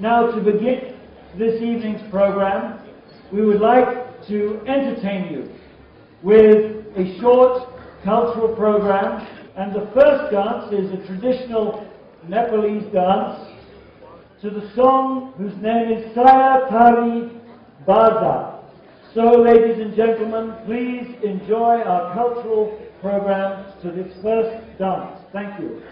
Now, to begin this evening's program, we would like to entertain you with a short cultural program, and the first dance is a traditional Nepalese dance to the song whose name is Saya Tari Baza. So, ladies and gentlemen, please enjoy our cultural program to this first dance. Thank you.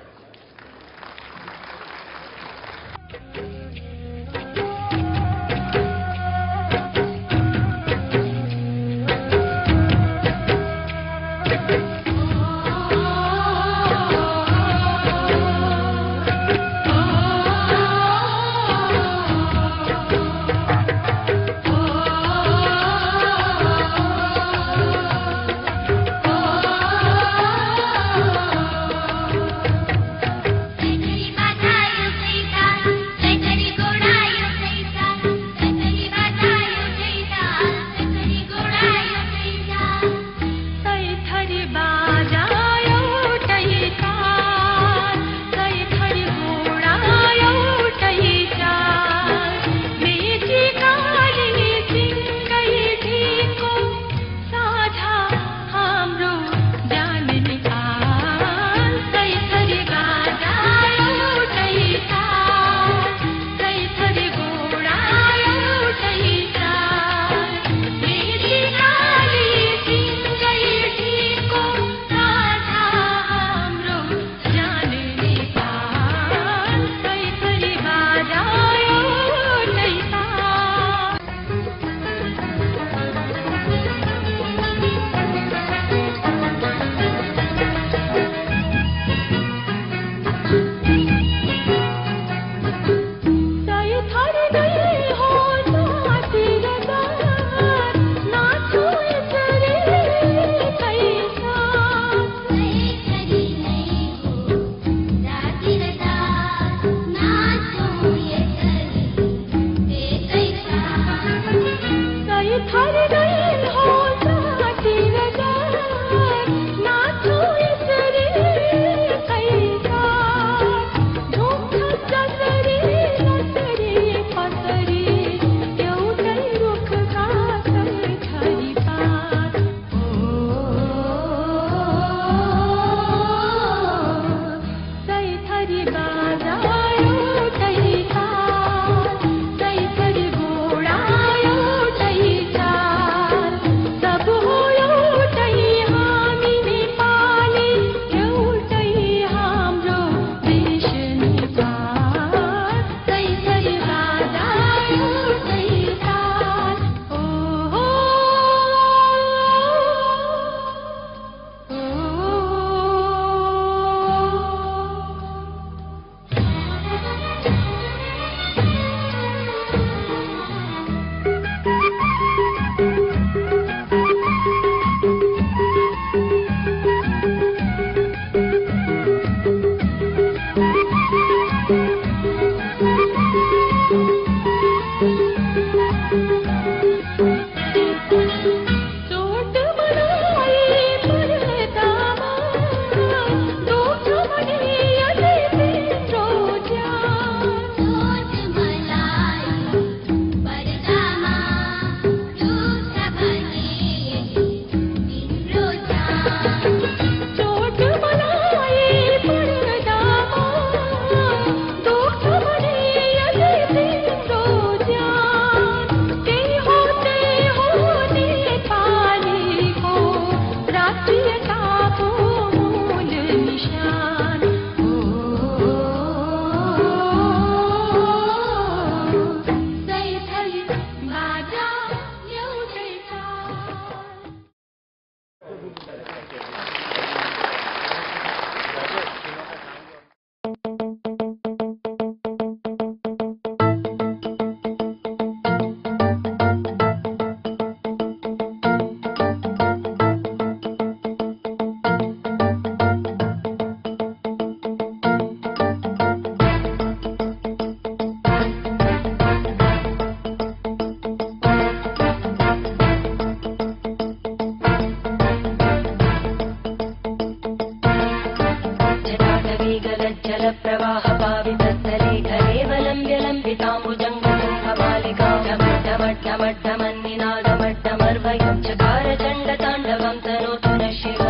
सायं चकार चण्डताण्डवं तनोतु न शिव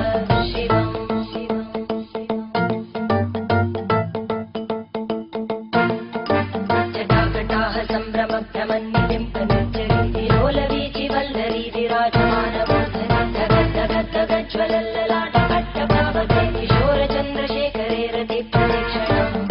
शिवम् जटाकटाः सम्भ्रमभ्रमन्निलिम्पनिर्जरी लोलवीचि Vallari विराजमानबोधगज्ज्वलल्ललाटकट्टभावते किशोरचन्द्रशेखरे रतिप्रदक्षिणम्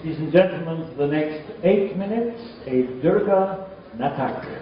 Ladies and gentlemen, for the next 8 minutes, a Durga Natak.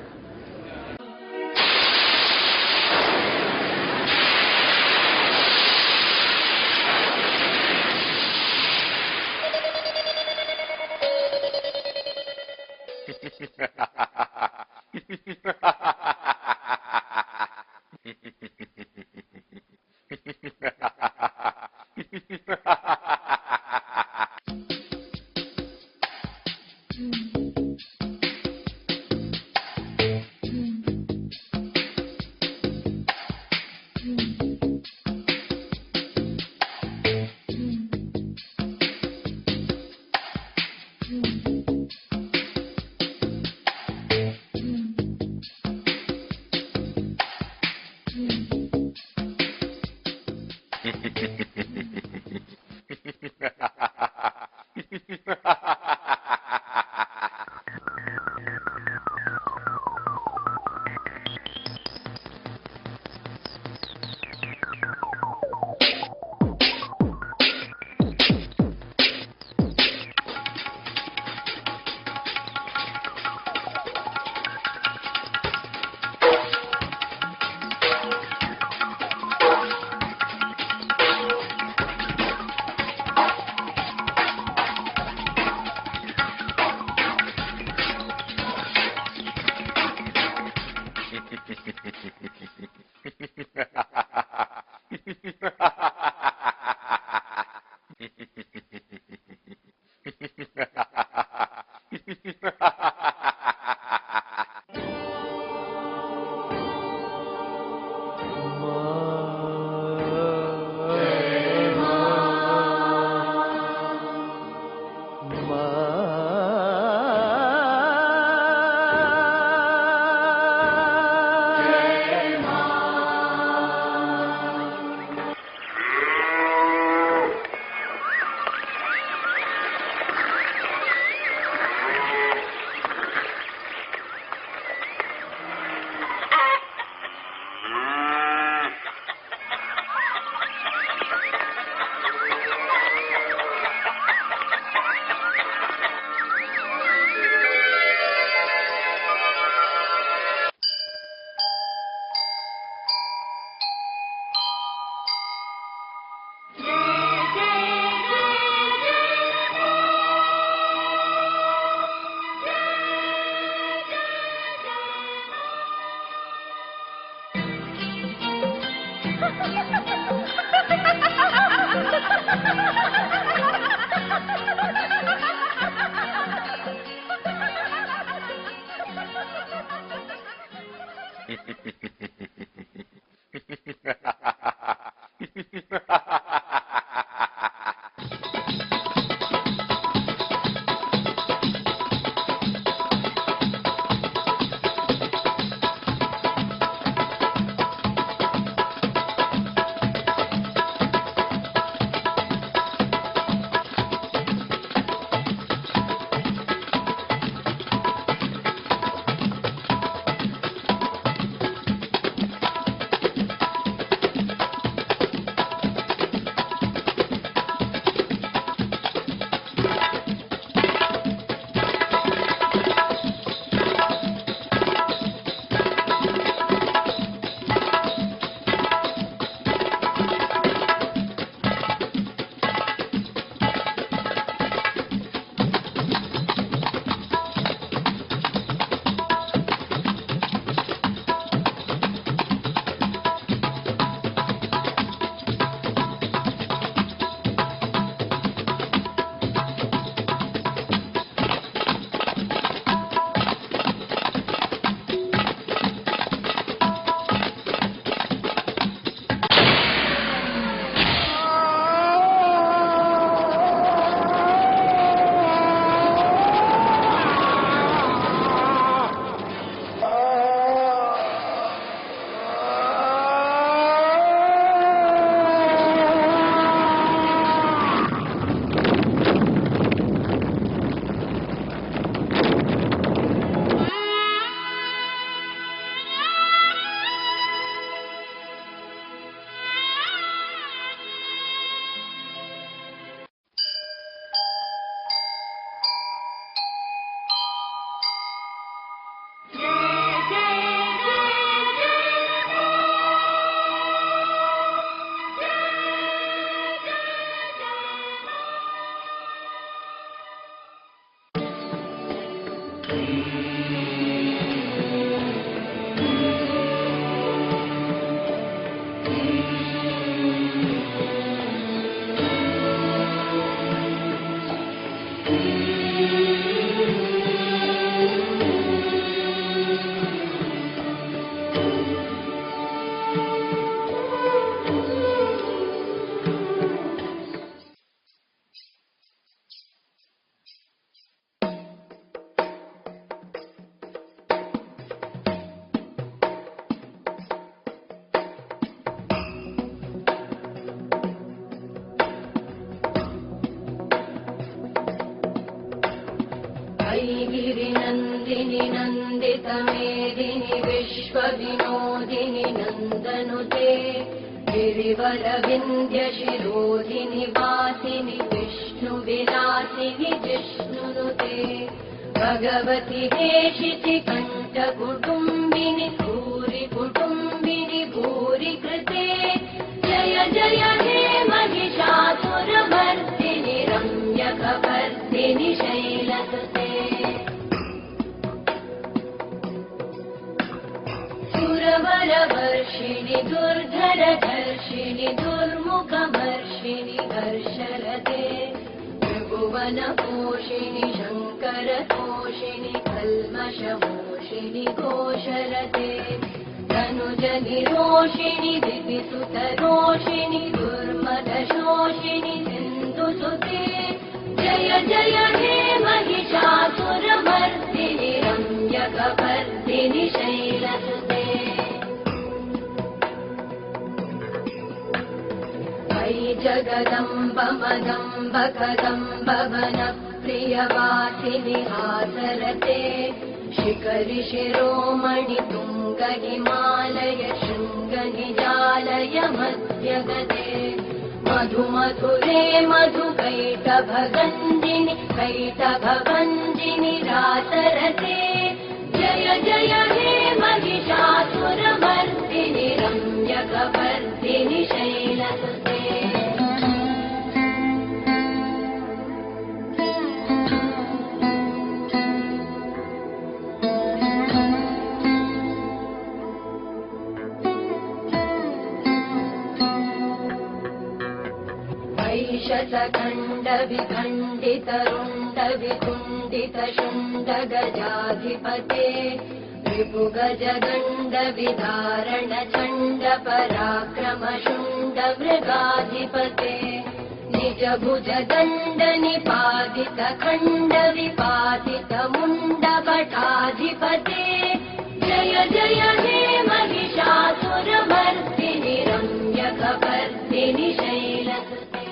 गिरिनन्दिनि नन्दितमेदिनि विश्वविनोदिनि नन्दनुते गिरिवरविन्द्यशिरोधिनि वासिनि विष्णुविलासिनि जिष्णुनुते भगवति हेशिति कण्ठकुटुम्बिनि भूरि कुटुम्बिनि भूरि कृते जय जय हे महिषासुरमर्दिनि रम्यकपर्दिनि शैलसुते प्रवरवर्षिणि दुर्धरधर्षिणि दुर्मुखमर्षिणि हर्षरते त्रिभुवनपोषिणि शङ्करतोषिणि कल्मषमोषिणि घोषरते तनुजनिरोषिणि दिविसुतरोषिणि दुर्मदशोषिणि सिन्धुसुते जय जय हे महिषासुरमर्दिनि रम्यकपर्दिनि शैलसुते मयि जगदम्ब मदम्ब कदम्ब वनप्रियवासिनि हासरते शिखरि शिरोमणि तुङ्ग हिमालय शृङ्ग निजालय मध्यगते मधु मधुरे मधु कैटभगञ्जिनि कैटभभञ्जिनि रासरते जय जय हे महिषासुरमर्दिनि रम्यकपर्दिनि शैलसुते शतखण्ड विखण्डित रुण्ड विकुण्डित शुण्ड गजाधिपते रिपुगज दण्ड विधारण चण्ड पराक्रम शुण्ड मृगाधिपते निज भुज दण्ड निपातित खण्ड विपातित मुण्ड भटाधिपते जय जय हे महिषासुरमर्दिनि रम्यकपर्दिनि शैलसुते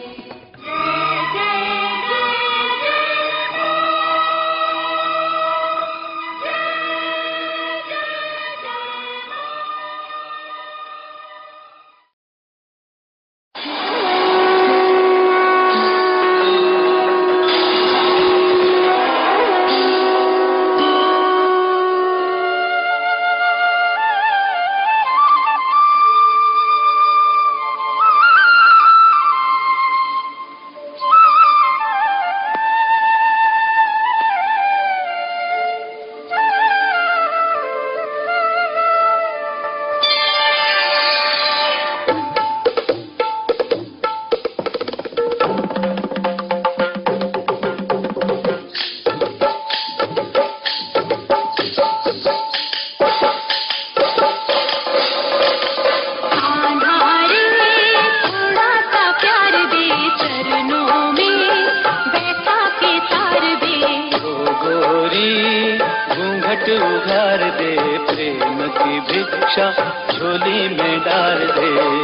उघार दे प्रेम की भिक्षा झोली में डाल दे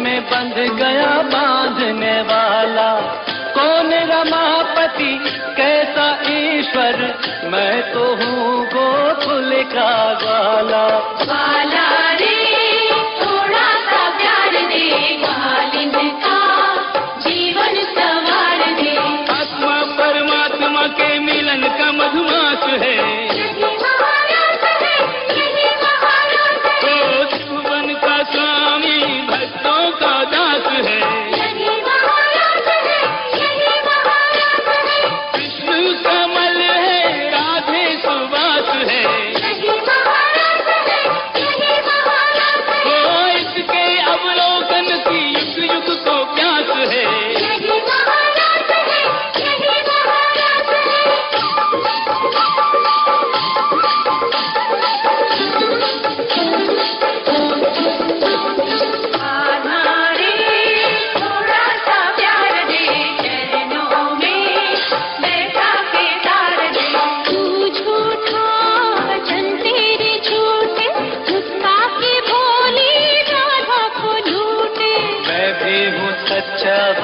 में बंध गया बांधने वाला कौन रमापति कैसा ईश्वर मैं तो हूँ गोकुल का ग्वाला वाला रे थोड़ा सा प्यार दे मालिन का जीवन संवार दे आत्मा परमात्मा के मिलन का मधुमास है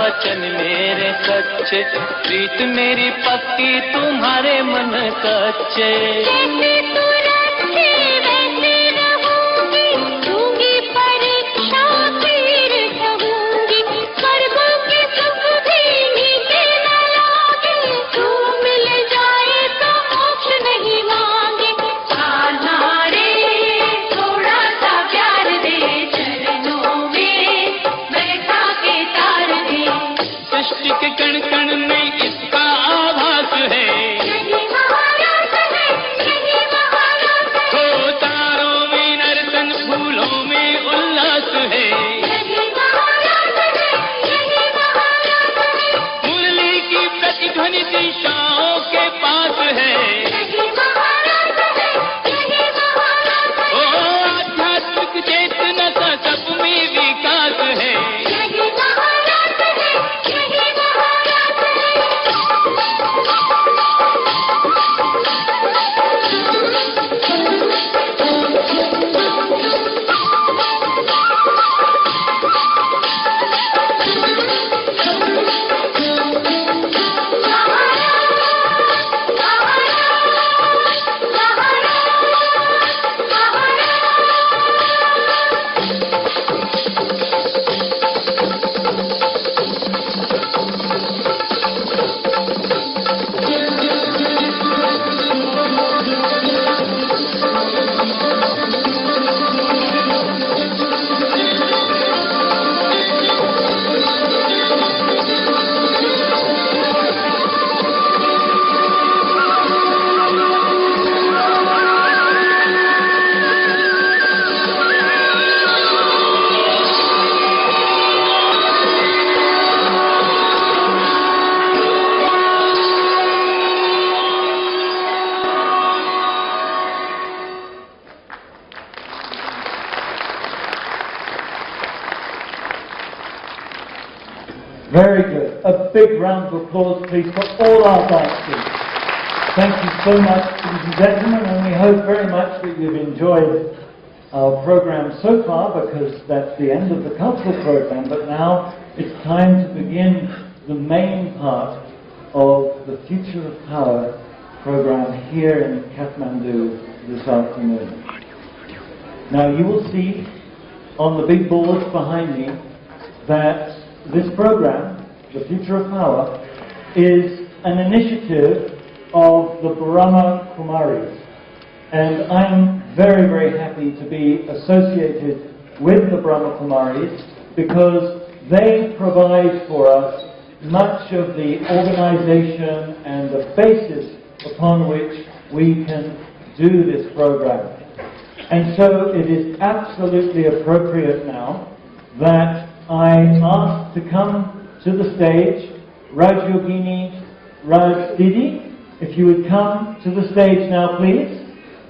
वचन मेरे सच्चे, प्रीत मेरी पक्की तुम्हारे मन कच्चे। जैसे तू रखे वैसे रहूंगी, दूंगी परीक्षा फिर कहूंगी, स्वर्गों के सुख भी नीचे न लागे, तू मिल जाए तो मोक्ष नहीं मांगे। कान्हा रे थोड़ा सा प्यार दे, चरणों में बैठा के तार दे। सृष्टि के कण कण में इसका आभास है, यही महाराज है, यही महाराज है, हो तारों में नर्तन फूलों में उल्लास है। यही महाराज है, यही महाराज है, मुरली की प्रतिध्वनि दिशाओं के पास है, यही महाराज है, यही महाराज है, ओ आध्यात्मिक चेतना का सब में विकास है। यही महाराज है, यही महाराज है। Very good. A big round of applause, please, for all our dancers. Thank you so much, ladies and gentlemen, and we hope very much that you've enjoyed our program so far, because that's the end of the cultural program. But now it's time to begin the main part of the Future of Power program here in Kathmandu this afternoon. Now you will see on the big boards behind me that this program, the Future of Power, is an initiative of the Brahma Kumaris. And I'm very, very happy to be associated with the Brahma Kumaris because they provide for us much of the organization and the basis upon which we can do this program. And so it is absolutely appropriate now that I ask to come to the stage Rajyogini Raj Didi. If you would come to the stage now, please,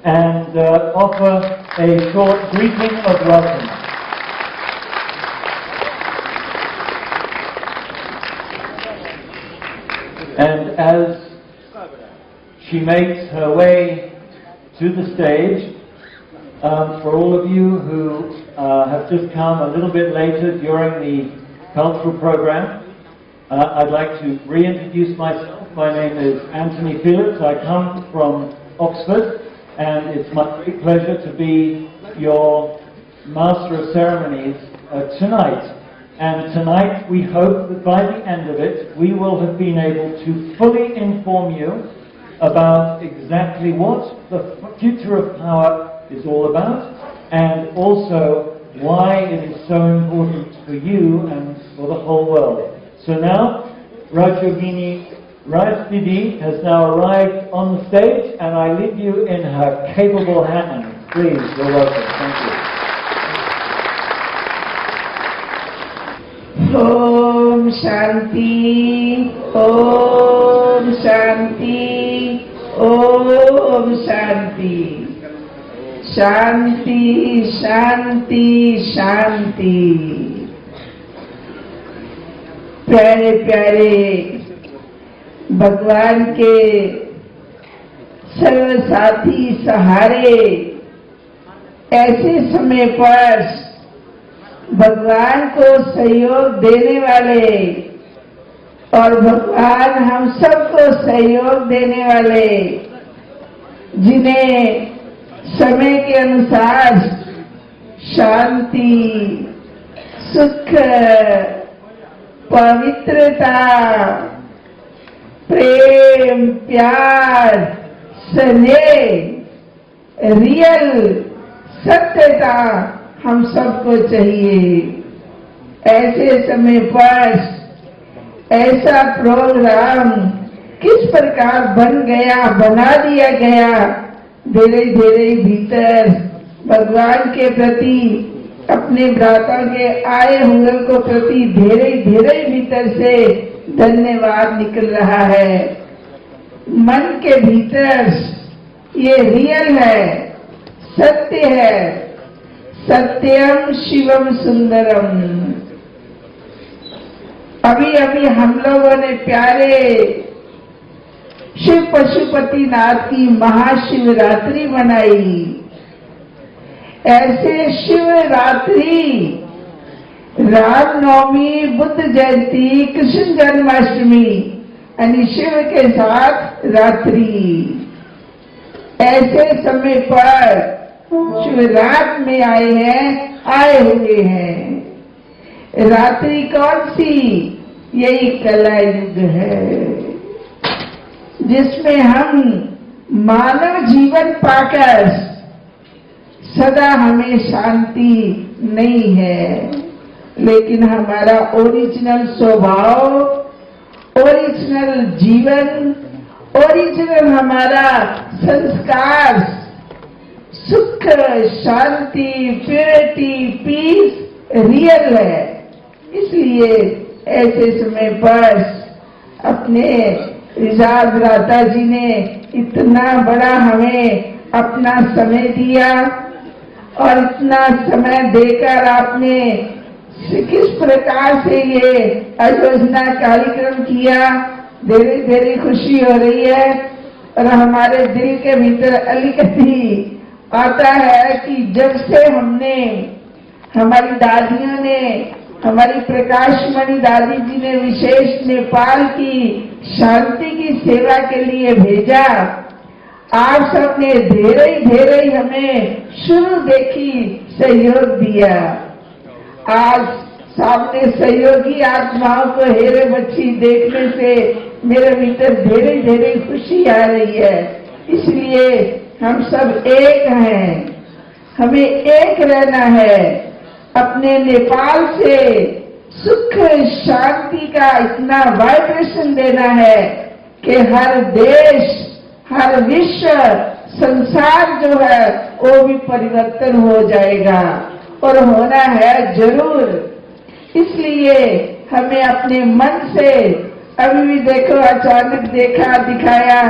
and offer a short greeting of welcome. And as she makes her way to the stage, for all of you who have just come a little bit later during the cultural program, I'd like to reintroduce myself. My name is Anthony Felix. I come from Oxford, and it's my great pleasure to be your Master of Ceremonies tonight. And tonight we hope that by the end of it we will have been able to fully inform you about exactly what the Future of Power is all about, and also why it is so important for you and for the whole world. So now, Rajyogini Raj Didi has now arrived on the stage, and I leave you in her capable hands. Please, you're welcome. Thank you. Om Shanti, Om Shanti, Om Shanti. Shanti, Shanti, Shanti. प्यारे प्यारे भगवान के सर्व साथी सहारे, ऐसे समय पर भगवान को सहयोग देने वाले और भगवान हम सबको सहयोग देने वाले, जिन्हें समय के अनुसार शांति, सुख, पवित्रता, प्रेम, प्यार, स्नेह, रियल सत्यता हम सबको चाहिए। ऐसे समय पर ऐसा प्रोग्राम किस प्रकार बना दिया गया, धीरे धीरे भीतर भगवान के प्रति, अपने भ्राता के आए हुए को प्रति धीरे धीरे भीतर से धन्यवाद निकल रहा है। मन के भीतर ये रियल है, सत्य है। सत्यम शिवम सुंदरम। अभी अभी हम लोगों ने प्यारे शिव पशुपति नाथ की महाशिवरात्रि मनाई। ऐसे शिवरात्रि, रामनवमी, बुद्ध जयंती, कृष्ण जन्माष्टमी यानी शिव के साथ रात्रि, ऐसे समय पर शिवरात में आए हुए हैं। रात्रि कौन सी? यही कला युग है, जिसमें हम मानव जीवन पाकर सदा हमें शांति नहीं है, लेकिन हमारा ओरिजिनल स्वभाव, ओरिजिनल जीवन, ओरिजिनल हमारा संस्कार, सुख, शांति, प्योरिटी, पीस रियल है। इसलिए ऐसे समय पर अपने रिजार्व भ्राता जी ने इतना बड़ा हमें अपना समय दिया, और इतना समय देकर आपने किस प्रकार से ये आयोजना कार्यक्रम किया, धीरे धीरे खुशी हो रही है। और हमारे दिल के भीतर अलिकति आता है कि जब से हमने, हमारी दादियों ने, हमारी प्रकाशमणि दादी जी ने विशेष नेपाल की शांति की सेवा के लिए भेजा, आप सबने धीरे धीरे हमें शुरू देखी सहयोग दिया। आज सामने सहयोगी आत्माओं को हेरे बच्ची देखने से मेरे भीतर धीरे धीरे खुशी आ रही है। इसलिए हम सब एक हैं, हमें एक रहना है। अपने नेपाल से सुख शांति का इतना वाइब्रेशन देना है कि हर देश, हर विश्व, संसार जो है वो भी परिवर्तन हो जाएगा, और होना है जरूर। इसलिए हमें अपने मन से, अभी भी देखो अचानक देखा दिखाया,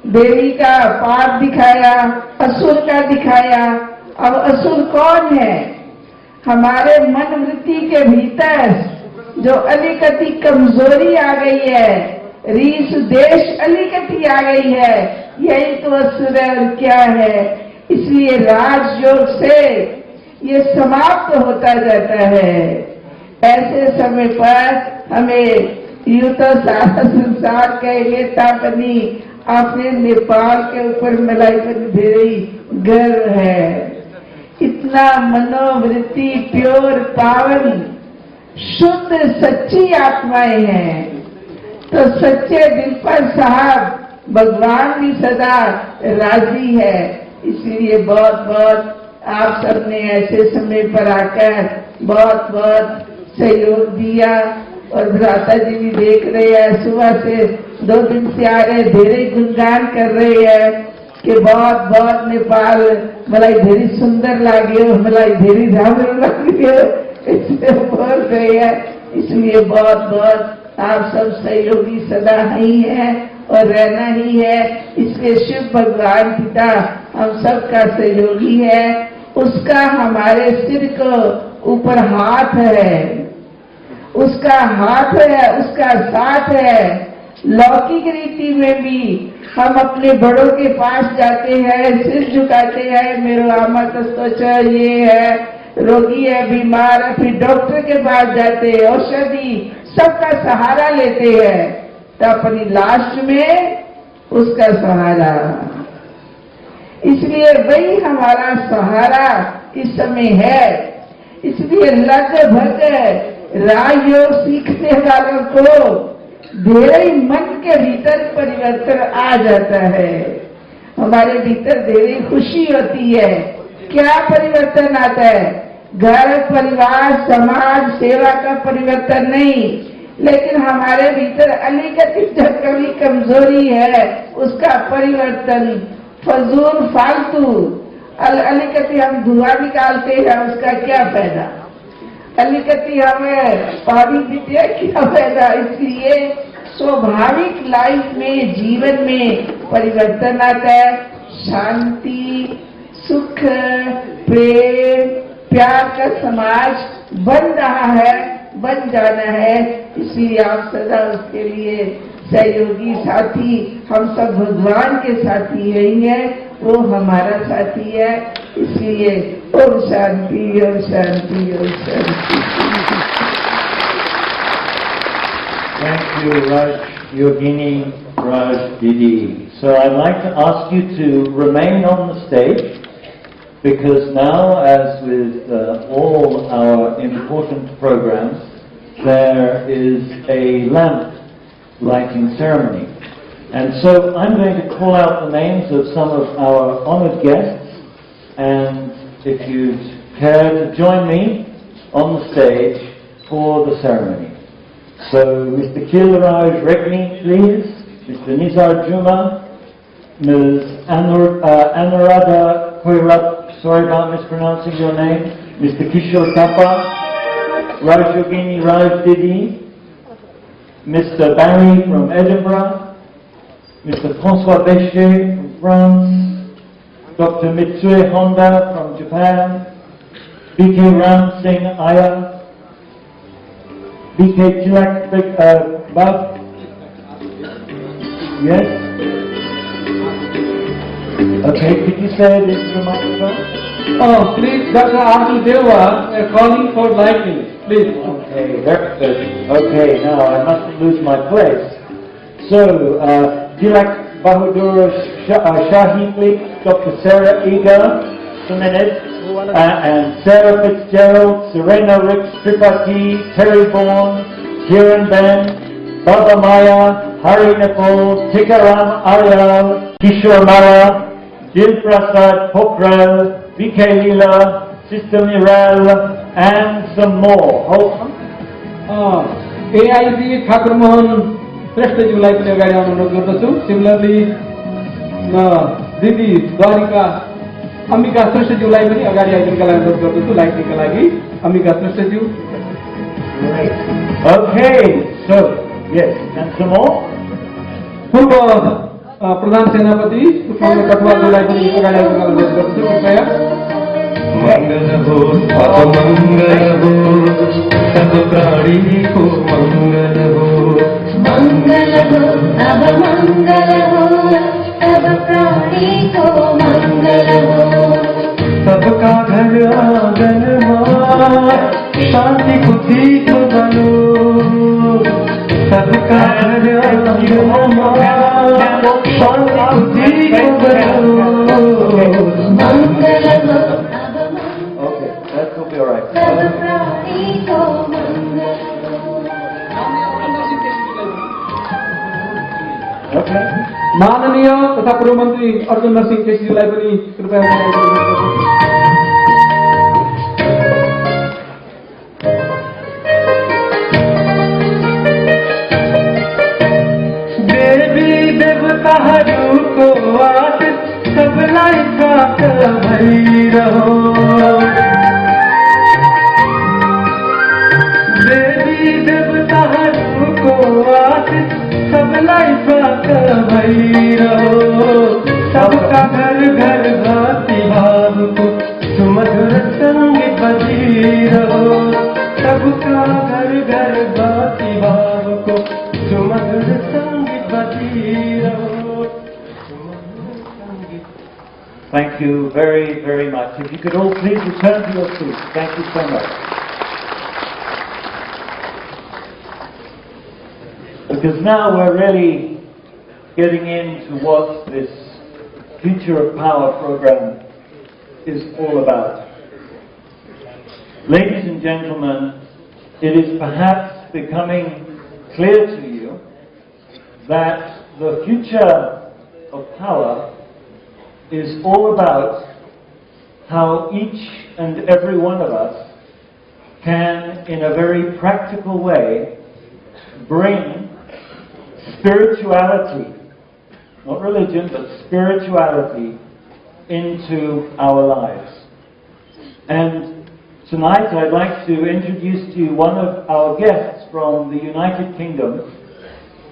देवी का पाप दिखाया, असुर का दिखाया। अब असुर कौन है? हमारे मन वृत्ति के भीतर जो अलिकति कमजोरी आ गई है, रीस देश अलिकति आ गई है, यही तो असुर है और क्या है। इसलिए राजयोग से ये समाप्त होता जाता है। ऐसे समय पर हमें यूं तो सारा संसार कहेंगे तापनी, आपने नेपाल के ऊपर मलाई पर धीरे गर्व है। इतना मनोवृत्ति प्योर, पावन, शुद्ध, सच्ची आत्माएं हैं। तो सच्चे दिल पर साहब भगवान भी सदा राजी है। इसलिए बहुत बहुत आप सबने ऐसे समय पर आकर बहुत बहुत सहयोग दिया। और भ्राता जी भी देख रहे हैं, सुबह से 2 दिन से आ रहे, धीरे गुणगान कर रहे हैं कि बहुत बहुत नेपाल मलाई धेरै सुंदर लाग्यो, मलाई धेरै राम्रो लाग्यो, इसलिए बोल रहे हैं। इसलिए बहुत बहुत आप सब सहयोगी सदा ही हैं और रहना ही है। इसलिए शिव भगवान पिता हम सब का सहयोगी है, उसका हमारे सिर को ऊपर हाथ है, उसका हाथ है, उसका साथ है। लौकिक रीति में भी हम अपने बड़ों के पास जाते हैं, सिर झुकाते हैं, मेरे आमा तो ये है, रोगी है, बीमार है, फिर डॉक्टर के पास जाते हैं, औषधि सबका सहारा लेते हैं तो अपनी लास्ट में उसका सहारा, इसलिए वही हमारा सहारा इस समय है। इसलिए लगभग राजयोग सीखने वालों को धेरै मन के भीतर परिवर्तन आ जाता है। हमारे भीतर धेरै खुशी होती है। क्या परिवर्तन आता है? घर, परिवार, समाज, सेवा का परिवर्तन नहीं, लेकिन हमारे भीतर अलिखित जो कभी कमजोरी है उसका परिवर्तन। फजूल फालतू अलिखित हम धुआं निकालते हैं, उसका क्या फायदा? अलिखित हमें पानी पीते हैं, क्या फायदा? इसलिए स्वाभाविक लाइफ में, जीवन में परिवर्तन आता है। शांति, सुख, प्रेम, प्यार का समाज बन रहा है, बन जाना है। इसलिए आप सदा उसके लिए सहयोगी साथी, हम सब भगवान के साथी हैं, वो हमारा साथी है। इसलिए Om Shanti, Om Shanti, Om Shanti. Thank you, Raj Yogini, Raj Didi. So I'd like to ask you to remain on the stage, because now, as with all our important programs, there is a lamp lighting ceremony. And so I'm going to call out the names of some of our honoured guests, and if you'd care to join me on the stage for the ceremony. So Mr. Kilraj Regni, please, Mr. Nizar Juma, Ms. Anuradha Koirat, sorry about mispronouncing your name, Mr. Kishore Thapa, Raj Yogini, Raj Didi, Mr. Barry from Edinburgh, Mr. François Bécher from France, Dr. Mitsue Honda from Japan, BK Ram Singh Iyer, BK Chilak Bab, yes? Okay, could you say it into the microphone? Oh, please, Dr. Arjun Deva, calling for lighting, please. Okay, very good. Okay, now I mustn't lose my place. So, Tilak Bahadur Shahi, please, Dr. Sarah Eager, a minute, and Sarah Fitzgerald, Serena Ricks, Tripathi, Terry Bourne, Kiran Ben, Baba Maya, Hari Nepal, Tikaram Aryal, Kishore Mara, Dil Prasad Pokral, VK Leela, Sister Miral, and some more. Wholesome? AIC ठाकुरमोहन श्रेष्ठज्यूलाई पनि अगाडि आउन अनुरोध गर्दछु। Similarly दिदी द्वारिका अम्बिका श्रेष्ठज्यूलाई पनि अगाडि आइदिनका लागि अनुरोध गर्दछु लाइटिङका लागि। Ambika श्रेष्ठज्यू। Okay, so yes, and some more. पूर्व प्रधान सेनापति पुष्पकमल कटवालज्यूलाई पनि अगाडि आइदिनका लागि अनुरोध गर्दछु। कृपया। मंगल हो सब मंगल हो, सब प्राणी को मंगल हो। मंगल हो अब मंगल हो, सब प्राणी को मंगल हो। सबका घर आंगन मां, शांति को दीप बनो। सबका घर आंगन मां, शांति को दीप बनो। मंगल हो Okay, that will be all right. सब प्राणी को मंगल हो। Okay. माननीय तथा पूर्व मन्त्री अर्जुन नरसिंह केसीजीलाई पनि कृपया अगाडि आइदिन अनुरोध गर्दछु। देवी देवताहरू को आशीष सबलाई प्राप्त भइरहो। देवी देवताहरू को आशीष सबलाई प्राप्त भइरहो। सबका घर घर भक्ति भाव को सुमधुर संगीत बजिरहो। सबका घर घर भक्ति भाव को सुमधुर संगीत बजिरहो। Thank you very, very much. If you could all please return to your seats. Thank you so much. because now we're really getting into what this Future of Power program is all about. Ladies and gentlemen, it is perhaps becoming clear to you that the future of power is all about how each and every one of us can, in a very practical way, bring spirituality, not religion, but spirituality, into our lives. And tonight I'd like to introduce to you one of our guests from the United Kingdom,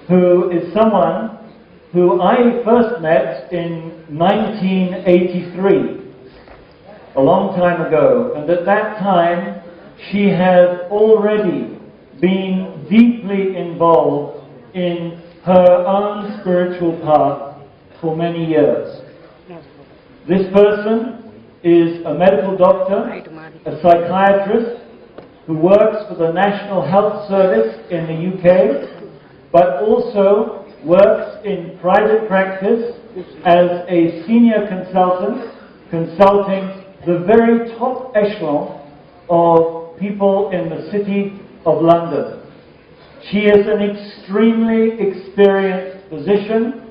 who is someone who I first met in 1983, a long time ago, and at that time she had already been deeply involved in her own spiritual path for many years. This person is a medical doctor, a psychiatrist who works for the National Health Service in the UK, but also works in private practice as a senior consultant, consulting the very top echelon of people in the City of London. She is an extremely experienced physician.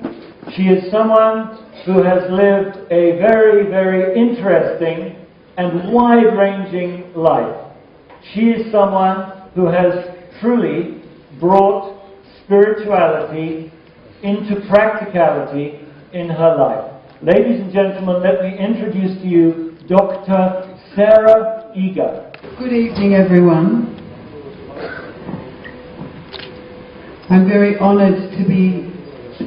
She is someone who has lived a very, very interesting and wide-ranging life. She is someone who has truly brought spirituality into practicality in her life. Ladies and gentlemen, let me introduce to you Dr. Sarah Eager. Good evening, everyone. I'm very honoured to be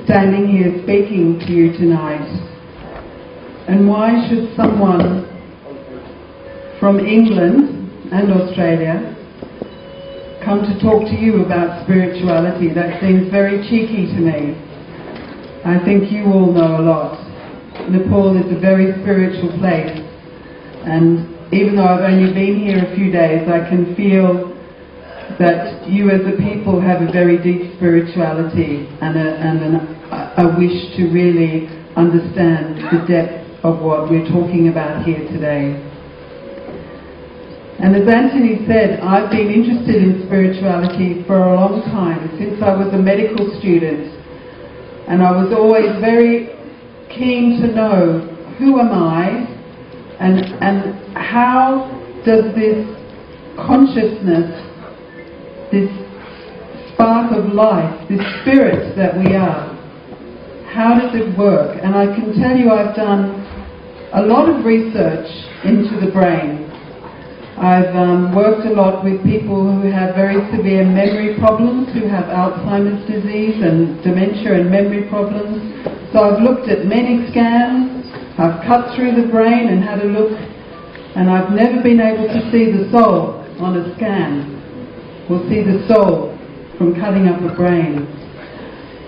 standing here speaking to you tonight. And why should someone from England and Australia come to talk to you about spirituality? That seems very cheeky to me. I think you all know a lot. Nepal is a very spiritual place, and even though I've only been here a few days, I can feel that you as a people have a very deep spirituality and a wish to really understand the depth of what we're talking about here today. And as Anthony said, I've been interested in spirituality for a long time, since I was a medical student, and I was always very keen to know who am I and how does this consciousness, this spark of life, this spirit that we are, how does it work? And I can tell you I've done a lot of research into the brain. I've worked a lot with people who have very severe memory problems, who have Alzheimer's disease and dementia and memory problems. So I've looked at many scans, I've cut through the brain and had a look, and I've never been able to see the soul on a scan, or see the soul from cutting up a brain.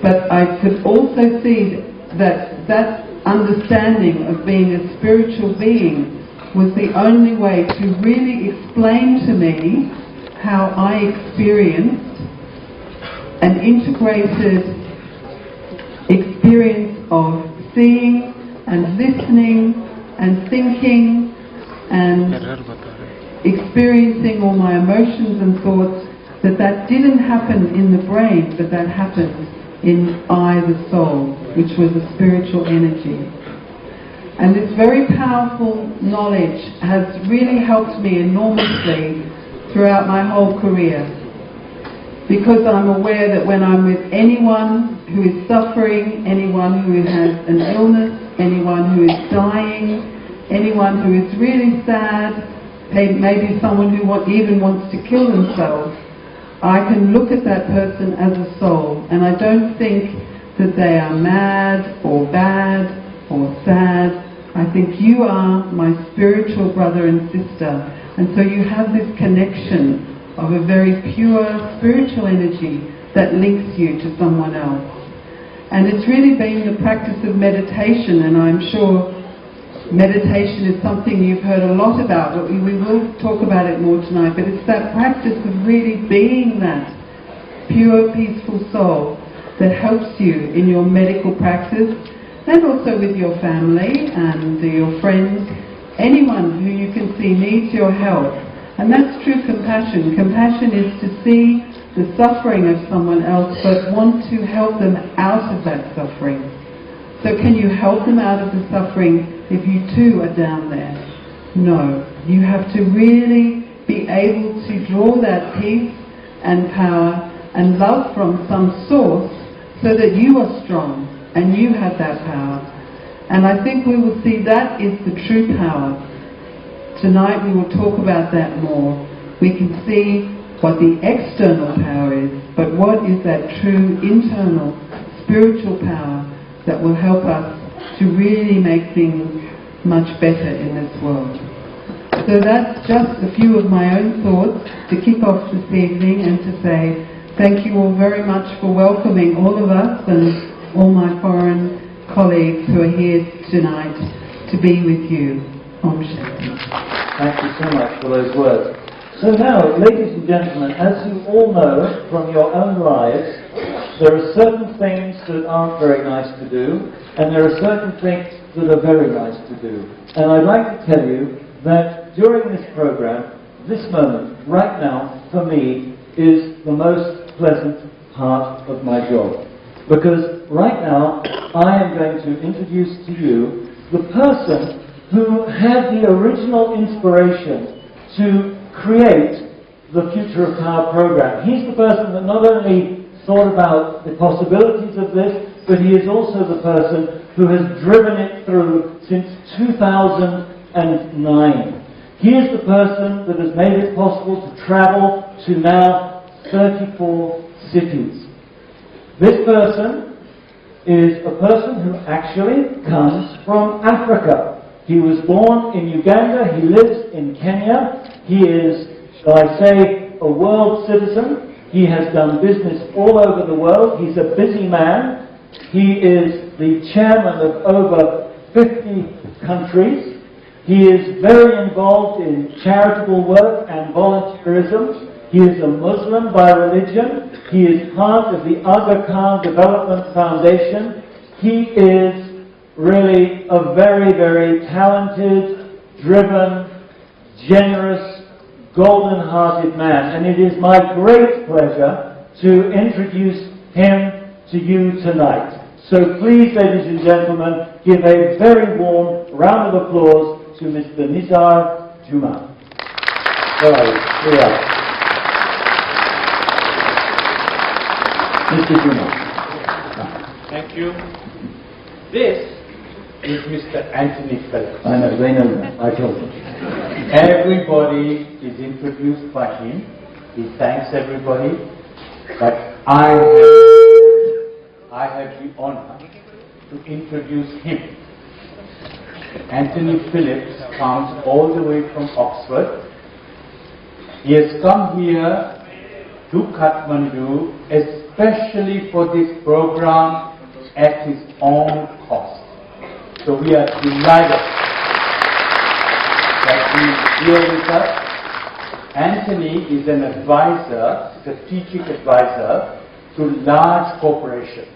But I could also see that that understanding of being a spiritual being was the only way to really explain to me how I experienced an integrated experience of seeing and listening and thinking and experiencing all my emotions and thoughts, that didn't happen in the brain, but that happened in I, the soul, which was a spiritual energy. And this very powerful knowledge has really helped me enormously throughout my whole career. Because I'm aware that when I'm with anyone who is suffering, anyone who has an illness, anyone who is dying, anyone who is really sad, maybe someone who even wants to kill themselves, I can look at that person as a soul, and I don't think that they are mad or bad or sad. I think you are my spiritual brother and sister, and so you have this connection of a very pure spiritual energy that links you to someone else. And it's really been the practice of meditation, and I'm sure meditation is something you've heard a lot about, but we will talk about it more tonight. But it's that practice of really being that pure, peaceful soul that helps you in your medical practice and also with your family and your friends. Anyone who you can see needs your help. And that's true compassion. Compassion is to see the suffering of someone else but want to help them out of that suffering. So can you help them out of the suffering if you too are down there? No. You have to really be able to draw that peace and power and love from some source so that you are strong and you have that power. And I think we will see that is the true power. Tonight we will talk about that more. We can see what the external power is, but what is that true internal spiritual power that will help us to really make things much better in this world. So that's just a few of my own thoughts to kick off this evening and to say thank you all very much for welcoming all of us and all my foreign colleagues who are here tonight to be with you. Om Shanti. Thank you so much for those words. So now, ladies and gentlemen, as you all know from your own lives, there are certain things that aren't very nice to do, and there are certain things that are very nice to do. And I'd like to tell you that during this program, this moment, right now, for me, is the most pleasant part of my job. Because right now, I am going to introduce to you the person who had the original inspiration to create the Future of Power program. He's the person that not only thought about the possibilities of this, but he is also the person who has driven it through since 2009. He is the person that has made it possible to travel to now 34 cities. This person is a person who actually comes from Africa. He was born in Uganda, he lives in Kenya, he is, shall I say, a world citizen. He has done business all over the world. He's a busy man. He is the chairman of over 50 countries. He is very involved in charitable work and volunteerism. He is a Muslim by religion. He is part of the Aga Khan Development Foundation. He is really a very, very talented, driven, generous, golden-hearted man. And it is my great pleasure to introduce him to you tonight. So please, ladies and gentlemen, give a very warm round of applause to Mr. Nizar Juma. Where are you? Here we are. Mr. Juma. Thank you. This is Mr. Anthony Phillips. I know, they know that. I told them. Everybody is introduced by him. He thanks everybody. But I have the honor to introduce him. Anthony Phillips comes all the way from Oxford. He has come here to Kathmandu especially for this program at his own cost. So we are delighted that he is here with us. Anthony is an advisor, strategic advisor to large corporations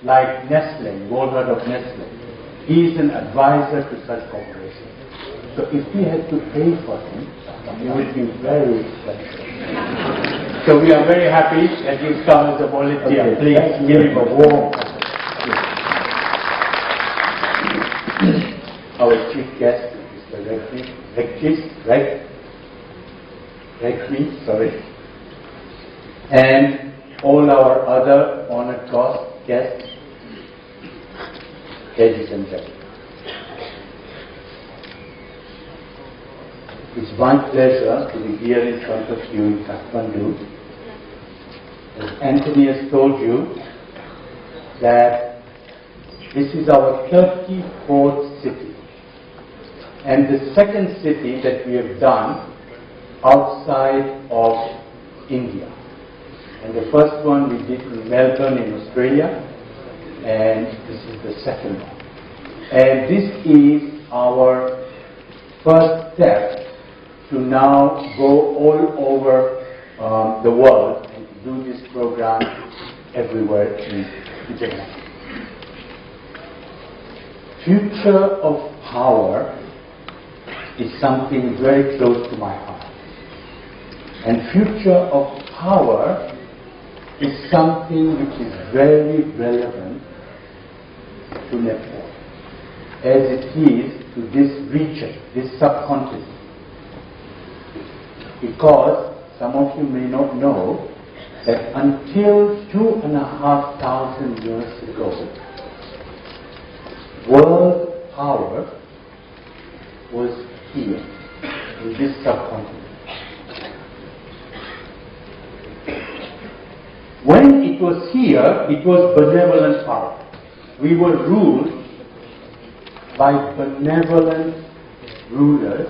like Nestle. You've all heard of Nestle. He is an advisor to such corporations. So if we had to pay for him, it would be very expensive. So we are very happy that you've come as a volunteer. Okay, please give him a warm. Our chief guest is the Rectory, sorry. And all our other honored guests, ladies and gentlemen. It's my pleasure to be here in front of you in Kathmandu. As Anthony has told you that this is our 34th city and the second city that we have done outside of India. And the first one we did in Melbourne in Australia, and this is the second one. And this is our first step to now go all over the world and do this program everywhere in Japan. Future of power is something very close to my heart. And future of power is something which is very relevant to Nepal, as it is to this region, this subcontinent. Because some of you may not know that until 2,500 years ago, world power was here, in this subcontinent. When it was here, it was benevolent power. We were ruled by benevolent rulers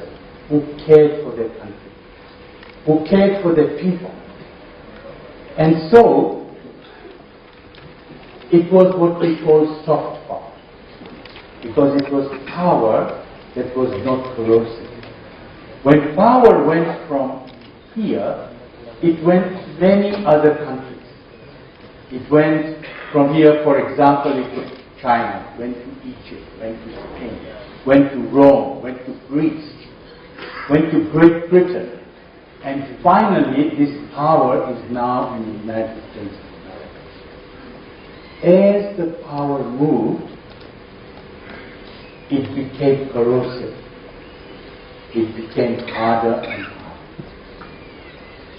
who cared for their country, who cared for their people. And so, it was what we call soft power, because it was power that was not corrosive. When power went from here, it went to many other countries. It went from here, for example, it was China, went to Egypt, went to Spain, went to Rome, went to Greece, went to Great Britain, and finally this power is now in the United States of America. As the power moved, it became corrosive. It became harder and harder.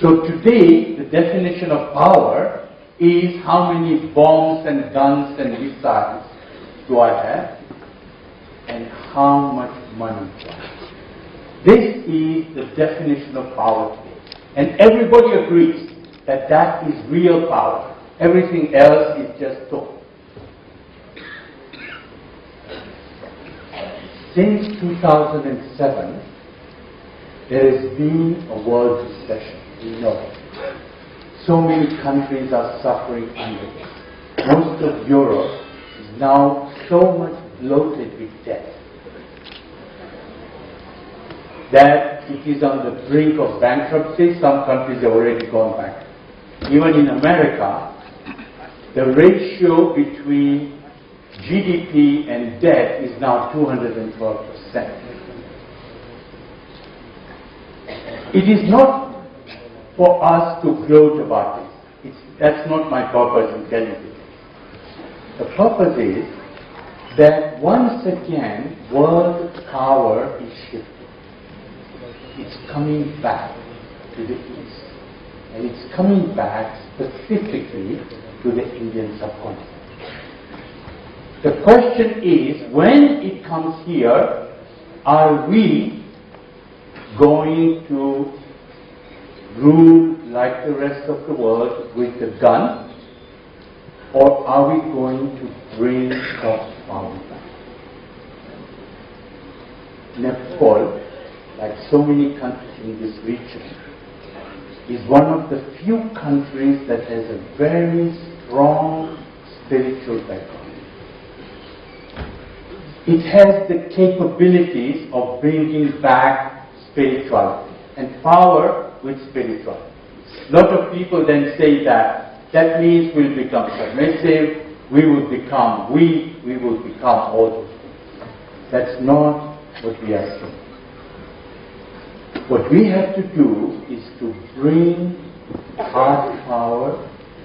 So today, the definition of power is how many bombs and guns and missiles do I have and how much money do I have. This is the definition of power today. And everybody agrees that that is real power. Everything else is just talk. Since 2007, there has been a world recession. We know it. So many countries are suffering under it. Most of Europe is now so much bloated with debt that it is on the brink of bankruptcy. Some countries have already gone bankrupt. Even in America, the ratio between GDP and debt is now 212%. It is not for us to gloat about this. That's not my purpose in telling you. The purpose is that once again, world power is shifting. It's coming back to the east. And it's coming back specifically to the Indian subcontinent. The question is, when it comes here, are we going to rule like the rest of the world with the gun, or are we going to bring soft power back? Nepal, like so many countries in this region, is one of the few countries that has a very strong spiritual background. It has the capabilities of bringing back spirituality and power with spirituality. A lot of people then say that means we'll become submissive, we will become weak, we will become all those things. That's not what we are saying. What we have to do is to bring hard power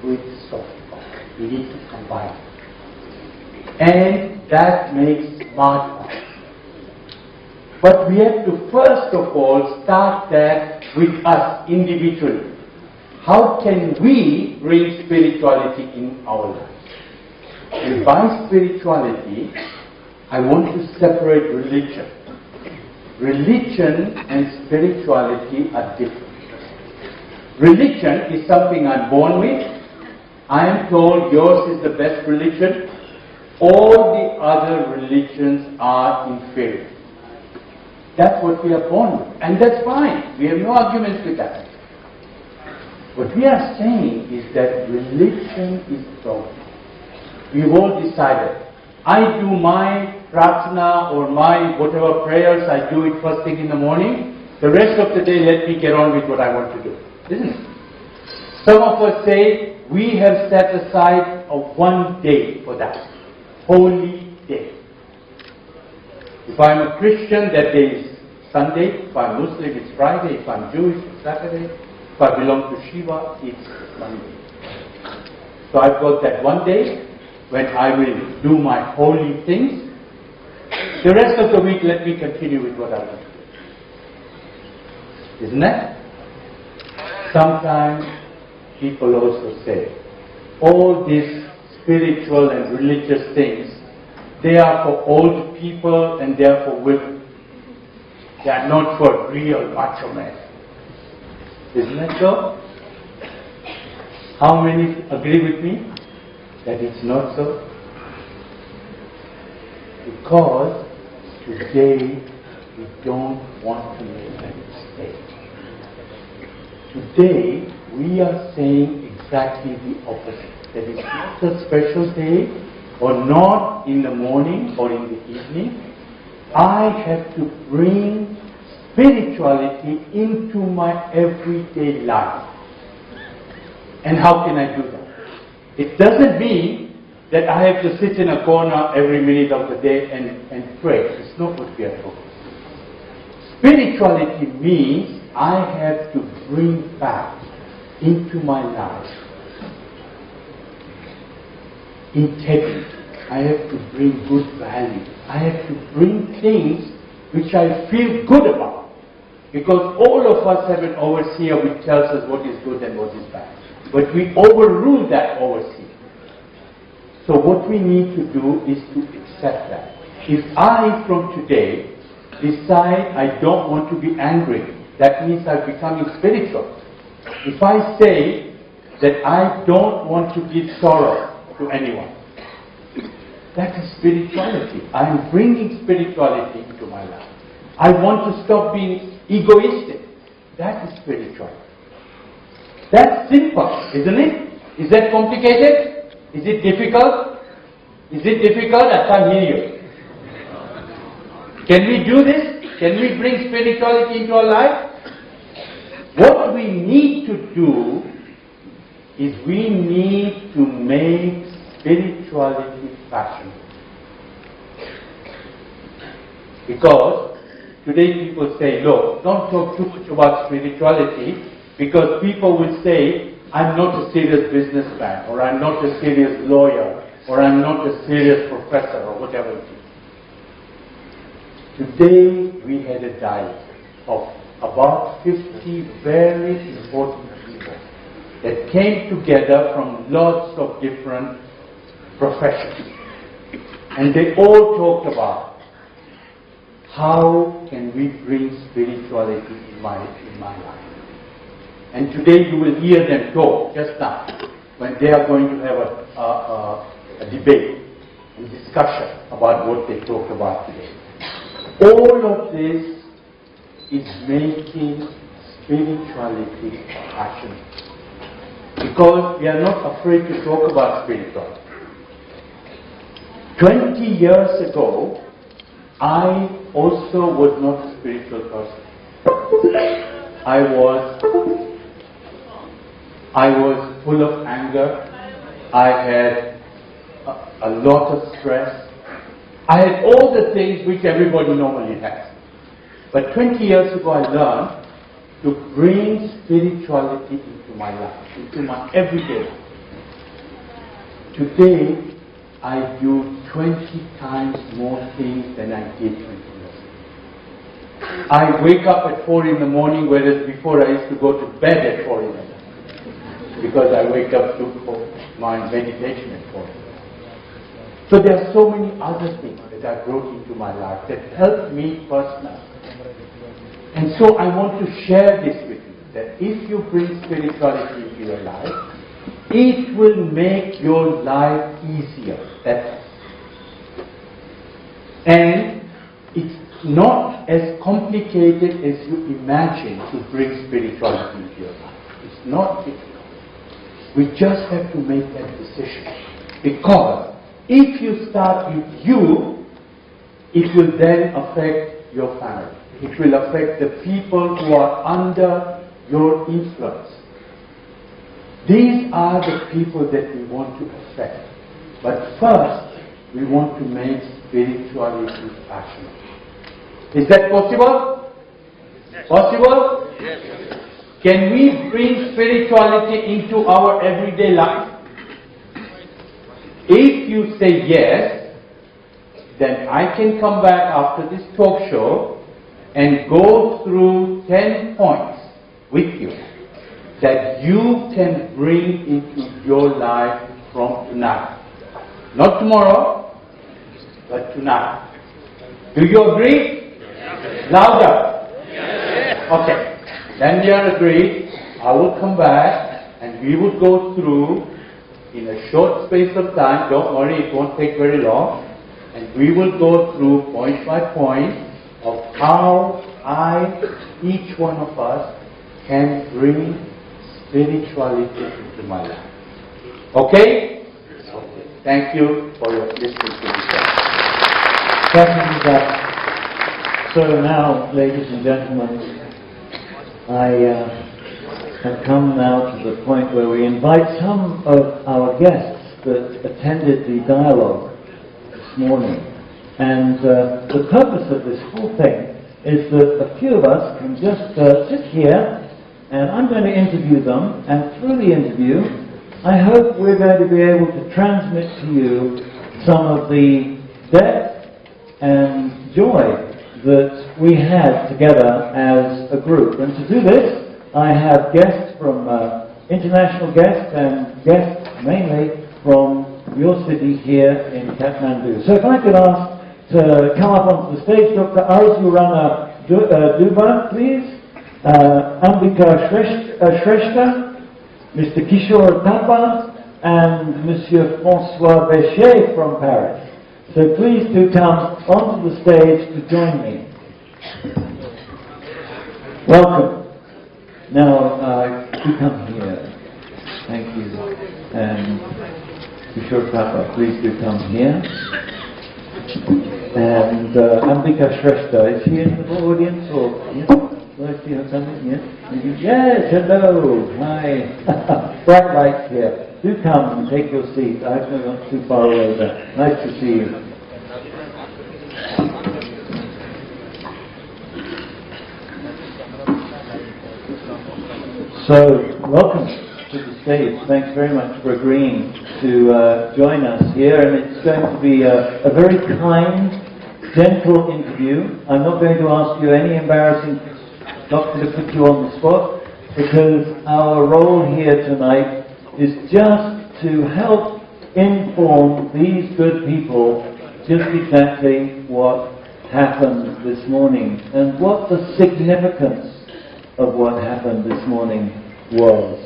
with soft power. We need to combine it. And that makes smart power. But we have to first of all start that with us individually. How can we bring spirituality in our lives? And by spirituality, I want to separate religion. Religion and spirituality are different. Religion is something I'm born with. I am told yours is the best religion. All the other religions are inferior. That's what we are born with. And that's fine. We have no arguments with that. What we are saying is that religion is dogma. We've all decided. I do my prarthana or my whatever prayers, I do it first thing in the morning. The rest of the day, let me get on with what I want to do. Isn't it? Some of us say we have set aside a one day for that. Holy day. If I'm a Christian, that day is Sunday. If I'm Muslim, it's Friday. If I'm Jewish, it's Saturday. If I belong to Shiva, it's Monday. So I've got that one day when I will do my holy things. The rest of the week, let me continue with what I want to do. Isn't it? Sometimes people also say, all these spiritual and religious things, they are for old people and they are for women. They are not for real macho men. Isn't that so? How many agree with me that it's not so? Because today we don't want to make a mistake. Today we are saying exactly the opposite. That it's not a special day, or not in the morning or in the evening. I have to bring spirituality into my everyday life. And how can I do that? It doesn't mean that I have to sit in a corner every minute of the day and pray. It's not what we are talking about. Spirituality means I have to bring back into my life integrity. I have to bring good value. I have to bring things which I feel good about. Because all of us have an overseer which tells us what is good and what is bad. But we overrule that overseer. So what we need to do is to accept that. If I, from today, decide I don't want to be angry, that means I'm becoming spiritual. If I say that I don't want to give sorrow to anyone, that is spirituality. I am bringing spirituality into my life. I want to stop being egoistic. That is spirituality. That's simple, isn't it? Is that complicated? Is it difficult? Is it difficult? I can't hear you. Can we do this? Can we bring spirituality into our life? What we need to do is we need to make spirituality fashionable. Because today people say, look, don't talk too much about spirituality, because people will say, I'm not a serious businessman, or I'm not a serious lawyer, or I'm not a serious professor, or whatever it is. Today we had a diet of about 50 very important people that came together from lots of different professions. And they all talked about how can we bring spirituality in my life. And today you will hear them talk just now when they are going to have a debate and discussion about what they talked about today. All of this is making spirituality passionate. Because we are not afraid to talk about spirituality. 20 years ago, I also was not a spiritual person. I was full of anger. I had a lot of stress. I had all the things which everybody normally has. But 20 years ago I learned to bring spirituality into my life, into my everyday life. Today I do 20 times more things than I did 20 years ago. I wake up at 4 in the morning, whereas before I used to go to bed at 4 in the morning. Because I wake up to my meditation at 4. So there are so many other things that I brought into my life that help me personally. And so I want to share this with you, that if you bring spirituality into your life, it will make your life easier. And it's not as complicated as you imagine to bring spirituality into your life. It's not difficult. We just have to make that decision. Because if you start with you, it will then affect your family. It will affect the people who are under your influence. These are the people that we want to affect. But first, we want to make spirituality fashionable. Is that possible? Yes. Possible? Yes. Can we bring spirituality into our everyday life? If you say yes, then I can come back after this talk show and go through 10 points with you that you can bring into your life from tonight. Not tomorrow, but tonight. Do you agree? Yes. Louder. Yes. Okay. Then we are agreed. I will come back and we will go through in a short space of time. Don't worry, it won't take very long. And we will go through point by point of how each one of us can bring spirituality into my life. Okay? Thank you for your listening to me. Thank you, Jack. So now, ladies and gentlemen, I have come now to the point where we invite some of our guests that attended the dialogue this morning. And the purpose of this whole thing is that a few of us can just sit here, and I'm going to interview them, and through the interview, I hope we're going to be able to transmit to you some of the depth and joy that we had together as a group. And to do this, I have guests from international guests and guests mainly from your city here in Kathmandu. So if I could ask to come up onto the stage, Dr. Arzurana Duba, please, Ambika Shrestha, Mr. Kishore Thapa, and Monsieur François Béchet from Paris. So please do come onto the stage to join me. Welcome. Now, do come here. Thank you. And Kishore Thapa, please do come here. And Ambika Shrestha, is she in the audience? Or yes? Do I see her coming? Yes? Yes, hello. Hi. Bright lights here. Do come and take your seat. I hope you're not too far away there. Nice to see you. So, welcome to the stage. Thanks very much for agreeing to join us here. And it's going to be a very kind, gentle interview. I'm not going to ask you any embarrassing not to put you on the spot, because our role here tonight is just to help inform these good people just exactly what happened this morning and what the significance of what happened this morning was.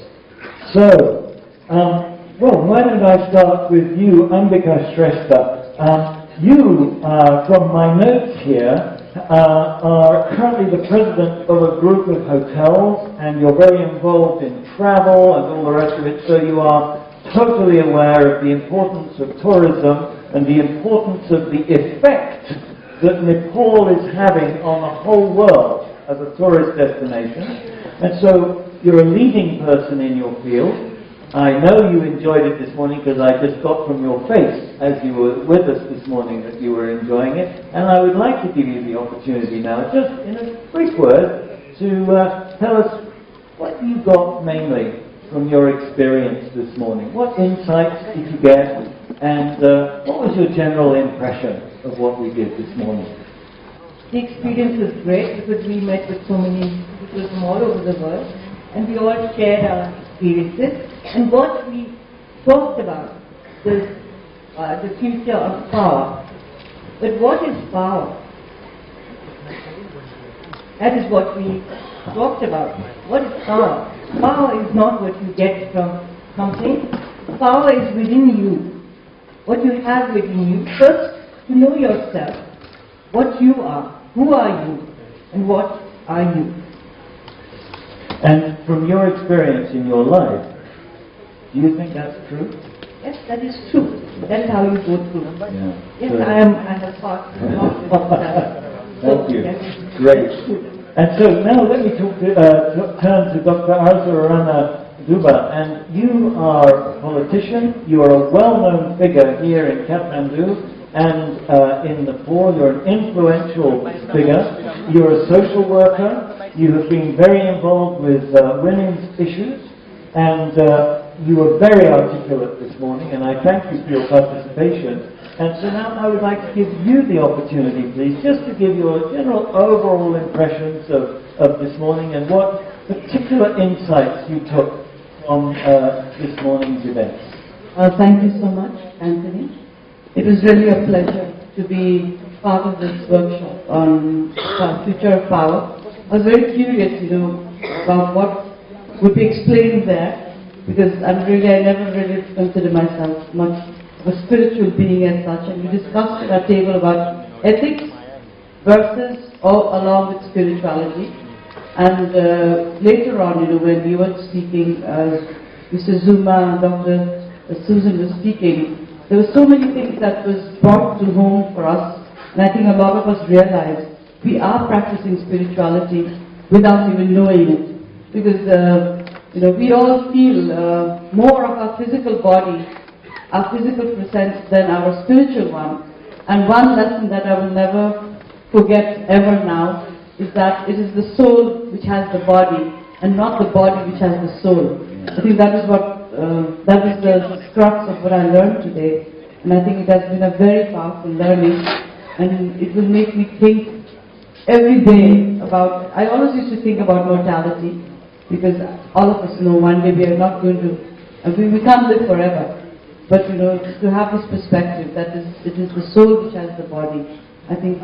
So, well, why don't I start with you, Ambika Shrestha. You, from my notes here, are currently the president of a group of hotels, and you're very involved in travel and all the rest of it, so you are totally aware of the importance of tourism and the importance of the effect that Nepal is having on the whole world as a tourist destination. And so you're a leading person in your field. I know you enjoyed it this morning because I just got from your face as you were with us this morning that you were enjoying it. And I would like to give you the opportunity now, just in a brief word, to tell us what you got mainly from your experience this morning. What insights did you get? And what was your general impression of what we did this morning? The experience was great because we met with so many people from all over the world, and we all shared our experiences. And what we talked about was the future of power. But what is power? That is what we talked about. What is power? Power is not what you get from something. Power is within you. What you have within you. First, to know yourself. What you are. Who are you? And what are you? And from your experience in your life, do you think that's true? Yes, that is true. That is how you go through. Yeah. Yes, so I have thought about that. Thank you. Great. And so now let me turn to Dr. Arzurana Duba, and you are a politician, you are a well-known figure here in Kathmandu and in Nepal. You're an influential figure, you're a social worker, you have been very involved with women's issues, and you were very articulate this morning, and I thank you for your participation. And so now I would like to give you the opportunity, please, just to give your general overall impressions of this morning and what particular insights you took from this morning's events. Thank you so much, Anthony. It was really a pleasure to be part of this workshop on future of power. I was very curious, about what would be explained there, because I never really considered myself much of a spiritual being as such, and we discussed at our table about ethics versus or along with spirituality. And later on, when you were speaking, Mr. Zuma and Dr. Susan was speaking, there were so many things that was brought to home for us, and I think a lot of us realized we are practicing spirituality without even knowing it, because we all feel more of our physical body, our physical presence than our spiritual one. And one lesson that I will never forget ever now is that it is the soul which has the body and not the body which has the soul. I think that is the crux of what I learned today, and I think it has been a very powerful learning, and it will make me think every day about, I always used to think about mortality, because all of us know one day we are not going to, we can't live forever. But to have this perspective that it is the soul which has the body, I think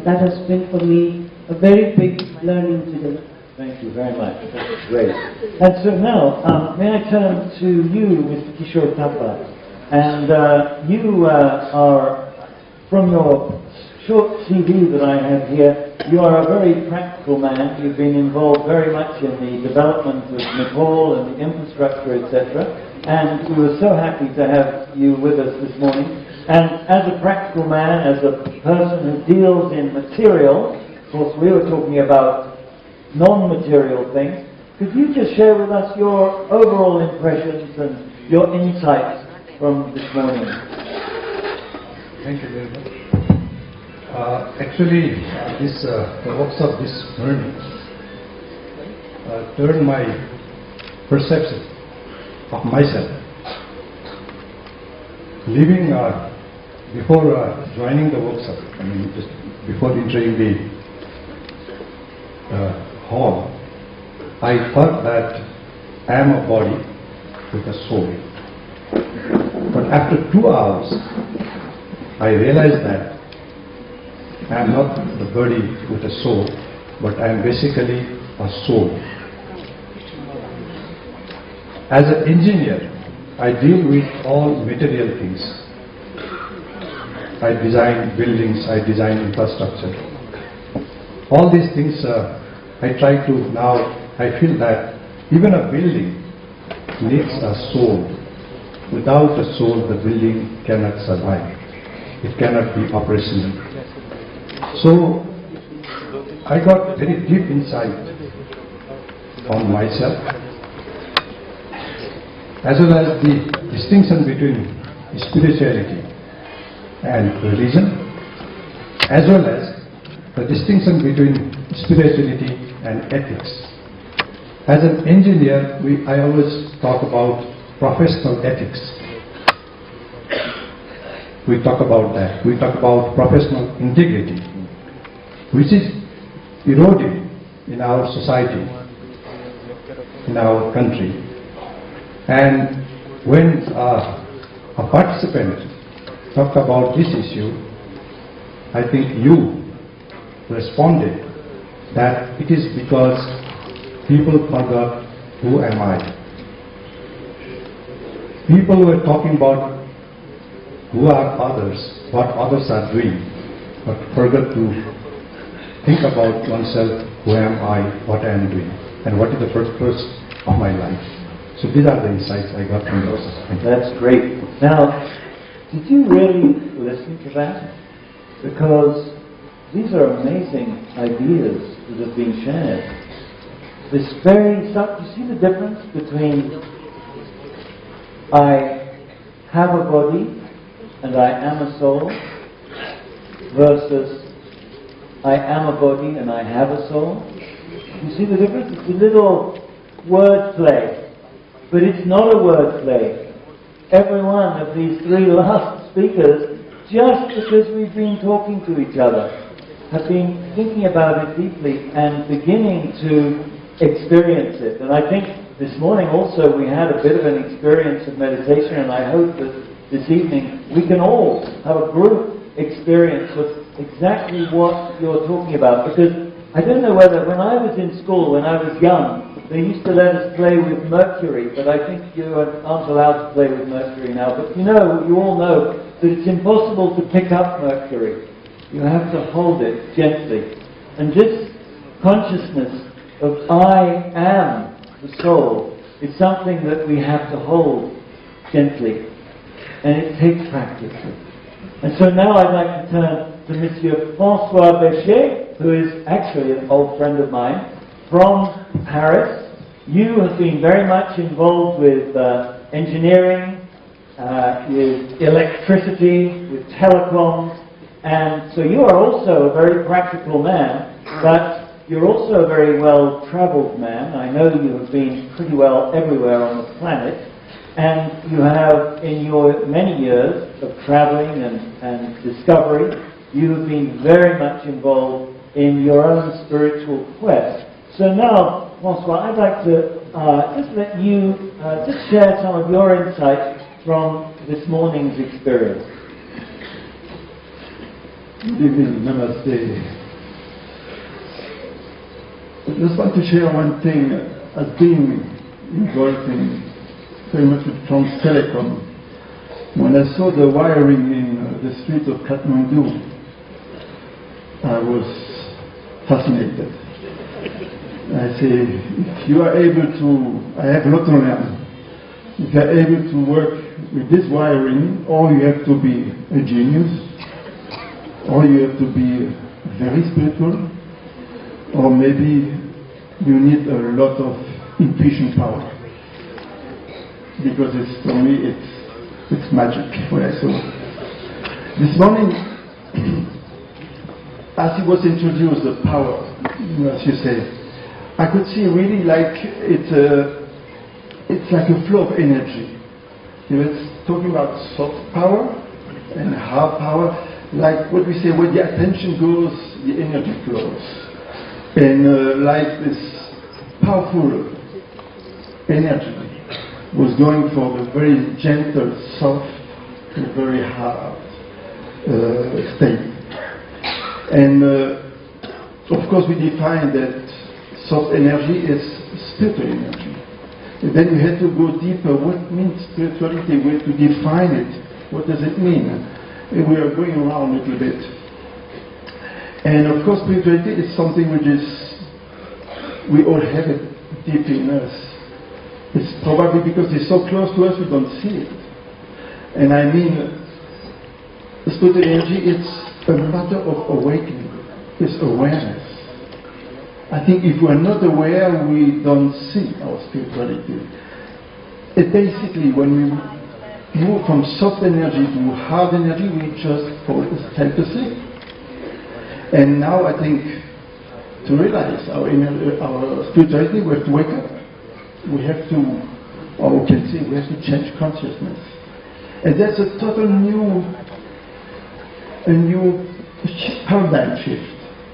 that has been for me a very big learning today. Thank you very much. That's great. And so now, may I turn to you, Mr. Kishore Thapa, and you are, from your short CV that I have here, you are a very practical man. You've been involved very much in the development of Nepal and the infrastructure, etc. And we were so happy to have you with us this morning. And as a practical man, as a person who deals in material, of course we were talking about non-material things, could you just share with us your overall impressions and your insights from this morning? Thank you very much. Actually, the workshop this morning turned my perception of myself. Living before joining the workshop, just before entering the hall, I thought that I am a body with a soul. But after 2 hours, I realized that I am not the body with a soul, but I am basically a soul. As an engineer, I deal with all material things. I design buildings, I design infrastructure. All these things I try to now, I feel that even a building needs a soul. Without a soul, the building cannot survive. It cannot be operational. So, I got very deep insight on myself, as well as the distinction between spirituality and religion, as well as the distinction between spirituality and ethics. As an engineer, I always talk about professional ethics. We talk about that. We talk about professional integrity, which is eroding in our society, in our country. And when a participant talked about this issue, I think you responded that it is because people forgot who am I. People were talking about who are others, what others are doing, but forgot to think about oneself, who am I, what I am doing, and what is the purpose of my life. So these are the insights I got from those. That's great. Now, did you really listen to that? Because these are amazing ideas that have been shared. this very, you see the difference between I have a body and I am a soul versus I am a body and I have a soul? You see the difference? It's a little word play, but it's not a word play. Every one of these three last speakers, just because we've been talking to each other, have been thinking about it deeply and beginning to experience it. And I think this morning also we had a bit of an experience of meditation, and I hope that this evening we can all have a group experience of exactly what you're talking about. Because I don't know whether, when I was in school, when I was young, they used to let us play with mercury, but I think you aren't allowed to play with mercury now. But you know, you all know that it's impossible to pick up mercury. You have to hold it gently. And this consciousness of I am the soul is something that we have to hold gently. And it takes practice. And so now I'd like to turn to Monsieur François Béchet, who is actually an old friend of mine, from Paris. You have been very much involved with engineering, with electricity, with telecoms, and so you are also a very practical man, but you're also a very well-travelled man. I know you have been pretty well everywhere on the planet, and you have, in your many years of travelling and discovery, you have been very much involved in your own spiritual quest. So now, François, I'd like to just let you just share some of your insights from this morning's experience. Good evening, namaste. I just want to share one thing. As being involved in very much with Trans Telecom, when I saw the wiring in the street of Kathmandu, I was fascinated. I say, if you are able to, I have a lot to learn. If you are able to work with this wiring, or you have to be a genius, or you have to be very spiritual, or maybe you need a lot of intuition power. Because it's, for me, it's magic what I saw. This morning, as it was introduced, the power, as you say, I could see really like it's like a flow of energy. He was talking about soft power and hard power, like what we say, where the attention goes, the energy flows. And like this powerful energy was going for the very gentle, soft, and very hard state. And of course we define that soft energy is spiritual energy. And then we had to go deeper. What means spirituality? We have to define it. What does it mean? And we are going around a little bit. And of course spirituality is something which is, we all have it deep in us. It's probably because it's so close to us we don't see it. And I mean, spiritual energy, it's a matter of awakening. It's awareness. I think if we're not aware, we don't see our spirituality. It basically, when we move from soft energy to hard energy, we just fall asleep. And now I think to realize our spirituality, we have to wake up. We have to, or we can say, we have to change consciousness. And that's a total new paradigm shift.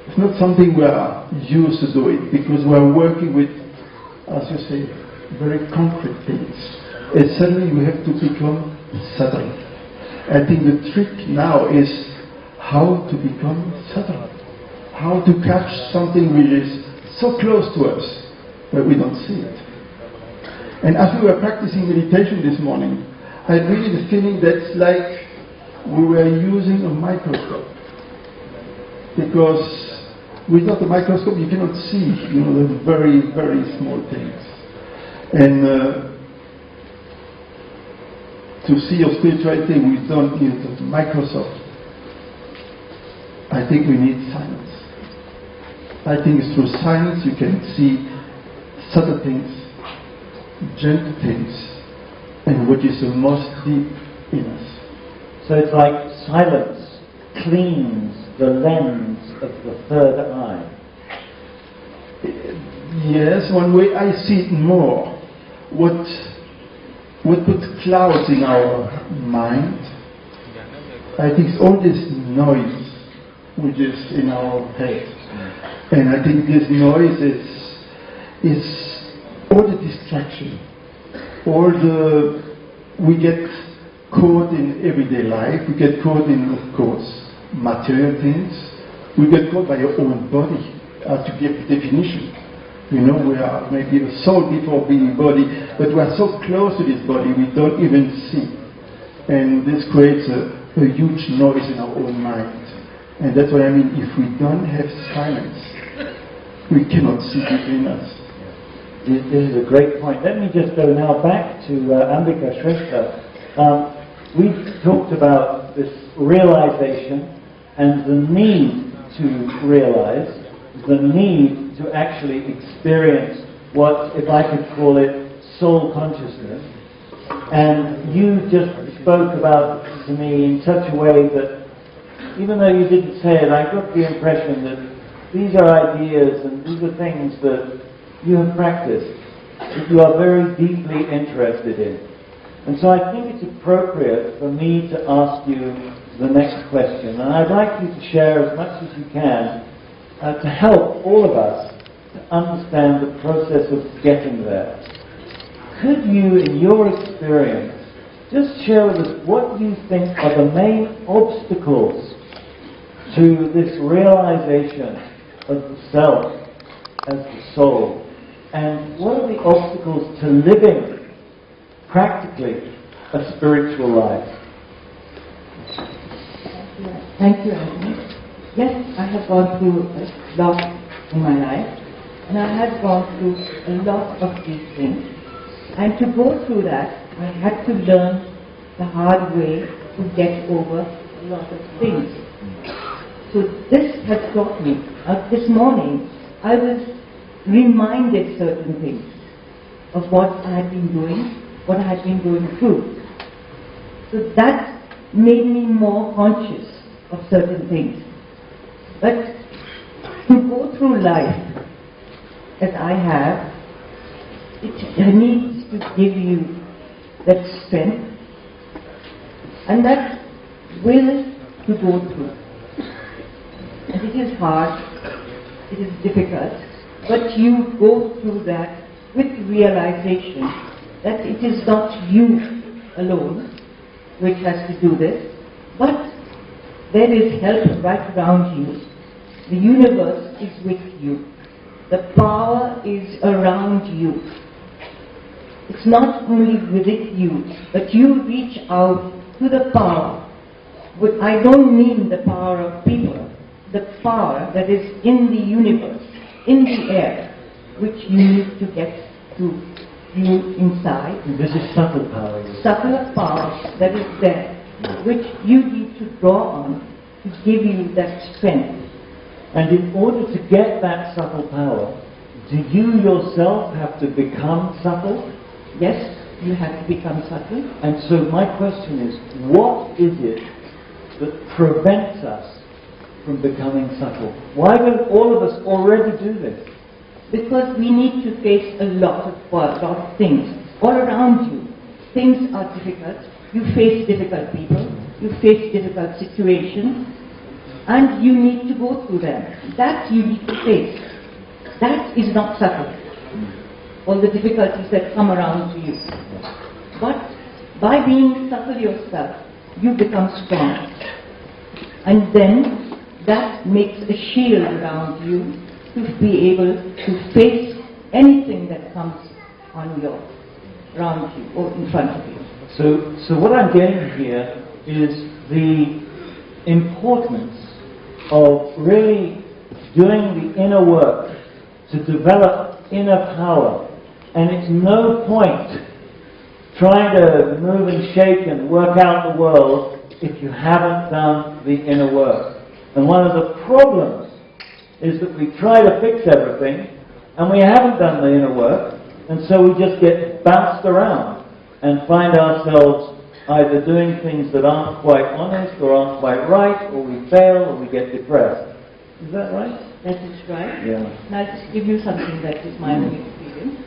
It's not something we are used to doing, because we are working with, as you say, very concrete things. And suddenly we have to become subtle. I think the trick now is how to become subtle. How to catch something which is so close to us, but we don't see it. And as we were practicing meditation this morning, I had really the feeling that's like we were using a microscope. Because without a microscope you cannot see, the very, very small things. And to see your spirituality, we don't need a microscope. I think we need science. I think through science you can see subtle things, gentle things, and what is the most deep in us. So it's like silence cleans the lens of the third eye. Yes, one way I see it more. What puts clouds in our mind, I think it's all this noise which is in our head. And I think this noise is all the distraction, we get caught in everyday life, we get caught in, of course, material things, we get caught by our own body, to give definition. You know, we are maybe a soul before being body, but we are so close to this body we don't even see. And this creates a huge noise in our own mind. And that's what I mean, if we don't have silence, we cannot see between us. This is a great point. Let me just go now back to Ambika Shrestha. We've talked about this realization and the need to realize, the need to actually experience what, if I could call it, soul consciousness. And you just spoke about it to me in such a way that, even though you didn't say it, I got the impression that these are ideas and these are things that you have practiced, that you are very deeply interested in. And so I think it's appropriate for me to ask you the next question. And I'd like you to share as much as you can to help all of us to understand the process of getting there. Could you, in your experience, just share with us what you think are the main obstacles to this realization of the self as the soul? And what are the obstacles to living practically a spiritual life? Thank you, Anthony. Yes, I have gone through a lot in my life, and I have gone through a lot of these things. And to go through that, I had to learn the hard way to get over a lot of things. So this has taught me. This morning, I was reminded certain things of what I had been doing, what I had been going through. So that made me more conscious of certain things. But to go through life as I have, it needs to give you that strength and that will to go through. And it is hard, it is difficult, but you go through that with realization that it is not you alone which has to do this, but there is help right around you. The universe is with you. The power is around you. It's not only within you, but you reach out to the power. But I don't mean the power of people, the power that is in the universe, in the air, which you need to get to you inside. This is subtle power. Subtle power that is there, which you need to draw on to give you that strength. And in order to get that subtle power, do you yourself have to become subtle? Yes, you have to become subtle. And so my question is, what is it that prevents us from becoming subtle? Why don't all of us already do this? Because we need to face a lot of things all around you. Things are difficult. You face difficult people. You face difficult situations. And you need to go through them. That you need to face. That is not subtle. All the difficulties that come around to you. But by being subtle yourself, you become strong. And then that makes a shield around you to be able to face anything that comes on around you or in front of you. So what I'm getting here is the importance of really doing the inner work to develop inner power. And it's no point trying to move and shake and work out the world if you haven't done the inner work. And one of the problems is that we try to fix everything and we haven't done the inner work, and so we just get bounced around and find ourselves either doing things that aren't quite honest or aren't quite right, or we fail or we get depressed. Is that right? That is right. Yeah. And I'll just give you something that is my own experience.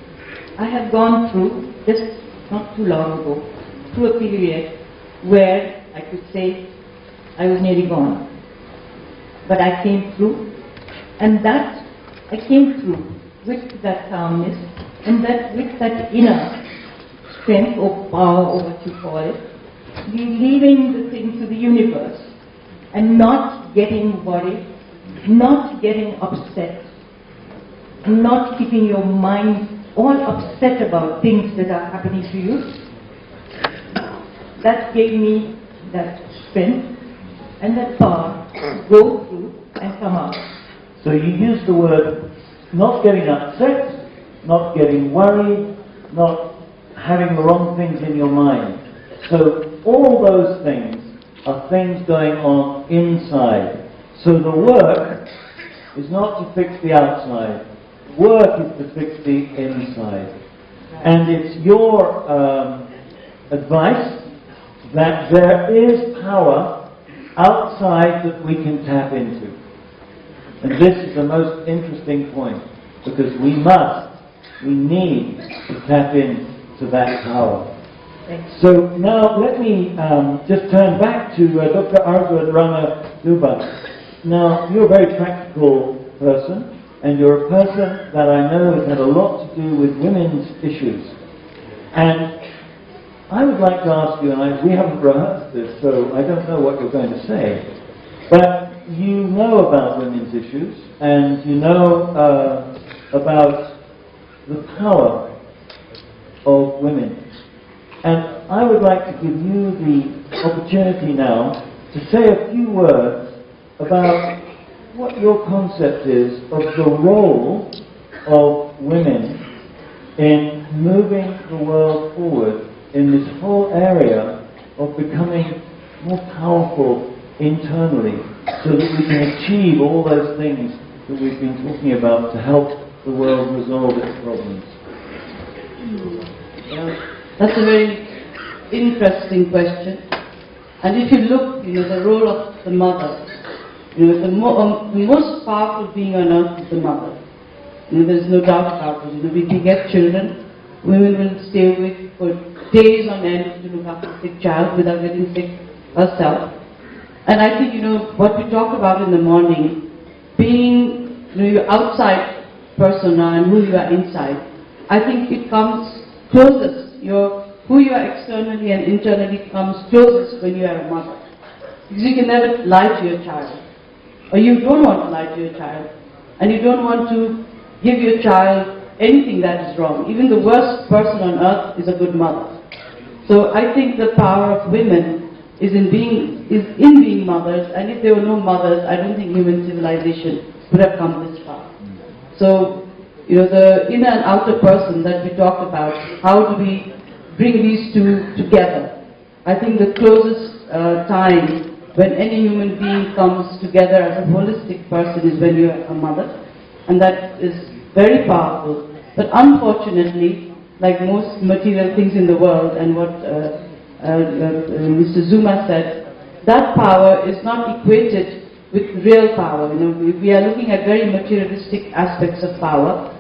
I have gone through, just not too long ago, through a period where I could say I was nearly gone. But I came through, and that I came through with that calmness and that with that inner strength or power, or what you call it, leaving the thing to the universe and not getting worried, not getting upset, not keeping your mind all upset about things that are happening to you. That gave me that strength and that power to go through and come out. So you use the word not getting upset, not getting worried, not having the wrong things in your mind. So all those things are things going on inside. So the work is not to fix the outside. Work is to fix the inside. And it's your advice that there is power outside that we can tap into. And this is the most interesting point, because we need to tap into that power. So now let me just turn back to Dr. Arjun Rana Duba. Now, you're a very practical person, and you're a person that I know has had a lot to do with women's issues. And I would like to ask you, and we haven't rehearsed this, so I don't know what you're going to say, but you know about women's issues, and you know about the power of women. And I would like to give you the opportunity now to say a few words about what your concept is of the role of women in moving the world forward in this whole area of becoming more powerful internally, so that we can achieve all those things that we've been talking about to help the world resolve its problems. That's a very interesting question. And if you look, the role of the mother, the most powerful being on earth is the mother. There's no doubt about it. If we get children, women will stay awake for days on end to look after a sick child without getting sick herself. And I think, what we talk about in the morning, being your outside persona and who you are inside, I think it comes closest. Who you are externally and internally comes closest when you are a mother. Because you can never lie to your child. Or you don't want to lie to your child. And you don't want to give your child anything that is wrong. Even the worst person on earth is a good mother. So I think the power of women is in being mothers, and if there were no mothers, I don't think human civilization would have come this far. So, the inner and outer person that we talked about, how do we bring these two together? I think the closest time when any human being comes together as a holistic person is when you are a mother, and that is very powerful. But unfortunately, like most material things in the world, and what Mr. Zuma said, that power is not equated with real power. We are looking at very materialistic aspects of power,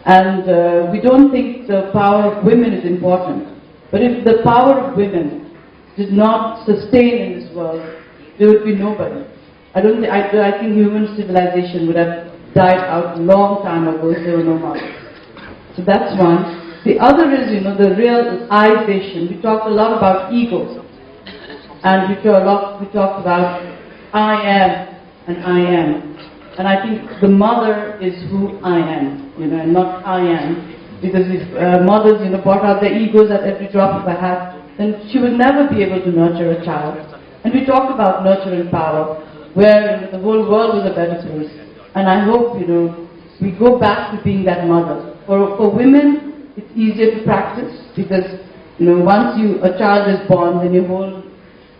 and we don't think the power of women is important. But if the power of women did not sustain in this world, there would be nobody. I think human civilization would have died out a long time ago if there were no mothers. So that's one. The other is, the realization. We talked a lot about ego. And we talked about I am and I am. And I think the mother is who I am, and not I am. Because if mothers, brought out their egos at every drop of a hat, then she would never be able to nurture a child. And we talked about nurture and power, where the whole world was a better place. And I hope, we go back to being that mother. For women, it's easier to practice, because, once a child is born, then your whole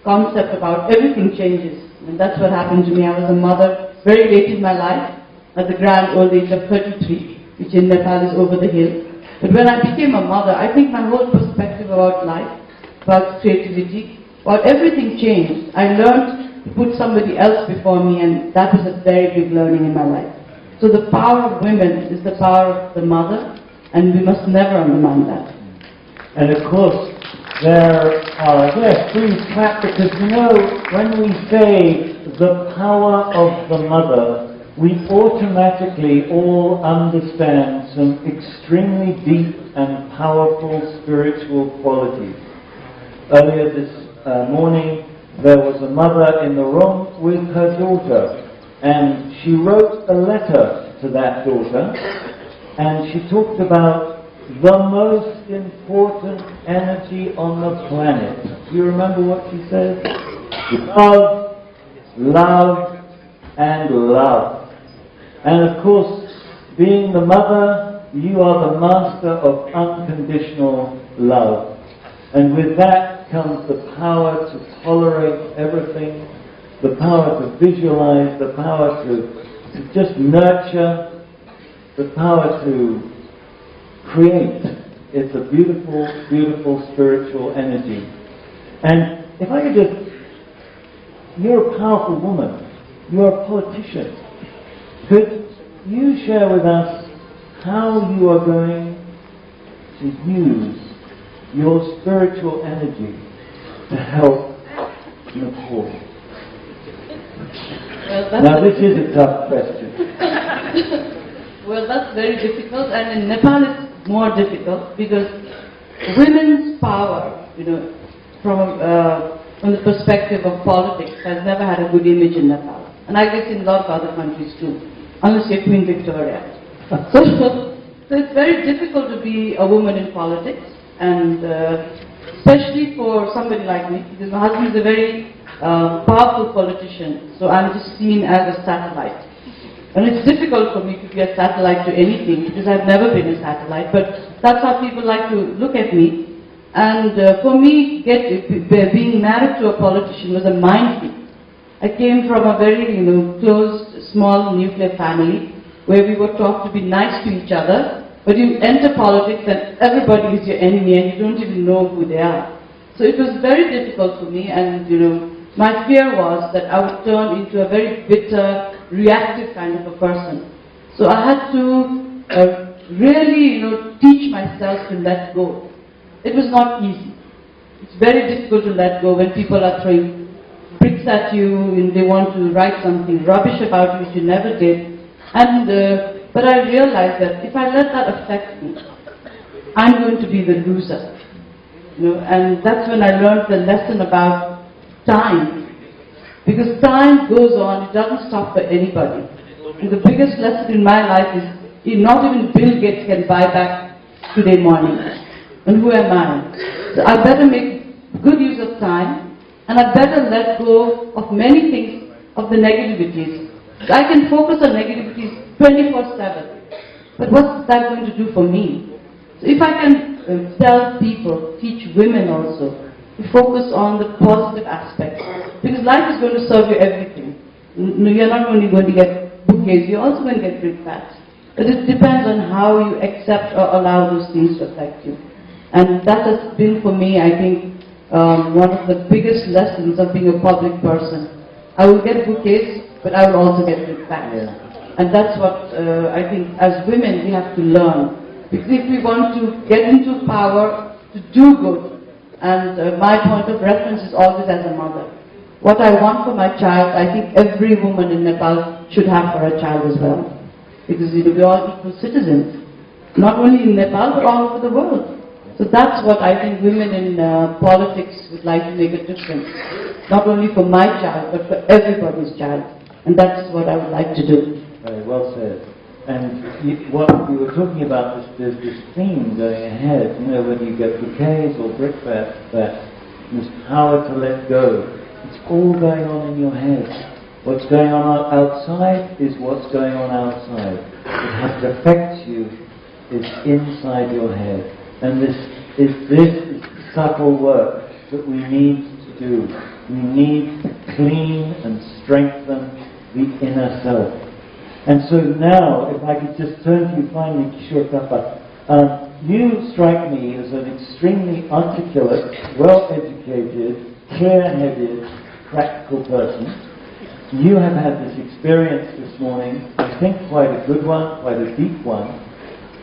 concept about everything changes. And that's what happened to me. I was a mother very late in my life, at the grand old age of 33. which in Nepal is over the hill. But when I became a mother, I think my whole perspective about life, about creativity, about everything changed. I learned to put somebody else before me, and that was a very big learning in my life. So the power of women is the power of the mother, and we must never undermine that. And of course, there are, yes, please clap, because you know, when we say the power of the mother, we automatically all understand some extremely deep and powerful spiritual qualities. Earlier this morning, there was a mother in the room with her daughter, and she wrote a letter to that daughter, and she talked about the most important energy on the planet. Do you remember what she said? Love, love, and love. And of course, being the mother, you are the master of unconditional love. And with that comes the power to tolerate everything, the power to visualize, the power to just nurture, the power to create. It's a beautiful, beautiful spiritual energy. And if I could just, you're a powerful woman, you're a politician. Could you share with us how you are going to use your spiritual energy to help Nepal? Well, now this is a tough question. Well, that's very difficult, and in Nepal it's more difficult because women's power, from the perspective of politics, has never had a good image in Nepal. And I guess in a lot of other countries too, unless you're Queen Victoria. So it's very difficult to be a woman in politics, and especially for somebody like me, because my husband is a very powerful politician, so I'm just seen as a satellite. And it's difficult for me to be a satellite to anything, because I've never been a satellite, but that's how people like to look at me. And for me, being married to a politician was a minefield. I came from a very, closed, small nuclear family where we were taught to be nice to each other, but you enter politics and everybody is your enemy and you don't even know who they are. So it was very difficult for me, and my fear was that I would turn into a very bitter, reactive kind of a person. So I had to really, teach myself to let go. It was not easy. It's very difficult to let go when people are throwing bricks at you and they want to write something rubbish about you which you never did. And but I realized that if I let that affect me, I'm going to be the loser. And that's when I learned the lesson about time. Because time goes on, it doesn't stop for anybody. And the biggest lesson in my life is not even Bill Gates can buy back today morning. And who am I? So I better make good use of time, and I better let go of many things, of the negativities. So I can focus on negativities 24/7. But what's that going to do for me? So if I can tell people, teach women also, to focus on the positive aspects. Because life is going to serve you everything. You're not only going to get bouquets, you're also going to get brickbats. But it depends on how you accept or allow those things to affect you. And that has been for me, I think, one of the biggest lessons of being a public person. I will get bouquets, but I will also get brickbats. Yeah. And that's what I think as women we have to learn. Because if we want to get into power, to do good, and my point of reference is always as a mother. What I want for my child, I think every woman in Nepal should have for her child as well. Because we're all equal citizens, not only in Nepal but all over the world. So that's what I think women in politics would like to make a difference. Not only for my child, but for everybody's child. And that's what I would like to do. Very well said. And what we were talking about, there's this theme going ahead, whether you get bouquets or brickbats, this power to let go. It's all going on in your head. What's going on outside is what's going on outside. What affects you is inside your head. And this is subtle work that we need to do. We need to clean and strengthen the inner self. And so now, if I could just turn to you finally, Kishore Thapa, you strike me as an extremely articulate, well-educated, clear-headed, practical person. You have had this experience this morning, I think quite a good one, quite a deep one.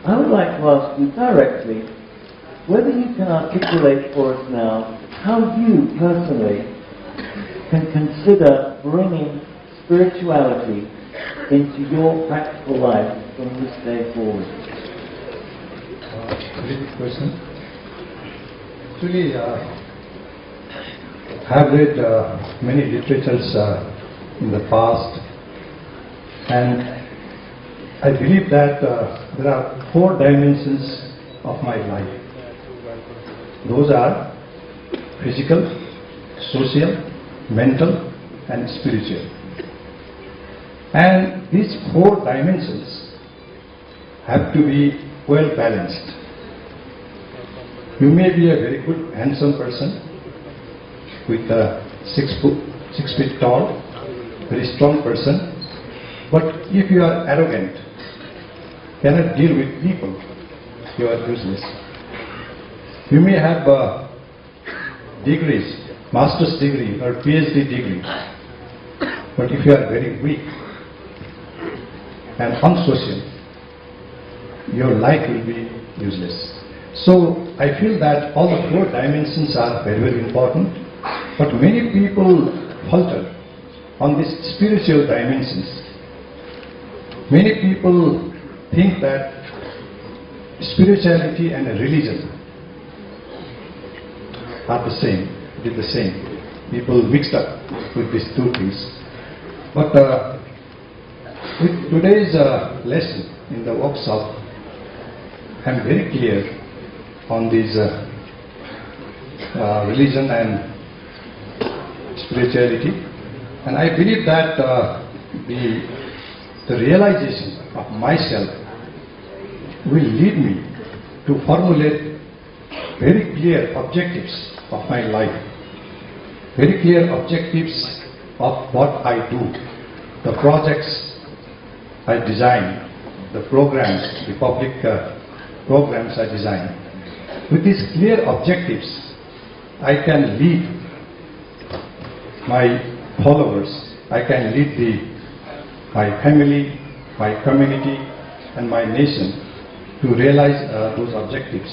I would like to ask you directly whether you can articulate for us now how you personally can consider bringing spirituality into your practical life from this day forward. Very good question. Actually, I have read many literatures in the past, and I believe that there are 4 dimensions of my life. Those are physical, social, mental, and spiritual. And these 4 dimensions have to be well balanced. You may be a very good, handsome person with a 6 feet tall, very strong person, but if you are arrogant, cannot deal with people, you are useless. You may have degrees, master's degree or PhD degree, but if you are very weak and unsocial, your life will be useless. So I feel that all the 4 dimensions are very, very important, but many people falter on these spiritual dimensions. Many people think that spirituality and religion are the same, it is the same. People mixed up with these 2 things. But with today's lesson in the workshop, I am very clear on these religion and spirituality, and I believe that the realization of myself will lead me to formulate very clear objectives of my life, very clear objectives of what I do, the projects I design, the programs, the public programs I design. With these clear objectives, I can lead my followers, I can lead my family, my community, and my nation to realize those objectives.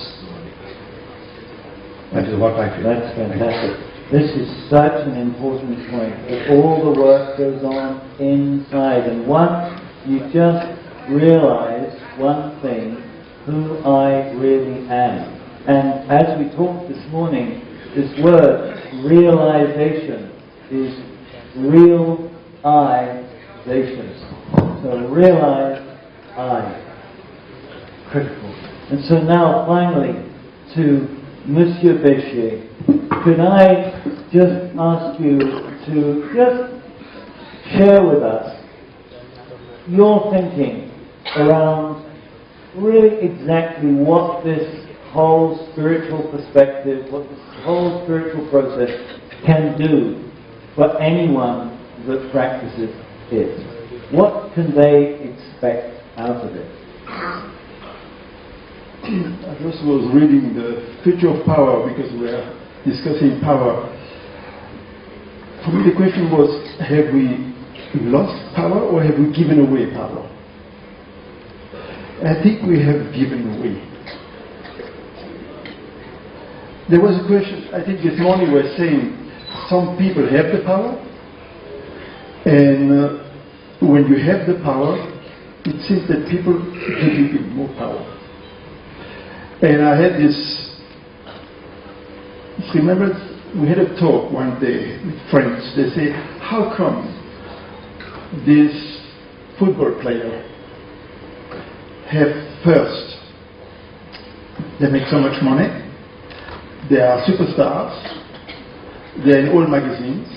That is what I feel. That's fantastic. This is such an important point, that all the work goes on inside, and once you just realize one thing, who I really am. And as we talked this morning, this word, realization, is real-I-zation. So realize I. Critical. And so now finally to Monsieur Béchier, could I just ask you to just share with us your thinking around really exactly what this whole spiritual perspective, what this whole spiritual process can do for anyone that practices it? What can they expect out of it? I just was reading the Future of Power because we are discussing power. For me the question was, have we lost power or have we given away power? I think we have given away. There was a question, I think this morning we were saying some people have the power, and when you have the power, it seems that people give you even more power. And I had this, remember, we had a talk one day with friends. They say, how come this football player have first, they make so much money, they are superstars, they're in all magazines,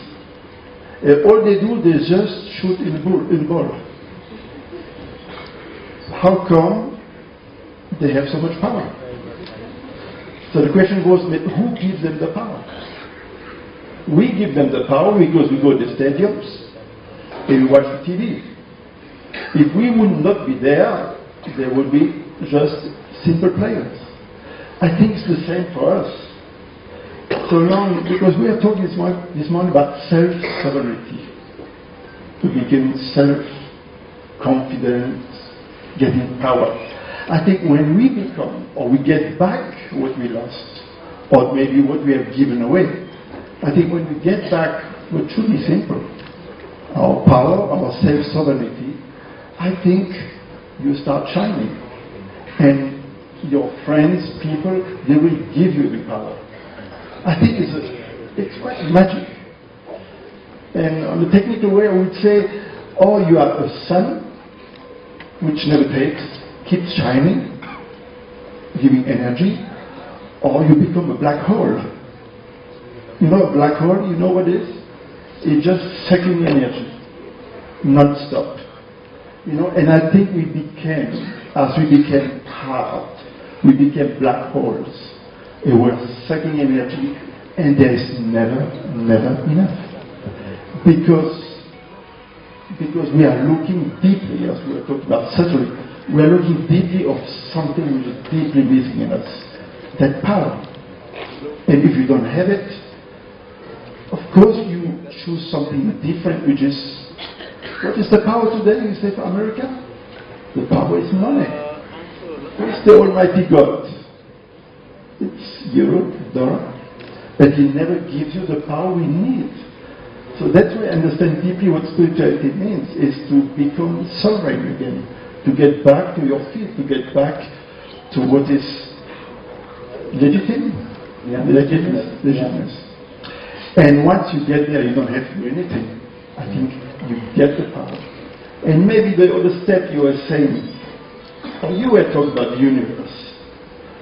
and all they do, they just shoot in the ball. How come they have so much power? So the question was, who gives them the power? We give them the power because we go to the stadiums and we watch the TV. If we would not be there, there would be just simple players. I think it's the same for us. So long, because we are talking this morning about self-sovereignty, to become self-confident, getting power. I think when we become, or we get back what we lost, or maybe what we have given away, I think when we get back what should be simple, our power, our self-sovereignty, I think you start shining. And your friends, people, they will give you the power. I think it's quite magic. And on the technical way, I would say, or you are a sun, which never fades, keeps shining, giving energy, or you become a black hole. You know a black hole, you know what it is? It's just sucking energy, non-stop. You know, and I think we became, as we became hard, we became black holes. It was sucking energy, and there is never enough. Because we are looking deeply, as we were talking about subtly, we are looking deeply of something which is deeply missing in us. That power. And if you don't have it, of course you choose something different, which is, what is the power today, you say, for America? The power is money. It's the Almighty God. It's euro, dollar. But He never gives you the power we need. So that's why I understand deeply what spirituality means, is to become sovereign again, to get back to your feet, to get back to what is legitimate. Yeah. Legitimacy. And once you get there, you don't have to do anything. I think you get the power. And maybe the other step you were saying, or you were talking about the universe.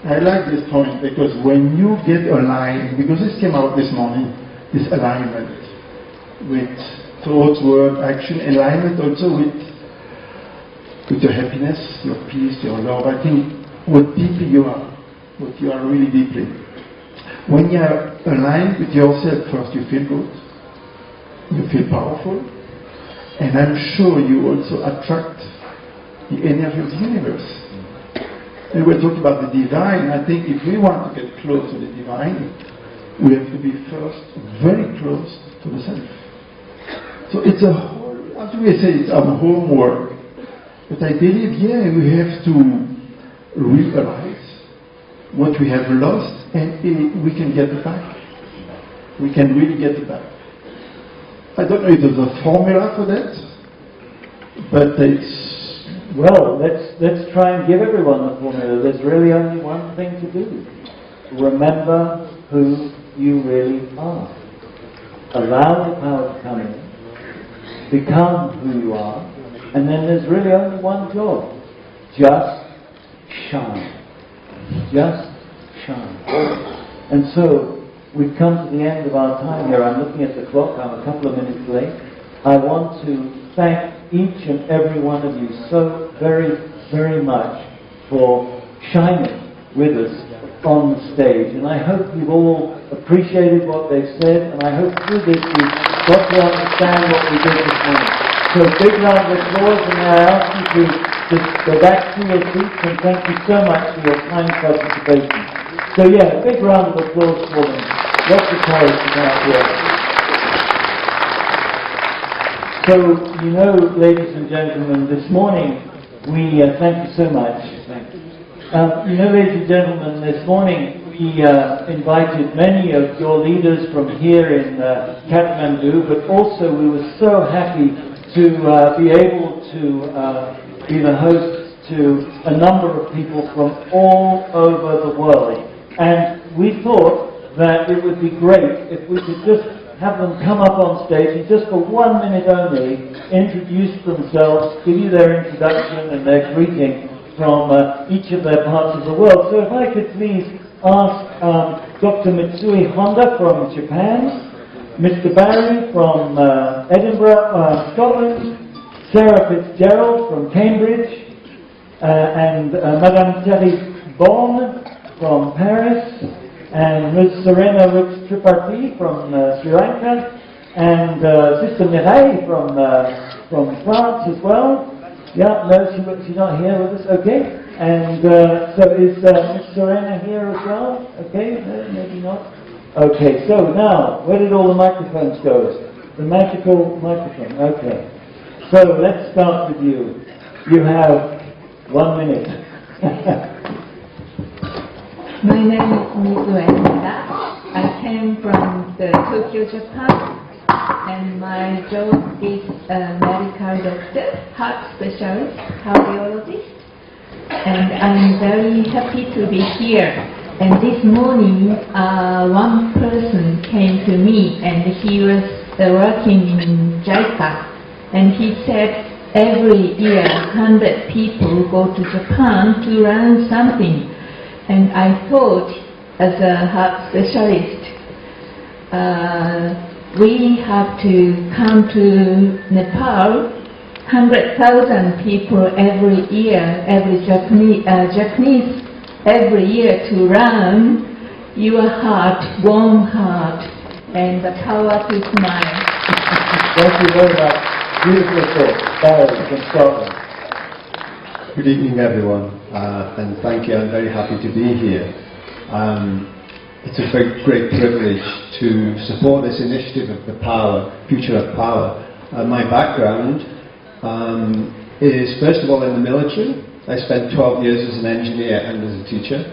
I like this point because when you get aligned, because this came out this morning, this alignment with thoughts, word, action, alignment also with your happiness, your peace, your love. I think what deeply you are, what you are really deeply. When you are aligned with yourself first, you feel good, you feel powerful, and I'm sure you also attract the energy of the universe. And we're talking about the divine. I think if we want to get close to the divine, we have to be first very close to the self. So it's a whole, as we say, it's our homework. But I believe, yeah, we have to realize what we have lost, and we can get it back. We can really get it back. I don't know if there's a formula for that, but it's... Well, let's try and give everyone the formula. There's really only one thing to do. Remember who you really are. Allow the power to come in. Become who you are. And then there's really only one job. Just shine. Just shine. And so, we've come to the end of our time here. I'm looking at the clock. I'm a couple of minutes late. I want to thank each and every one of you so very, very much for shining with us on the stage. And I hope you've all appreciated what they've said, and I hope through this you've got to understand what we did this morning. So a big round of applause, and I ask you to just go back to your seats, and thank you so much for your kind participation. So yeah, a big round of applause for them. Lots of courage to come up here. So, you know, ladies and gentlemen, this morning we, thank you so much. You know, ladies and gentlemen, this morning we invited many of your leaders from here in Kathmandu, but also we were so happy to be able to be the hosts to a number of people from all over the world. And we thought that it would be great if we could just have them come up on stage and just for 1 minute only introduce themselves, give you their introduction and their greeting from each of their parts of the world. So if I could please ask Dr. Mitsui Honda from Japan, Mr. Barry from Edinburgh, Scotland, Sarah Fitzgerald from Cambridge, and Madame Terry Bourne from Paris, and Ms. Serena Rix Tripathi from Sri Lanka, and Sister Mireille from France as well, Yeah, no, she's not here with us. Okay. And so is Miss Serena here as well? Okay, no, maybe not. Okay, so now, where did all the microphones go? The magical microphone. Okay. So let's start with you. You have 1 minute. My name is Mizu Enida. I came from Tokyo, Japan. And my job is a medical doctor, heart specialist, cardiologist. And I'm very happy to be here. And this morning, one person came to me, and he was working in JICA. And he said, every year, 100 people go to Japan to learn something. And I thought, as a heart specialist, we have to come to Nepal, 100,000 people every year, every Japanese every year to learn your heart, warm heart, and the power to smile. Thank you very much. Beautiful thought. Barry from Scotland. Good evening, everyone, and thank you. I'm very happy to be here. It's a very great privilege to support this initiative of the Power, Future of Power. My background is, first of all, in the military. I spent 12 years as an engineer and as a teacher.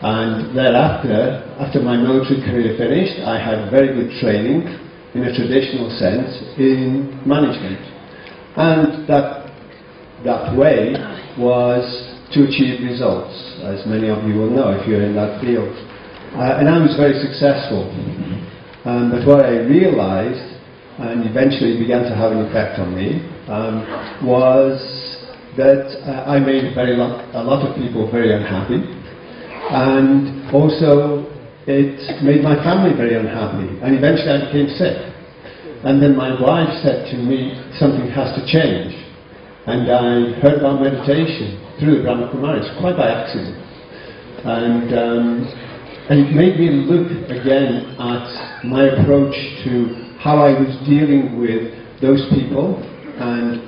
And thereafter, after my military career finished, I had very good training, in a traditional sense, in management. And that way was to achieve results, as many of you will know if you're in that field. And I was very successful. But what I realized, and eventually began to have an effect on me, was that I made a lot of people very unhappy. And also, it made my family very unhappy. And eventually I became sick. And then my wife said to me, something has to change. And I heard about meditation through the Brahma Kumaris, quite by accident. And it made me look again at my approach to how I was dealing with those people and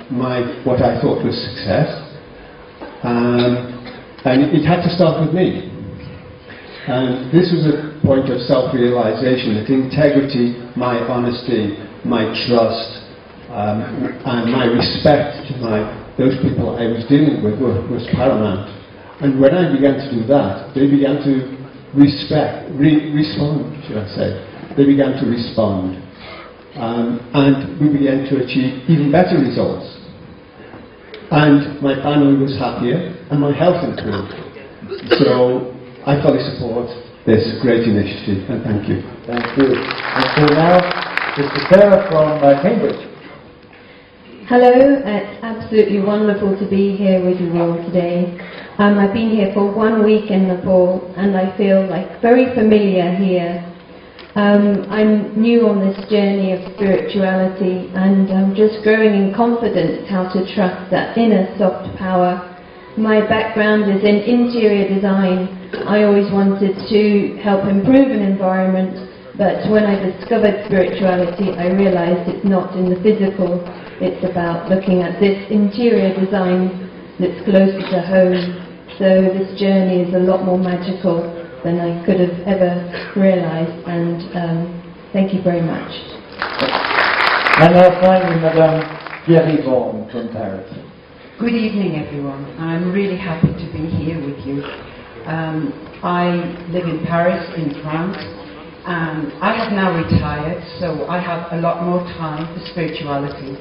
what I thought was success. And it had to start with me. And this was a point of self-realization, that integrity, my honesty, my trust, and my respect to those people I was dealing with was paramount. And when I began to do that, they began to respond, should I say. They began to respond. And we began to achieve even better results. And my family was happier, and my health improved. So I fully support this great initiative, and thank you. Thank you. And so now, Mr. Sarah from Cambridge. Hello, it's absolutely wonderful to be here with you all today. I've been here for 1 week in Nepal, and I feel like very familiar here. I'm new on this journey of spirituality, and I'm just growing in confidence how to trust that inner soft power. My background is in interior design. I always wanted to help improve an environment, but when I discovered spirituality, I realized it's not in the physical. It's about looking at this interior design that's closer to home. So this journey is a lot more magical than I could have ever realized, and thank you very much. And now finally, Madame Thierry Vaughan from Paris. Good evening, everyone. I'm really happy to be here with you. I live in Paris, in France, and I have now retired, so I have a lot more time for spirituality.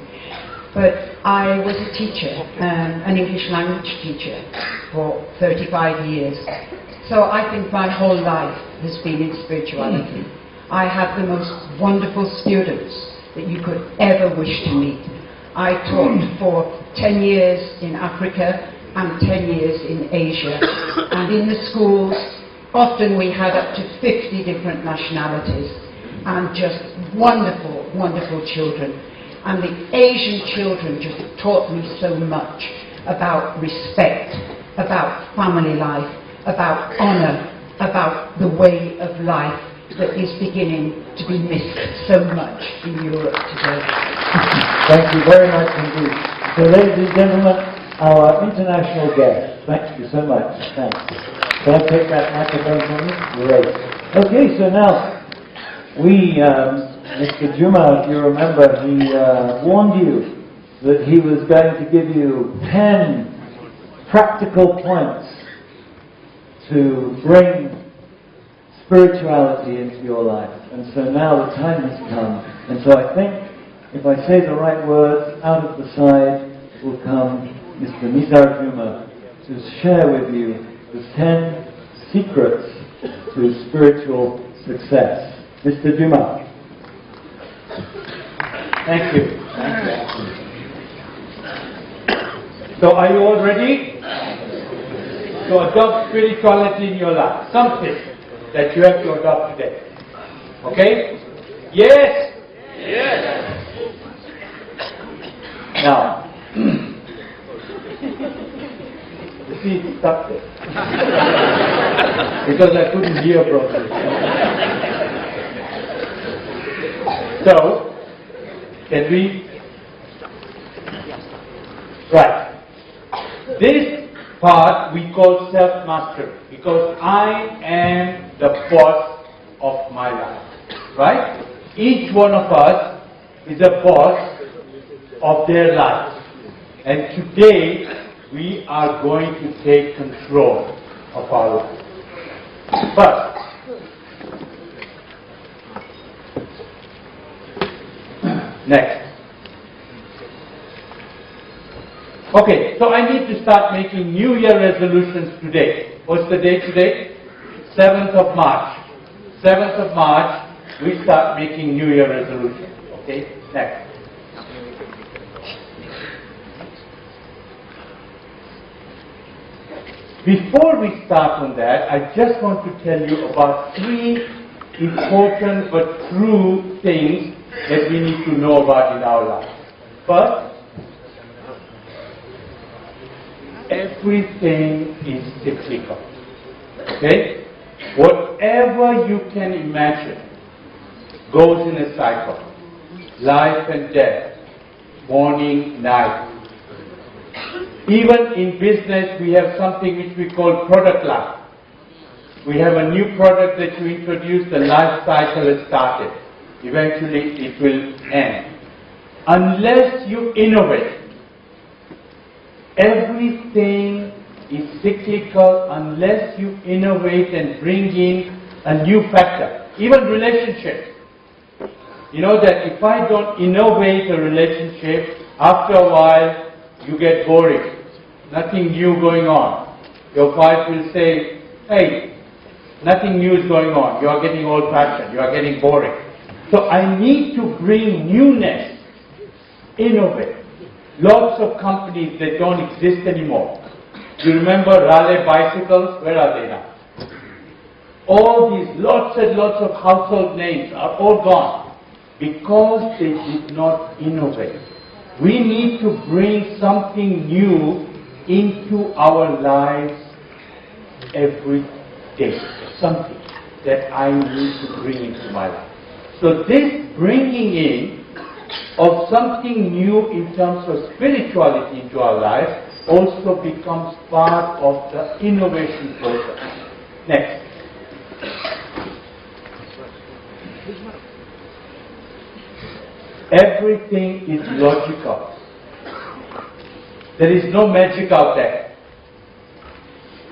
But I was a teacher, an English language teacher, for 35 years. So I think my whole life has been in spirituality. I have the most wonderful students that you could ever wish to meet. I taught for 10 years in Africa and 10 years in Asia. And in the schools, often we had up to 50 different nationalities and just wonderful, wonderful children. And the Asian children just taught me so much about respect, about family life, about honor, about the way of life that is beginning to be missed so much in Europe today. Thank you very much indeed. So ladies and gentlemen, our international guest. Thank you so much. Thanks. Can I take that microphone from you? Great. Okay, so now, Mr. Juma, if you remember, he warned you that he was going to give you 10 practical points to bring spirituality into your life. And so now the time has come. And so I think if I say the right words, out of the side will come Mr. Nizar Juma to share with you the 10 secrets to spiritual success. Mr. Juma. Thank you. Thank you. So are you all ready to adopt spirituality in your life? Something that you have to adopt today. Okay? Yes? Yes. Now, you see, it's stuck there. Because I couldn't hear properly. So, can we? Right. This part we call self-mastery, because I am the boss of my life. Right? Each one of us is a boss of their life. And today, we are going to take control of our life. But, next. Okay, so I need to start making New Year resolutions today. What's the date today? 7th of March. 7th of March, we start making New Year resolutions. Okay, next. Before we start on that, I just want to tell you about 3 important but true things that we need to know about in our life. First, everything is cyclical. Okay? Whatever you can imagine goes in a cycle. Life and death, morning, night. Even in business, we have something which we call product life. We have a new product that you introduce, the life cycle has started. Eventually, it will end. Unless you innovate, everything is cyclical unless you innovate and bring in a new factor. Even relationships. You know that if I don't innovate a relationship, after a while, you get boring. Nothing new going on. Your wife will say, hey, nothing new is going on. You are getting old-fashioned. You are getting boring. So I need to bring newness, innovate. Lots of companies that don't exist anymore. You remember Raleigh bicycles? Where are they now? All these lots and lots of household names are all gone because they did not innovate. We need to bring something new into our lives every day. Something that I need to bring into my life. So this bringing in of something new in terms of spirituality into our life also becomes part of the innovation process. Next. Everything is logical. There is no magic out there.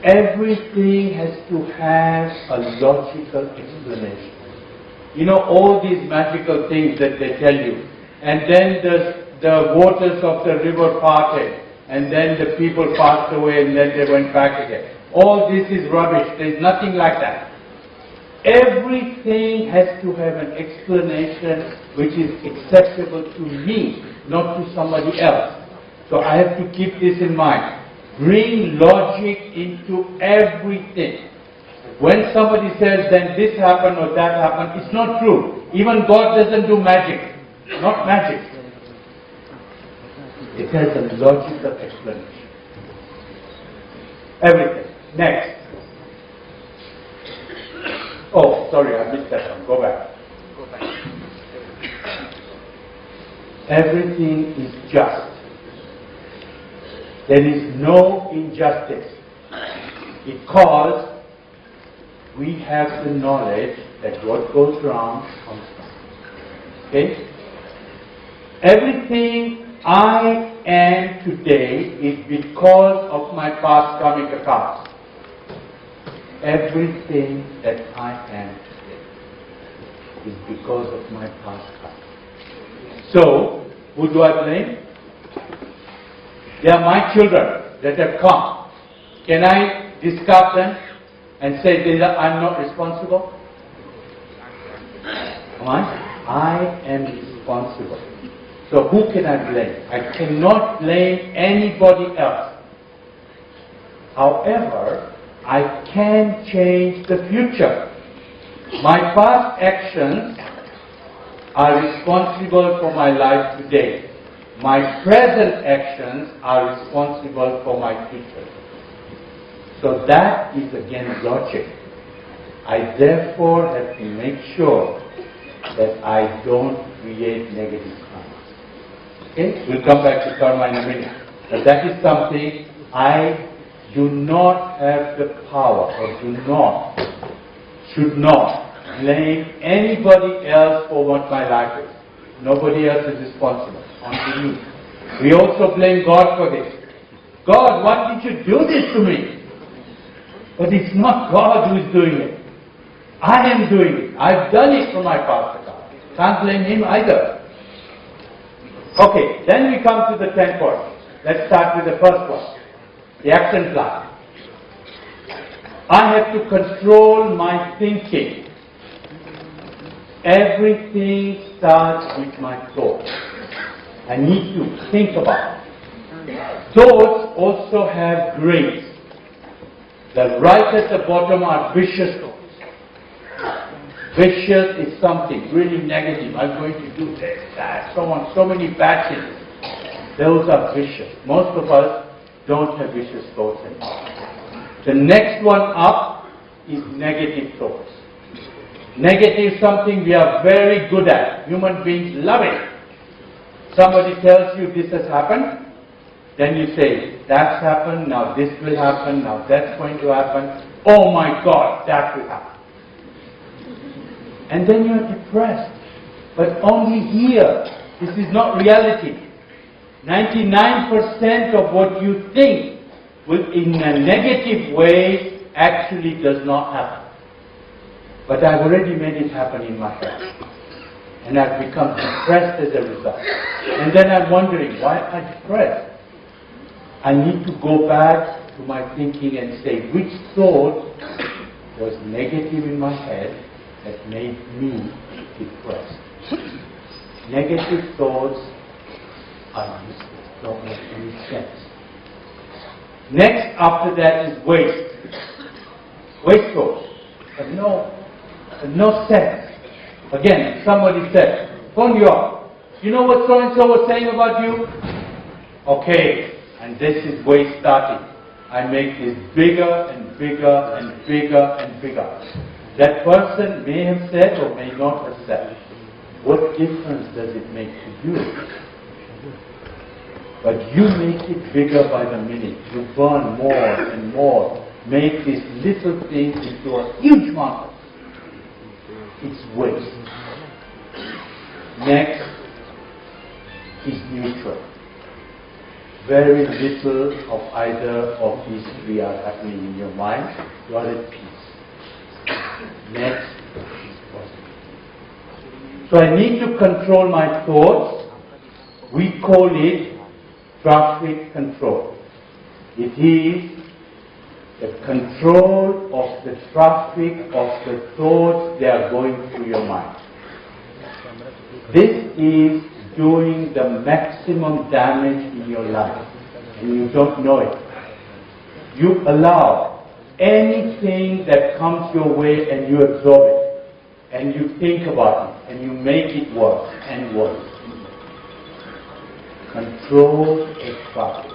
Everything has to have a logical explanation. You know, all these magical things that they tell you. And then the waters of the river parted. And then the people passed away and then they went back again. All this is rubbish. There is nothing like that. Everything has to have an explanation which is accessible to me, not to somebody else. So I have to keep this in mind. Bring logic into everything. When somebody says, then this happened or that happened, it's not true. Even God doesn't do magic. Not magic. It has a logical explanation. Everything. Next. Oh, sorry, I missed that one. Go back. Everything is just. There is no injustice because we have the knowledge that what goes wrong comes wrong. Okay? Everything I am today is because of my past karmic accounts. Everything that I am today is because of my past karma. So, who do I blame? They are my children that have come. Can I discard them and say I'm not responsible? Am I am responsible. So who can I blame? I cannot blame anybody else. However, I can change the future. My past actions are responsible for my life today. My present actions are responsible for my future. So that is against logic. I therefore have to make sure that I don't create negative karma. Okay? We'll come back to karma in a minute. But that is something I do not have the power or should not blame anybody else for what my life is. Nobody else is responsible. Only me. We also blame God for this. God, why did you do this to me? But it's not God who is doing it. I am doing it. I've done it for my past account. Can't blame him either. Okay, then we come to the 10 points. Let's start with the first one. The action plan. I have to control my thinking. Everything starts with my thoughts. I need to think about it. Thoughts also have grades. The right at the bottom are vicious thoughts. Vicious is something really negative. I'm going to do this, that, so on. So many bad things. Those are vicious. Most of us don't have vicious thoughts anymore. The next one up is negative thoughts. Negative is something we are very good at. Human beings love it. Somebody tells you this has happened, then you say, that's happened, now this will happen, now that's going to happen. Oh my God, that will happen. And then you're depressed. But only here. This is not reality. 99% of what you think in a negative way actually does not happen. But I've already made it happen in my head. And I've become depressed as a result. And then I'm wondering, why am I depressed? I need to go back to my thinking and say, which thought was negative in my head that made me depressed? Negative thoughts are useless, don't make any sense. Next after that is waste. Waste thoughts have no sense. Again, somebody said, phone you up. You know what so and so was saying about you? Okay, and this is waste starting. I make this bigger and bigger and bigger and bigger. That person may have said or may not have said. What difference does it make to you? But you make it bigger by the minute. You burn more and more. Make these little things into a huge mountain. It's waste. Next is neutral. Very little of either of these three are happening in your mind. You are at peace. Next is positive. So I need to control my thoughts. We call it traffic control. It is the control of the traffic of the thoughts that are going through your mind. This is doing the maximum damage in your life, and you don't know it. You allow anything that comes your way and you absorb it, and you think about it, and you make it worse and worse. Control the traffic.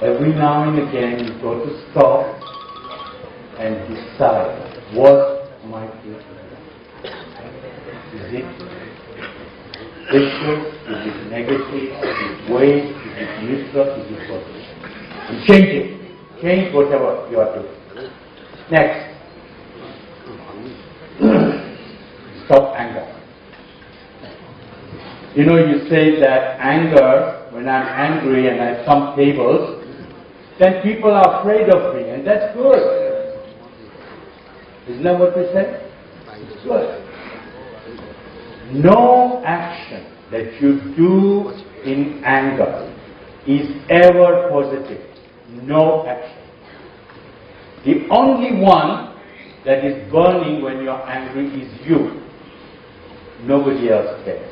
Every now and again you got to stop and decide, what am I doing? Is it vicious? Is it negative? Is it waste? Is it neutral? Is it positive? And change it. Change whatever you are doing. Next. Stop anger. You know, you say that anger, when I'm angry and I thump tables, then people are afraid of me, and that's good. Isn't that what we said? It's good. No action that you do in anger is ever positive. No action. The only one that is burning when you're angry is you. Nobody else cares.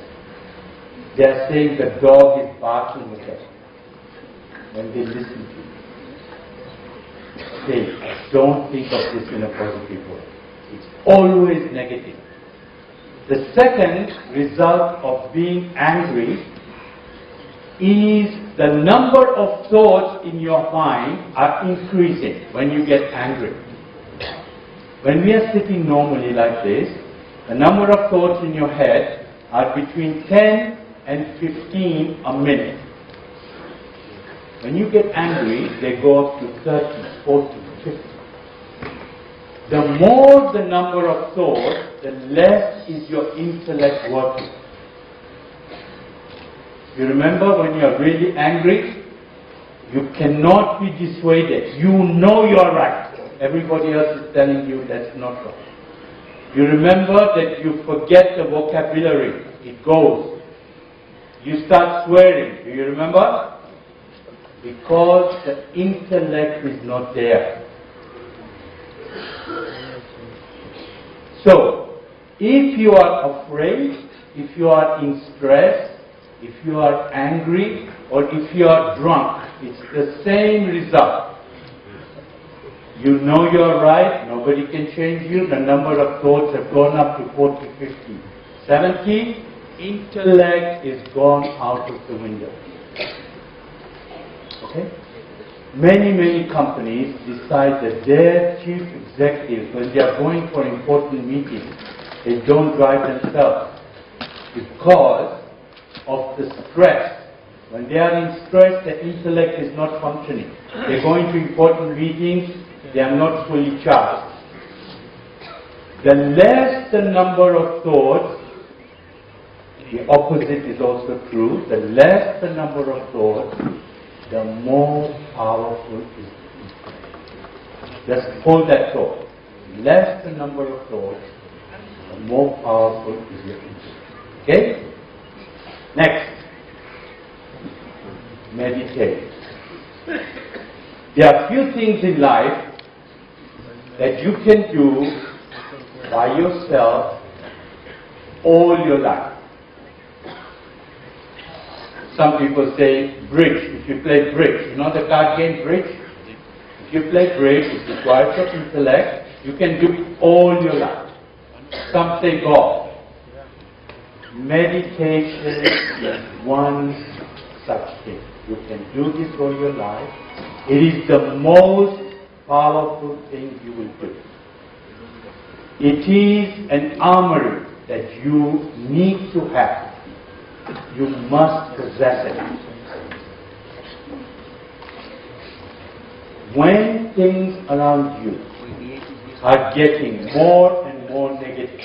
They are saying the dog is barking at them when they listen to you. Say, don't think of this in a positive way. It's always negative. The second result of being angry is the number of thoughts in your mind are increasing when you get angry. When we are sitting normally like this, the number of thoughts in your head are between 10 and 15 a minute. When you get angry, they go up to 30, 40, 50. The more the number of thoughts, the less is your intellect working. You remember when you are really angry, you cannot be dissuaded. You know you are right. Everybody else is telling you that's not right. You remember that you forget the vocabulary. It goes. You start swearing. Do you remember? Because the intellect is not there. So, if you are afraid, if you are in stress, if you are angry, or if you are drunk, it's the same result. You know you are right, nobody can change you, the number of thoughts have gone up to 40, 50, 70, intellect is gone out of the window. Okay? Many companies decide that their chief executives, when they are going for important meetings, they don't drive themselves because of the stress. When they are in stress, the intellect is not functioning. They are going to important meetings, they are not fully charged. The less the number of thoughts, the opposite is also true. The less the number of thoughts, the more powerful is it. Just hold that thought. The less the number of thoughts, the more powerful is your intellect. Okay? Next. Meditate. There are few things in life that you can do by yourself all your life. Some people say bridge. If you play bridge, you know the card game bridge? If you play bridge, it requires your intellect. You can do it all your life. Some say golf. Meditation is one such thing. You can do this all your life. It is the most powerful thing you will do. It is an armory that you need to have. You must possess it. When things around you are getting more and more negative,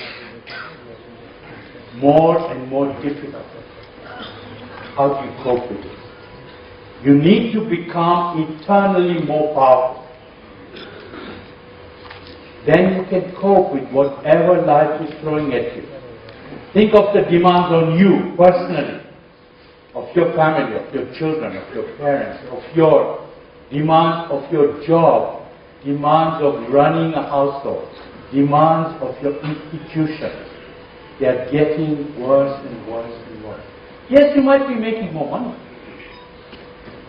more and more difficult, how do you cope with it? You need to become eternally more powerful. Then you can cope with whatever life is throwing at you. Think of the demands on you personally, of your family, of your children, of your parents, of your demands of your job, demands of running a household, demands of your institution. They are getting worse and worse and worse. Yes, you might be making more money.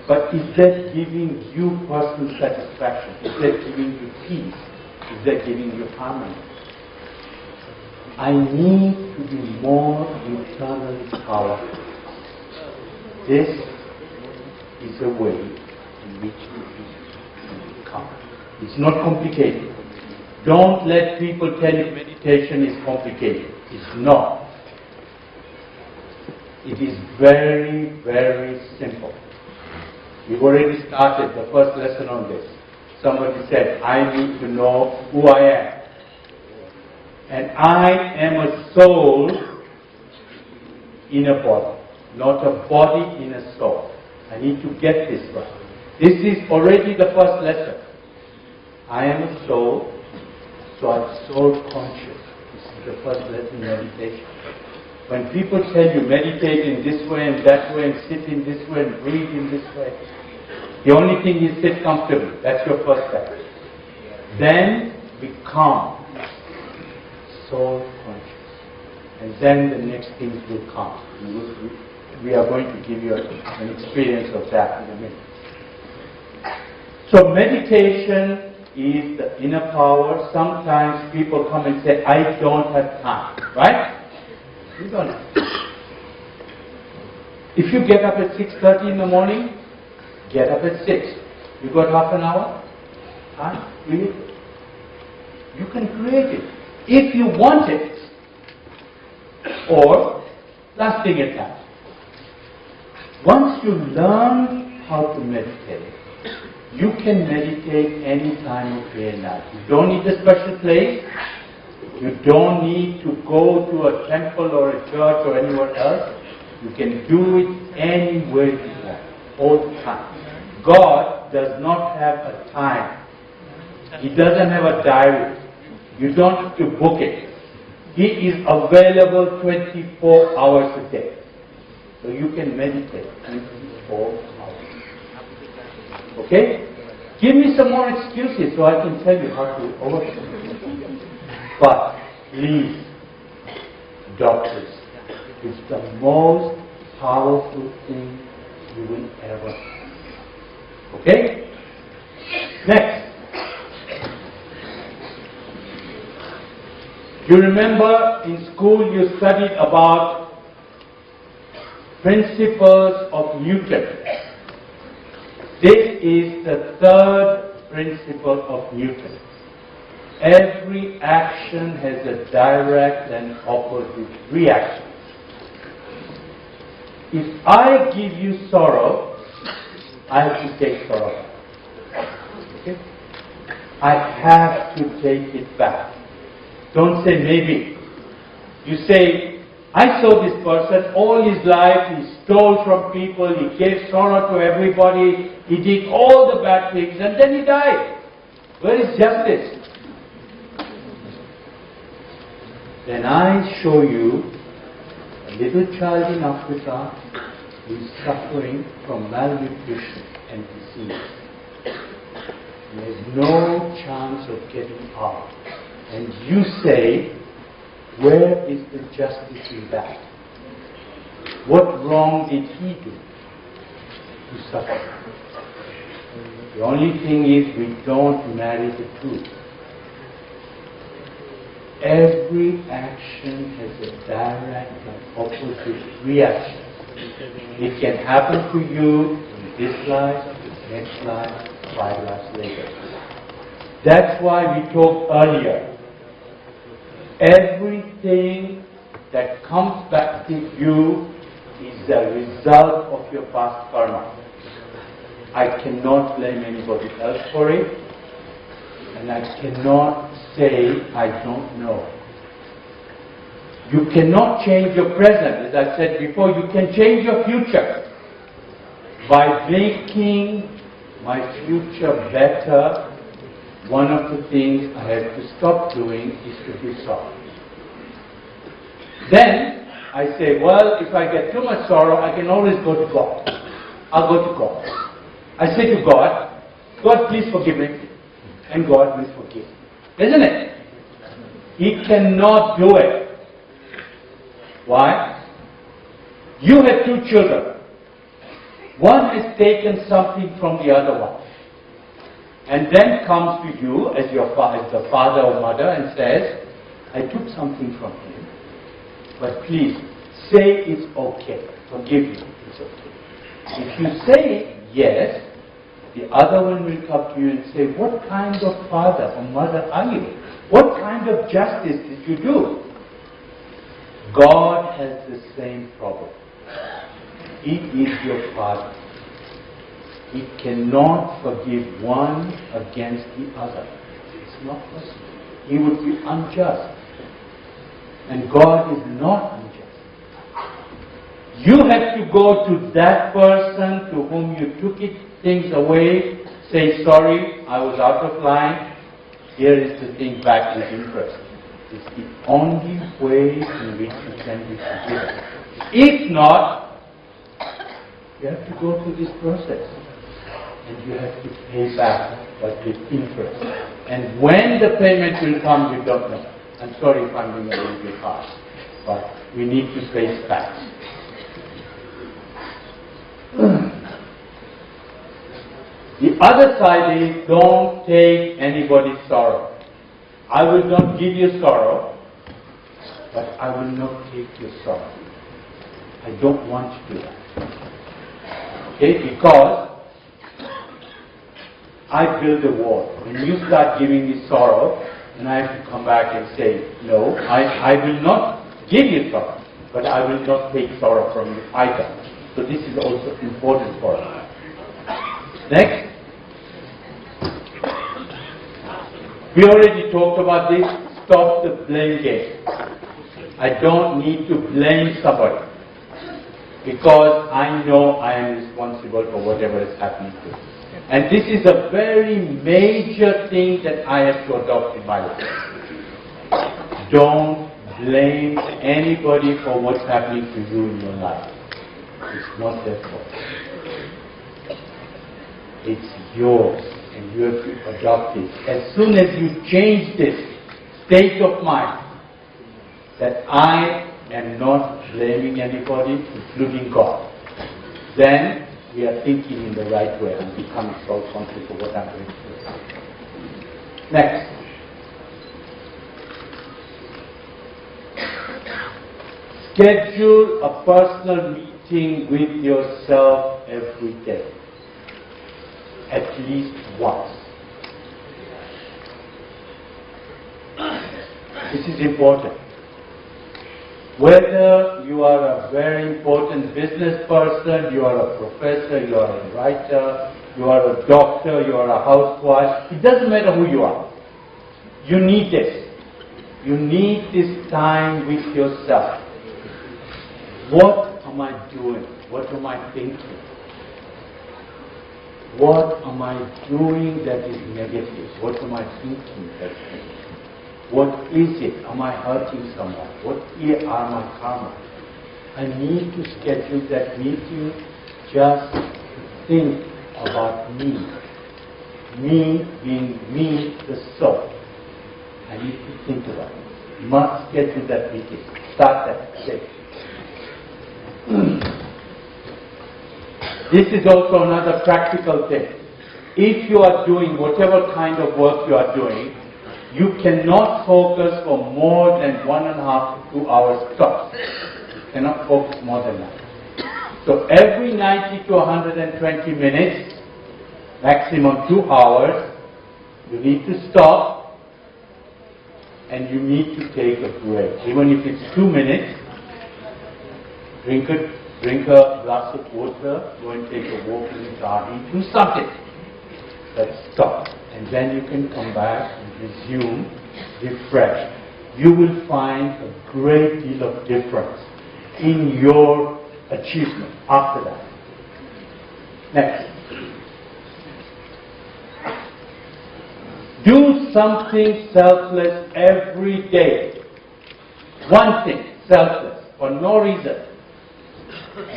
But is that giving you personal satisfaction? Is that giving you peace? Is that giving you harmony? I need to be more internally powerful. This is a way in which you become. It's not complicated. Don't let people tell you meditation is complicated. It's not. It is very, very simple. We've already started the first lesson on this. Somebody said, I need to know who I am. And I am a soul in a body, not a body in a soul. I need to get this right. This is already the first lesson. I am a soul, so I'm soul conscious. This is the first lesson in meditation. When people tell you meditate in this way and that way and sit in this way and breathe in this way, the only thing is sit comfortably. That's your first step. Then become soul conscious. And then the next things will come. We are going to give you an experience of that in a minute. So meditation is the inner power. Sometimes people come and say, I don't have time. Right? You don't have time. If you get up at 6:30 in the morning, get up at 6. You got half an hour? Time? Create it. You can create it. If you want it. Or, last thing at that. Once you learn how to meditate, you can meditate any time of day and night. You don't need a special place. You don't need to go to a temple or a church or anywhere else. You can do it anywhere you want, all the time. God does not have a time. He doesn't have a diary. You don't have to book it. He is available 24 hours a day. So you can meditate 24 hours. Okay? Give me some more excuses so I can tell you how to overcome it. But please, doctors, it's the most powerful thing you will ever do. Okay? Next. You remember in school you studied about principles of Newton. This is the third principle of Newton. Every action has a direct and opposite reaction. If I give you sorrow, I have to take sorrow. Okay? I have to take it back. Don't say maybe. You say, I saw this person all his life, he stole from people, he gave sorrow to everybody, he did all the bad things, and then he died. Where is justice? Then I show you a little child in Africa who is suffering from malnutrition and disease. He has no chance of getting out. And you say, where is the justice in that? What wrong did he do to suffer? The only thing is we don't marry the truth. Every action has a direct and opposite reaction. It can happen to you in this life, next life, 5 lives later. That's why we talked earlier. Everything that comes back to you is the result of your past karma. I cannot blame anybody else for it, and I cannot say I don't know. You cannot change your present. As I said before, you can change your future by making my future better. One of the things I have to stop doing is to be sorry. Then I say, well, if I get too much sorrow, I can always go to God. I'll go to God. I say to God, God, please forgive me. And God will forgive. Isn't it? He cannot do it. Why? You have 2 children. One has taken something from the other one. And then comes to you as the father or mother and says, I took something from him, but please say it's okay. Forgive me, it's okay. If you say yes, the other one will come to you and say, what kind of father or mother are you? What kind of justice did you do? God has the same problem. He is your father. he cannot forgive one against the other. It's not possible. He would be unjust. And God is not unjust. You have to go to that person to whom you took things away, say, sorry, I was out of line, here is the thing back with interest. It's the only way in which you can be forgiven. If not, you have to go through this process. And you have to pay back, but with interest. And when the payment will come, we don't know. I'm sorry if I'm being a little bit harsh, but we need to face facts. The other side is, don't take anybody's sorrow. I will not give you sorrow, but I will not take your sorrow. I don't want to do that. Okay, because I build a wall. When you start giving me sorrow, and I have to come back and say, no, I will not give you sorrow, but I will not take sorrow from you either. So this is also important for us. Next. We already talked about this. Stop the blame game. I don't need to blame somebody, because I know I am responsible for whatever is happening to me. And this is a very major thing that I have to adopt in my life. Don't blame anybody for what's happening to you in your life. It's not their fault. It's yours, and you have to adopt it. As soon as you change this state of mind, that I am not blaming anybody, including God, then we are thinking in the right way and becoming self-conscious of what I'm going to do. Next. Schedule a personal meeting with yourself every day. At least once. This is important. Whether you are a very important business person, you are a professor, you are a writer, you are a doctor, you are a housewife, it doesn't matter who you are. You need this. You need this time with yourself. What am I doing? What am I thinking? What am I doing that is negative? What am I thinking that's negative? What is it? Am I hurting someone? What are my karma? I need to schedule that meeting just to think about me. Me being me, the soul. I need to think about it. Must schedule that meeting. Start that today. This is also another practical thing. If you are doing whatever kind of work you are doing, you cannot focus for more than 1.5 to 2 hours tops. You cannot focus more than that. So every 90 to 120 minutes, maximum 2 hours, you need to stop and you need to take a break. Even if it's 2 minutes, drink a glass of water, go and take a walk in the garden, do something. But stop. And then you can come back and resume, refresh. You will find a great deal of difference in your achievement after that. Next. Do something selfless every day. One thing, selfless, for no reason.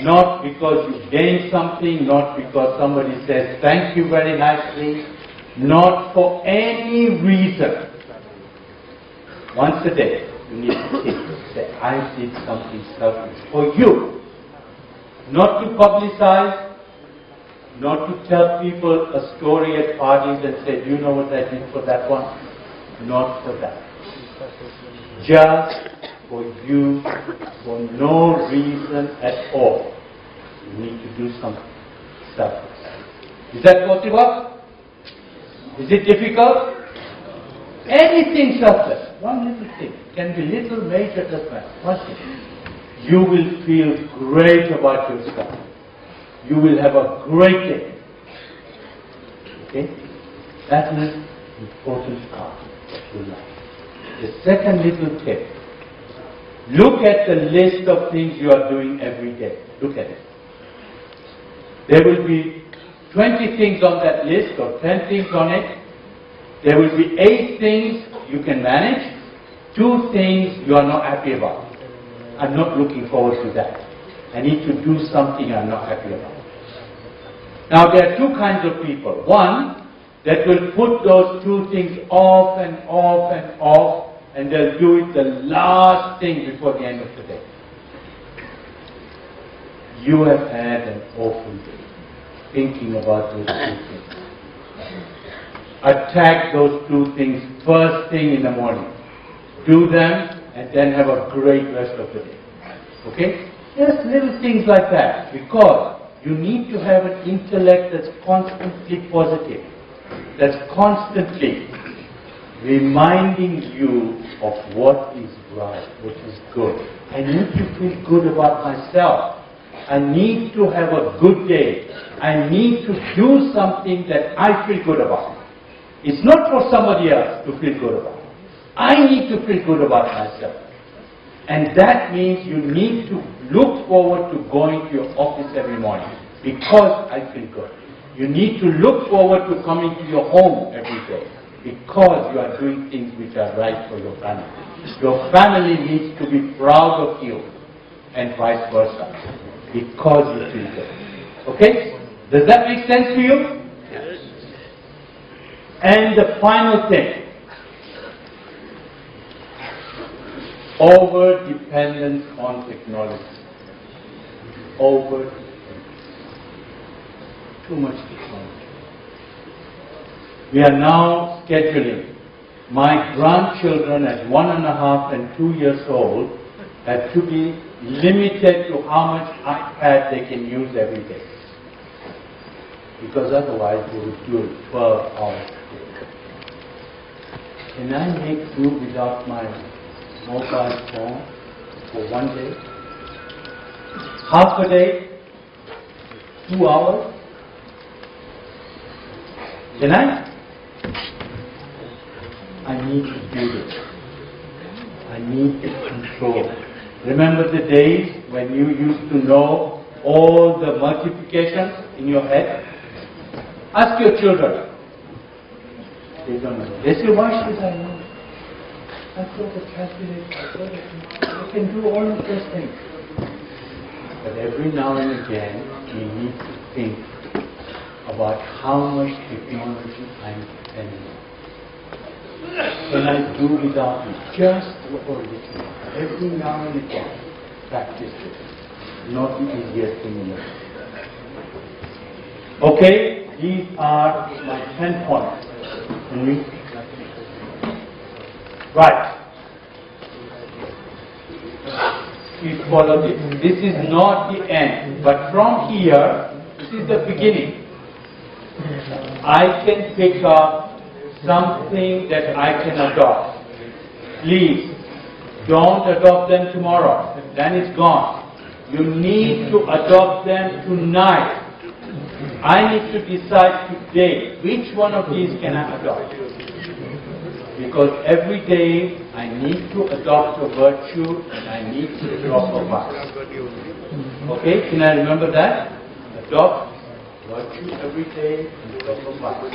Not because you gain something, not because somebody says thank you very nicely, not for any reason. Once a day, you need to think, say, I did something selfless for you. Not to publicize, not to tell people a story at parties and say, do you know what I did for that one? Not for that. Just for you, for no reason at all. You need to do something selfless. Is that possible? Is it difficult? Anything selfless. One little thing. Can be little, major, doesn't matter. One thing. You will feel great about yourself. You will have a great day. Okay? That is the important part of your life. The second little tip. Look at the list of things you are doing every day. Look at it. There will be 20 things on that list or 10 things on it. There will be 8 things you can manage. 2 things you are not happy about. I'm not looking forward to that. I need to do something I'm not happy about. Now there are 2 kinds of people. One that will put those 2 things off and off and off, and they'll do it the last thing before the end of the day. You have had an awful day thinking about those 2 things. Attack those 2 things first thing in the morning. Do them and then have a great rest of the day. Okay? Just little things like that, because you need to have an intellect that's constantly positive, that's constantly reminding you of what is right, what is good. I need to feel good about myself. I need to have a good day. I need to do something that I feel good about. It's not for somebody else to feel good about. I need to feel good about myself. And that means you need to look forward to going to your office every morning because I feel good. You need to look forward to coming to your home every day because you are doing things which are right for your family. Your family needs to be proud of you and vice versa because you feel good. Okay? Does that make sense to you? Yes. And the final thing. Over-dependence on technology. Over-dependence. Too much technology. We are now scheduling. My grandchildren at 1.5 and 2 years old have to be limited to how much iPad they can use every day. Because otherwise they would do it 12 hours a day. Can I make do without my mobile phone for 1 day? Half a day? 2 hours? Can I? I need to do this. I need to control. Remember the days when you used to know all the multiplications in your head? Ask your children. They don't know. They say, why should I know? I've got a calculator. I can do all of those things. But every now and again, we need to think about how much technology I'm depending on. Can I do without it? Just for a little. Every now and again, practice it. Not the easiest thing in the world. Okay, these are my 10 points. Right. Please follow this. This is not the end, but from here, this is the beginning. I can pick up something that I can adopt. Please, don't adopt them tomorrow. Then it's gone. You need to adopt them tonight. I need to decide today which one of these can I adopt. Because every day I need to adopt a virtue and I need to drop a vice. Okay, can I remember that? Adopt virtue every day and drop a vice.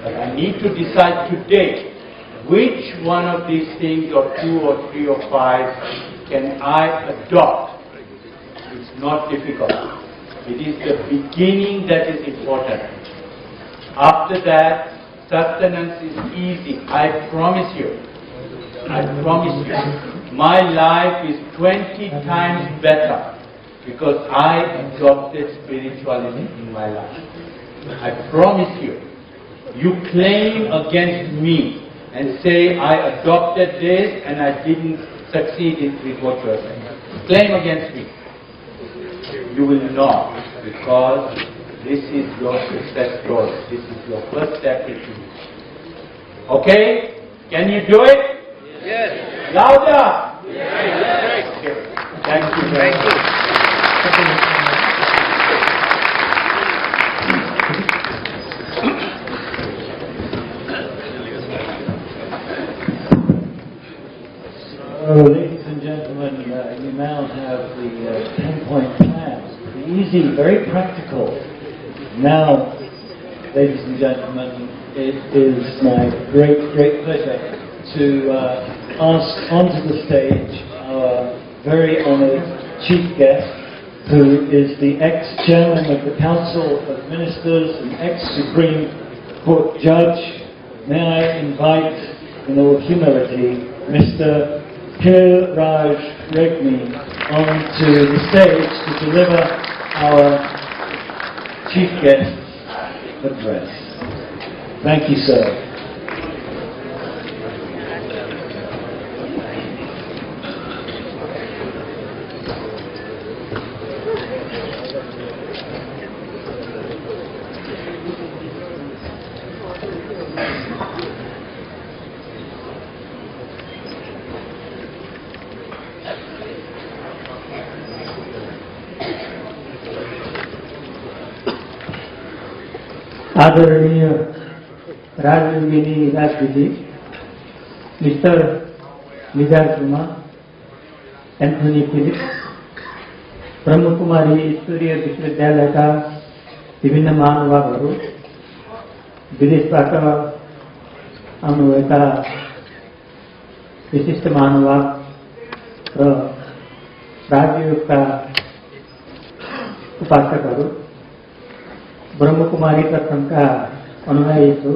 But I need to decide today which one of these things, or 2 or 3 or 5, can I adopt. It's not difficult. It is the beginning that is important. After that, sustenance is easy. I promise you. I promise you. My life is 20 times better because I adopted spiritualism in my life. I promise you. You claim against me and say I adopted this and I didn't succeed with what you are saying. Claim against me. You will not, because this is your success story. This is your first step into it. Okay? Can you do it? Yes. Louder? Yes. Okay. Thank you very much. 5-point plan, easy, very practical. Now, ladies and gentlemen, it is my great pleasure to ask onto the stage our very honoured chief guest, who is the ex-chairman of the Council of Ministers and ex-Supreme Court Judge. May I invite, in all humility, Mr. Raj Regmi onto the stage to deliver our chief guest's address. Thank you, sir. आदरणीय राजयोगिनी Rajaji, mister Nizar कुमा, Anthony Philip, Brahma Kumari ईश्वरीय विश्वविद्यालयका विभिन्न महानुभावहरू, विदेशबाट आउनुभएका विशिष्ट महानुभाव र राजयोगका उपासकहरू, ब्रह्मकुमारी दर्शनका अनुयायीहरू,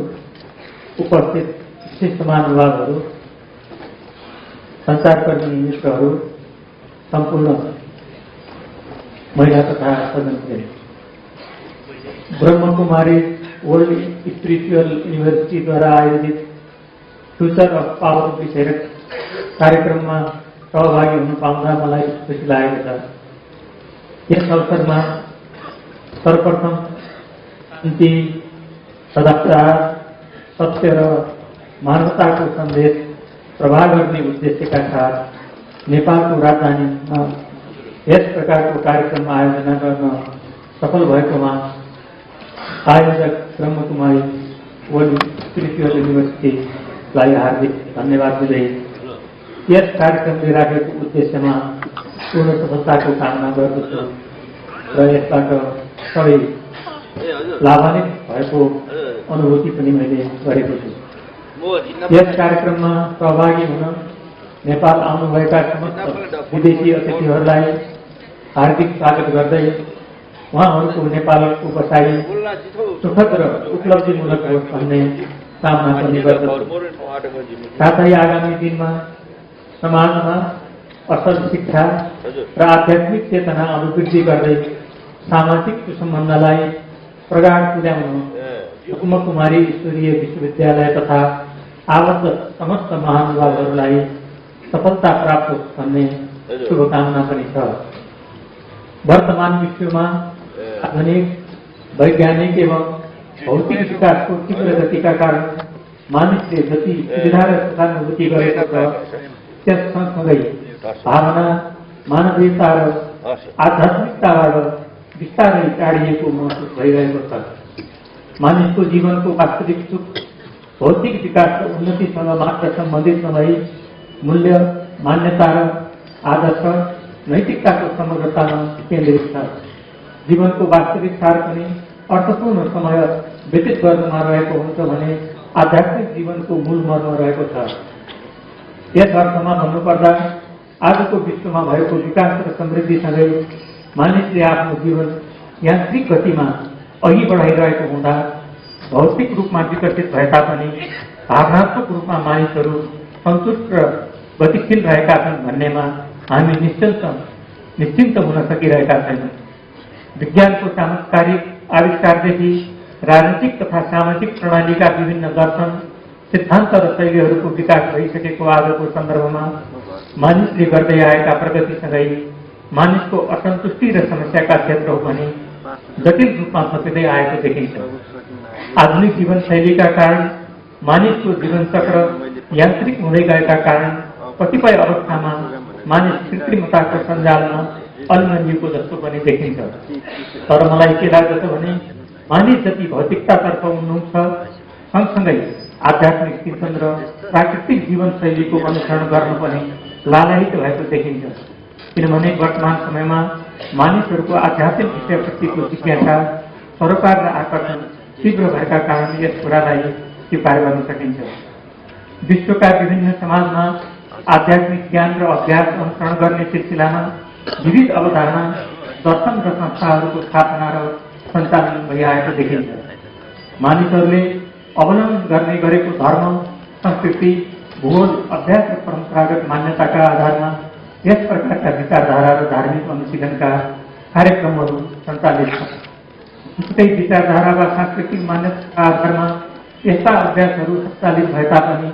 उपस्थित विशिष्ट महानुभावहरू, संचारकर्मी मित्रहरू, सम्पूर्ण महिला तथा सदनप्रिय, ब्रह्मकुमारी वर्ल्ड स्पिरिचुअल युनिभर्सिटीद्वारा आयोजित फ्युचर अफ पावर विषयक कार्यक्रममा सहभागी हुन पाउँदा मलाई खुसी लागेको छ। यस अवसरमा सर्वप्रथम शान्ति, सदाचार, सत्य र मानवताको सन्देश प्रभाव गर्ने उद्देश्यका साथ नेपालको राजधानीमा यस प्रकारको कार्यक्रम आयोजना गर्न सफल भएकोमा आयोजक ब्रह्मकुमारी वर्ल्ड स्पिरिचुअल युनिभर्सिटीलाई हार्दिक धन्यवाद दिँदै यस कार्यक्रमले राखेको उद्देश्यमा पूर्ण सफलताको कामना गर्दछु र यसबाट सबै लाभान्वित भएको अनुभूति पनि मैले गरेको छु। यस कार्यक्रममा सहभागी हुन नेपाल आउनुभएका समस्त विदेशी अतिथिहरूलाई हार्दिक स्वागत गर्दै उहाँहरूको नेपालको बसाई सुखद र उपलब्धिमूलक होस् भन्ने कामना पनि गर्दछु। साथै आगामी दिनमा समाजमा असल शिक्षा र आध्यात्मिक चेतना अभिवृद्धि गर्दै सामाजिक सुसम्बन्धलाई प्रगाढ तुल्याउन ब्रह्मकुमारी ईश्वरीय विश्वविद्यालय तथा आबद्ध समस्त महानुभावहरूलाई सफलता प्राप्त होस् भन्ने शुभकामना पनि छ। वर्तमान विश्वमा आधुनिक वैज्ञानिक एवं भौतिक विकासको तीव्र गतिका कारण मानिसले जति सुविधा र सहानुभूति गरेको छ त्यस सँगसँगै भावना, मानवीयता र आध्यात्मिकताबाट बिस्तारै टाढिएको महसुस भइरहेको छ। मानिसको जीवनको वास्तविक सुख भौतिक विकास र उन्नतिसँग मात्र सम्बन्धित नभई मूल्य, मान्यता र आदर्श, नैतिकताको समग्रतामा केन्द्रित छ। जीवनको वास्तविक सार पनि अर्थपूर्ण समय व्यतीत गर्नुमा रहेको हुन्छ भने आध्यात्मिक जीवनको मूल मर्म रहेको छ। यस अर्थमा भन्नुपर्दा आजको विश्वमा भएको विकास र समृद्धिसँगै मानिसले आफ्नो जीवन यान्त्रिक गतिमा अघि बढाइरहेको हुँदा भौतिक रूपमा विकसित भए तापनि भावनात्मक रूपमा मानिसहरू सन्तुष्ट र गतिशील रहेका छन् भन्नेमा हामी निश्चिन्त हुन सकिरहेका छैनौँ। विज्ञानको चमत्कारिक आविष्कारदेखि राजनीतिक तथा सामाजिक प्रणालीका विभिन्न दर्शन, सिद्धान्त र शैलीहरूको विकास भइसकेको आजको सन्दर्भमा मानिसले गर्दै आएका प्रगतिसँगै मानिसको असन्तुष्टि र समस्याका क्षेत्रहरू पनि जटिल रूपमा थपिँदै आएको देखिन्छ। आधुनिक जीवनशैलीका कारण मानिसको जीवनचक्र यान्त्रिक हुँदै गएका कारण कतिपय अवस्थामा मानिस कृत्रिमताको सञ्जालमा अल्मलिएको जस्तो पनि देखिन्छ। तर मलाई के लाग्दछ भने मानिस जति भौतिकतातर्फ उन्मुख छ, सँगसँगै आध्यात्मिक चिन्तन र प्राकृतिक जीवनशैलीको अनुसरण गर्न पनि लालायित भएको देखिन्छ। किनभने वर्तमान समयमा मानिसहरूको आध्यात्मिक विषयप्रतिको जिज्ञासा, सरोकार र आकर्षण तीव्र भएका कारण यस कुरालाई स्वीकार गर्न सकिन्छ। विश्वका विभिन्न समाजमा आध्यात्मिक ज्ञान र अभ्यास अनुसरण गर्ने सिलसिलामा विविध अवधारणा, दर्शन र संस्थाहरूको स्थापना र सञ्चालन भइआएको देखिन्छ। मानिसहरूले अवलम्बन गर्ने गरेको धर्म, संस्कृति, भूगोल, अभ्यास र परम्परागत मान्यताका आधारमा यस प्रकारका विचारधारा र धार्मिक अनुशीलनका कार्यक्रमहरू सञ्चालित छन्। उस्तै विचारधारा वा सांस्कृतिक मान्यताका आधारमा यस्ता अभ्यासहरू सञ्चालित भए तापनि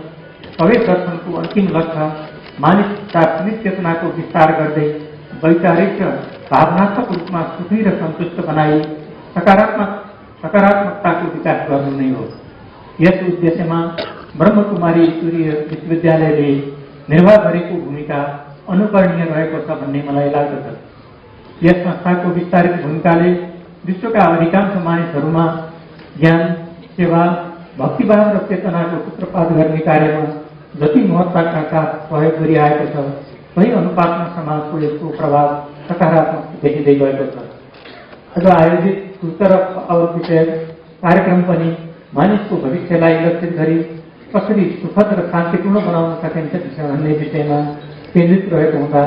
सबै दर्शनको अन्तिम लक्ष्य मानिस दार्शनिक चेतनाको विस्तार गर्दै वैचारिक र भावनात्मक रूपमा सुखी र सन्तुष्ट बनाई सकारात्मकताको विकास गर्नु नै हो। यस उद्देश्यमा ब्रह्मकुमारी ईश्वरीय विश्वविद्यालयले निर्वाह गरेको भूमिका अनुकरणीय रहेको छ भन्ने मलाई लाग्दछ। यस संस्थाको विस्तारित भूमिकाले विश्वका अधिकांश मानिसहरूमा ज्ञान, सेवा, भक्तिभाव र चेतनाको सूत्रपात गर्ने कार्यमा जति महत्त्वका साथ सहयोग गरिआएको छ, सोही अनुपातमा समाजको यसको प्रभाव सकारात्मक देखिँदै गएको छ। आज आयोजित सुतरफ और विषय कार्यक्रम पनि मानिसको भविष्यलाई लक्षित गरी कसरी सुखद र शान्तिपूर्ण बनाउन सकिन्छ भन्ने विषयमा केन्द्रित रहेको हुँदा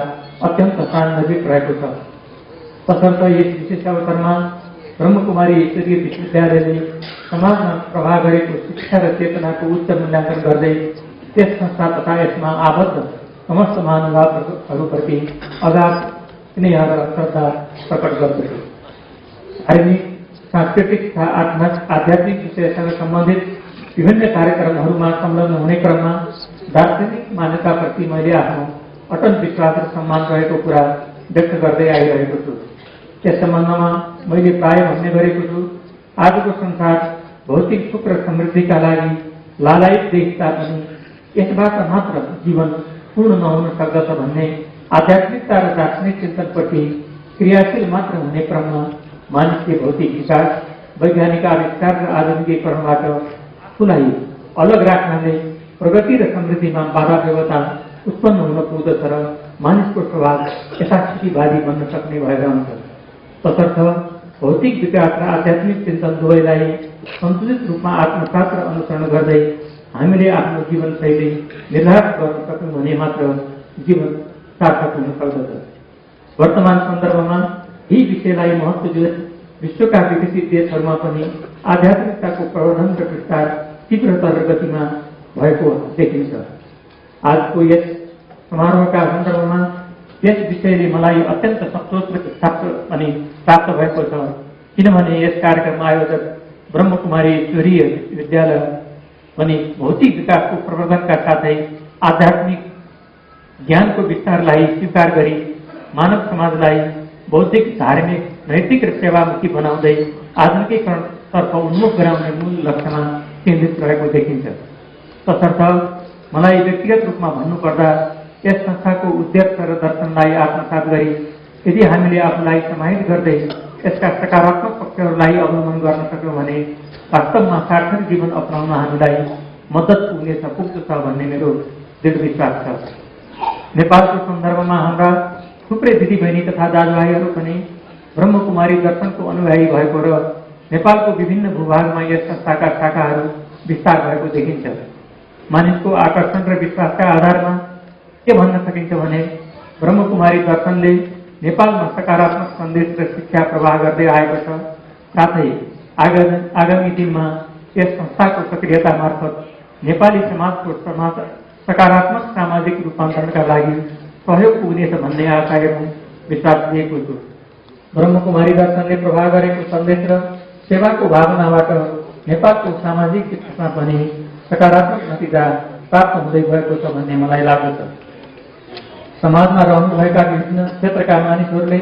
अत्यन्त सान्दर्भिक रहेको छ। तसर्थ यस विशेष अवसरमा ब्रह्मकुमारी ईश्वरीय विश्वविद्यालयले समाजमा प्रभाव गरेको शिक्षा र चेतनाको उच्च मूल्याङ्कन गर्दै यस संस्था तथा यसमा आबद्ध समस्त महानुभावहरूप्रति अगाध स्नेह र श्रद्धा प्रकट गर्दछु। धार्मिक, सांस्कृतिक तथा आध्यात्मिक विषयसँग सम्बन्धित विभिन्न कार्यक्रमहरूमा संलग्न हुने क्रममा दार्शनिक मान्यताप्रति मैले आफ्नो अटल विश्वास र सम्मान रहेको कुरा व्यक्त गर्दै आइरहेको छु। यस सम्बन्धमा मैले प्राय भन्ने गरेको छु, आजको संसार भौतिक सुख र समृद्धिका लागि लालायित देश तापनि यसबाट मात्र जीवन पूर्ण नहुन सक्दछ भन्ने आध्यात्मिकता र दार्शनिक चिन्तनप्रति क्रियाशील मात्र हुने क्रममा मानिसले भौतिक विकास, वैज्ञानिक आविष्कार र आधुनिकीकरणबाट आफूलाई अलग राख्नाले प्रगति र समृद्धिमा बाधा व्यवधान उत्पन्न हुन पुग्दछ र मानिसको स्वभाव यथास्थितिवादी बन्न सक्ने भएर हुन्छ। तसर्थ भौतिक विकास र आध्यात्मिक चिन्तन दुवैलाई सन्तुलित रूपमा आत्मसात र अनुसरण गर्दै हामीले आफ्नो जीवनशैली निर्धारित गर्न सक्यौँ भने मात्र जीवन सार्थक हुन सक्दछ। वर्तमान सन्दर्भमा यही विषयलाई महत्त्व दिँदै विश्वका विकसित देशहरूमा पनि आध्यात्मिकताको प्रवर्धन र विस्तार तीव्रतर गतिमा भएको देखिन्छ। आजको यस समारोहका सन्दर्भमा यस विषयले मलाई अत्यन्त सन्तोष र पनि प्राप्त भएको छ, किनभने यस कार्यक्रम आयोजक ब्रह्मकुमारी ईश्वरीय विश्वविद्यालय पनि भौतिक विकासको प्रवर्धनका साथै आध्यात्मिक ज्ञानको विस्तारलाई स्वीकार गरी मानव समाजलाई बौद्धिक, धार्मिक, नैतिक र सेवामुखी बनाउँदै आधुनिकीकरणतर्फ उन्मुख गराउने मूल लक्ष्यमा केन्द्रित रहेको देखिन्छ। तसर्थ मलाई व्यक्तिगत रूपमा भन्नुपर्दा यस संस्थाको उद्देश्य र दर्शनलाई आत्मसात गरी यदि हामीले आफूलाई समाहित गर्दै यसका सकारात्मक पक्षहरूलाई अवलम्बन गर्न सक्यौँ भने वास्तवमा सार्थक जीवन अपनाउन हामीलाई मद्दत पुग्दछ भन्ने मेरो दृढ विश्वास छ। नेपालको सन्दर्भमा हाम्रा थुप्रै दिदीबहिनी तथा दाजुभाइहरू पनि ब्रह्मकुमारी दर्शनको अनुयायी भएको र नेपालको विभिन्न भूभागमा यस संस्थाका शाखाहरू विस्तार भएको देखिन्छ। मानिसको आकर्षण र विश्वासका आधारमा के भन्न सकिन्छ भने ब्रह्मकुमारी दर्शनले नेपालमा सकारात्मक सन्देश र शिक्षा प्रवाह गर्दै आएको छ। साथै आगामी दिनमा यस संस्थाको सक्रियता मार्फत नेपाली समाजको सकारात्मक सामाजिक रूपान्तरणका लागि सहयोग पुग्नेछ भन्ने आशा एवं विश्वास लिएको छु। ब्रह्मकुमारी दर्शनले प्रभाव गरेको सन्देश र सेवाको भावनाबाट नेपालको सामाजिक क्षेत्रमा पनि सकारात्मक नतिजा प्राप्त हुँदै गएको छ भन्ने मलाई लाग्दछ। समाजमा रहनुभएका विभिन्न क्षेत्रका मानिसहरूले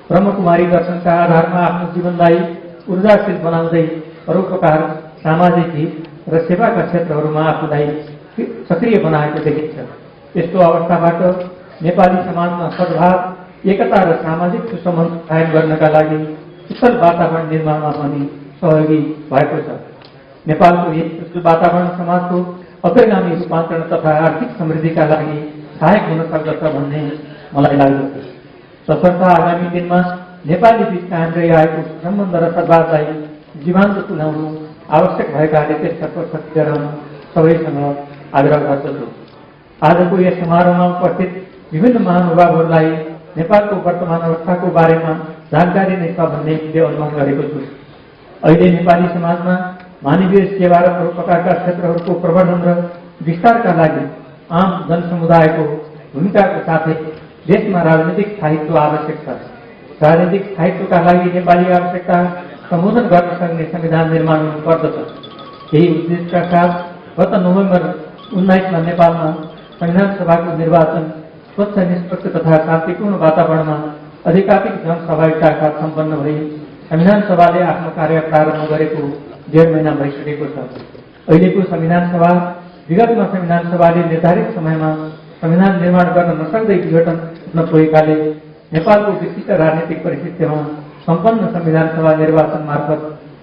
ब्रह्मकुमारी दर्शनका आधारमा आफ्नो जीवनलाई ऊर्जाशील बनाउँदै परोपकार, सामाजिक हित र सेवाका क्षेत्रहरूमा आफूलाई सक्रिय बनाएको देखिन्छ। यस्तो अवस्थाबाट नेपाली समाजमा सद्भाव, एकता र सामाजिक सुसम्बन्ध कायम गर्नका लागि कुशल वातावरण निर्माणमा पनि सहयोगी भएको छ। नेपालको यस कुशल वातावरण समाजको अग्रगामी रूपान्तरण तथा आर्थिक समृद्धिका लागि सहायक हुन सक्दछ भन्ने मलाई लाग्दछ। तसर्थ आगामी दिनमा नेपाली बीच कायम रहिआएको सम्बन्ध र सद्भावलाई जीवन्त तुल्याउनु आवश्यक भएकाले त्यसतर्फ शक्ति गराउन सबैसँग आग्रह गर्दछु। आजको यस समारोहमा उपस्थित विभिन्न महानुभावहरूलाई नेपालको वर्तमान अवस्थाको बारेमा जानकारी नै छ भन्ने मैले अनुमान गरेको छु। अहिले नेपाली समाजमा मानवीय सेवा र परोपकारका क्षेत्रहरूको प्रवर्धन र विस्तारका लागि आम जनसमुदायको भूमिकाको साथै देशमा राजनीतिक स्थायित्व आवश्यक छ। राजनीतिक स्थायित्वका लागि नेपाली आवश्यकता सम्बोधन गर्न सक्ने संविधान निर्माण हुनुपर्दछ। यही उद्देश्यका साथ गत नोभेम्बर 19 नेपालमा संविधान सभाको निर्वाचन स्वच्छ, निष्पक्ष तथा शान्तिपूर्ण वातावरणमा अधिकाधिक जनसहभागिताका साथ सम्पन्न भई संविधान सभाले आफ्नो कार्य प्रारम्भ गरेको 1.5 महिना भइसकेको छ। अहिलेको संविधान सभा विगतमा संविधान सभाले निर्धारित समयमा संविधान निर्माण गर्न नसक्दै विघटन हुन पुगेकाले नेपालको विशिष्ट राजनीतिक परिस्थितिमा सम्पन्न संविधान सभा निर्वाचन मार्फत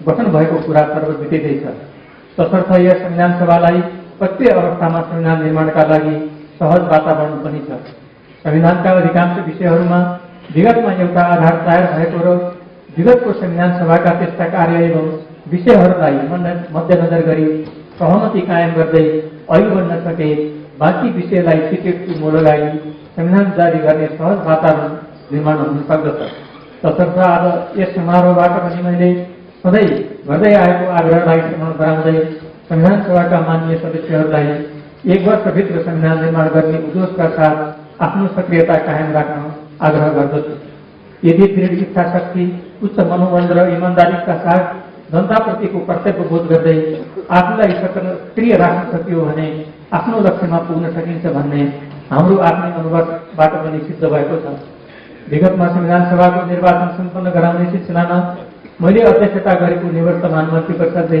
गठन भएको कुरा सर्वविदितै छ। तसर्थ यस संविधान सभालाई प्रत्येक अवस्थामा संविधान निर्माणका लागि सहज वातावरण पनि छ। संविधानका अधिकांश विषयहरूमा विगतमा एउटा आधार तयार भएको र विगतको संविधान सभाका त्यस्ता कार्य एवं विषयहरूलाई मध्यनजर गरी सहमति कायम गर्दै अघि बढ्न सके बाँकी विषयलाई छिटो टुङ्गो लगाई संविधान जारी गर्ने सहज वातावरण निर्माण हुन सक्दछ। तसर्थ आज यस समारोहबाट पनि मैले सधैँ गर्दै आएको आग्रहलाई स्मरण गराउँदै संविधान सभाका माननीय सदस्यहरूलाई 1 वर्षभित्र संविधान निर्माण गर्ने उद्देश्यका साथ आफ्नो सक्रियता कायम राख्न आग्रह गर्दछु। यदि दृढ इच्छा शक्ति, उच्च मनोबल र इमान्दारीका साथ जनताप्रतिको कर्तव्य बोध गर्दै आफूलाई सक्रिय राख्न सकियो भने आफ्नो लक्ष्यमा पुग्न सकिन्छ भन्ने हाम्रो आफ्नै अनुभवबाट पनि सिद्ध भएको छ। विगतमा संविधान सभाको निर्वाचन सम्पन्न गराउने सिलसिलामा मैले अध्यक्षता गरेको निवर्तमान मन्त्री परिषदले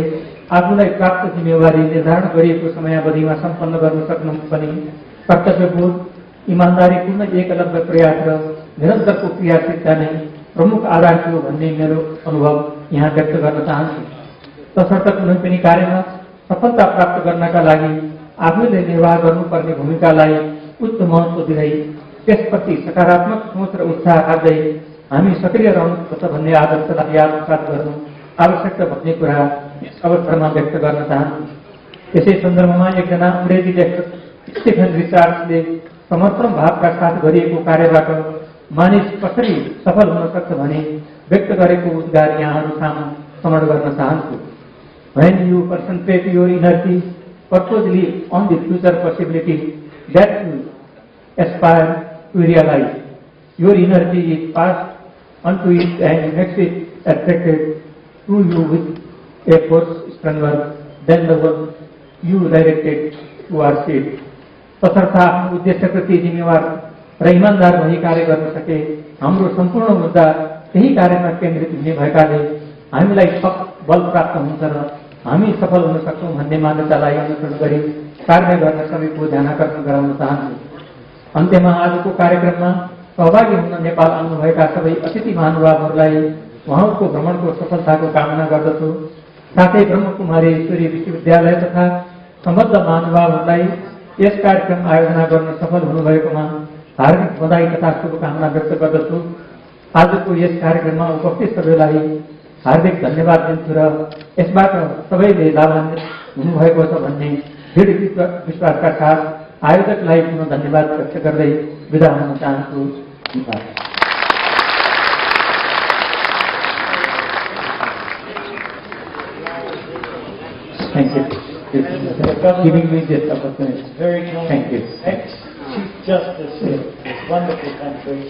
आफूलाई प्राप्त जिम्मेवारी निर्धारण गरिएको समयावधिमा सम्पन्न गर्न सक्नु पनि कर्तव्यबोध, इमान्दारीपूर्ण एकलव्य प्रयास र निरन्तरको क्रियाशीलता नै प्रमुख आधार थियो भन्ने मेरो अनुभव यहाँ व्यक्त गर्न चाहन्छु। तसर्थ कुनै पनि कार्यमा सफलता प्राप्त गर्नका लागि आफूले निर्वाह गर्नुपर्ने भूमिकालाई उच्च महत्त्व दिँदै त्यसप्रति सकारात्मक सोच र उत्साह राख्दै हामी सक्रिय रहनुपर्छ भन्ने आदर्शलाई आत्मसात गर्नु आवश्यक भन्ने कुरा यस अवसरमा व्यक्त गर्न चाहन्छु। यसै सन्दर्भमा एकजना अङ्ग्रेजी लेखक स्टिफन रिचार्ड्सले समर्पण भावका साथ गरिएको कार्यबाट मानिस कसरी सफल हुन सक्छ भने व्यक्त गरेको उद्गार यहाँहरू सामु समर्पण गर्न चाहन्छु। When you concentrate your energy purposely on the future possibilities that you aspire to realize, your energy is passed onto it and makes it attracted to you with a force stronger than the one you directed towards it. तसर्थ आफ्नो उद्देश्यप्रति जिम्मेवार र इमान्दार भई कार्य गर्न सके हाम्रो सम्पूर्ण मुद्दा त्यही कार्यमा केन्द्रित हुने भएकाले हामीलाई थप बल प्राप्त हुन्छ र हामी सफल हुन सक्छौँ भन्ने मान्यतालाई अनुसरण गरी कार्य गर्न सबैको ध्यानाकर्षण गराउन चाहन्छु। अन्त्यमा आजको कार्यक्रममा सहभागी हुन नेपाल आउनुभएका सबै अतिथि महानुभावहरूलाई उहाँको भ्रमणको सफलताको कामना गर्दछु। साथै ब्रह्मकुमारी ईश्वरी विश्वविद्यालय तथा सम्बद्ध महानुभावहरूलाई यस कार्यक्रम आयोजना गर्न सफल हुनुभएकोमा हार्दिक बधाई तथा शुभकामना व्यक्त गर्दछु। आजको यस कार्यक्रममा उपस्थित सबैलाई हार्दिक धन्यवाद दिन्छु र यसबाट सबैले लाभान्वित हुनुभएको छ भन्ने दृढ विश्वासका साथ आयोजकलाई पुनः धन्यवाद व्यक्त गर्दै विदा हुन चाहन्छु। Thank you for giving me this opportunity. Very kind. Thank you. Chief Justice of this wonderful country.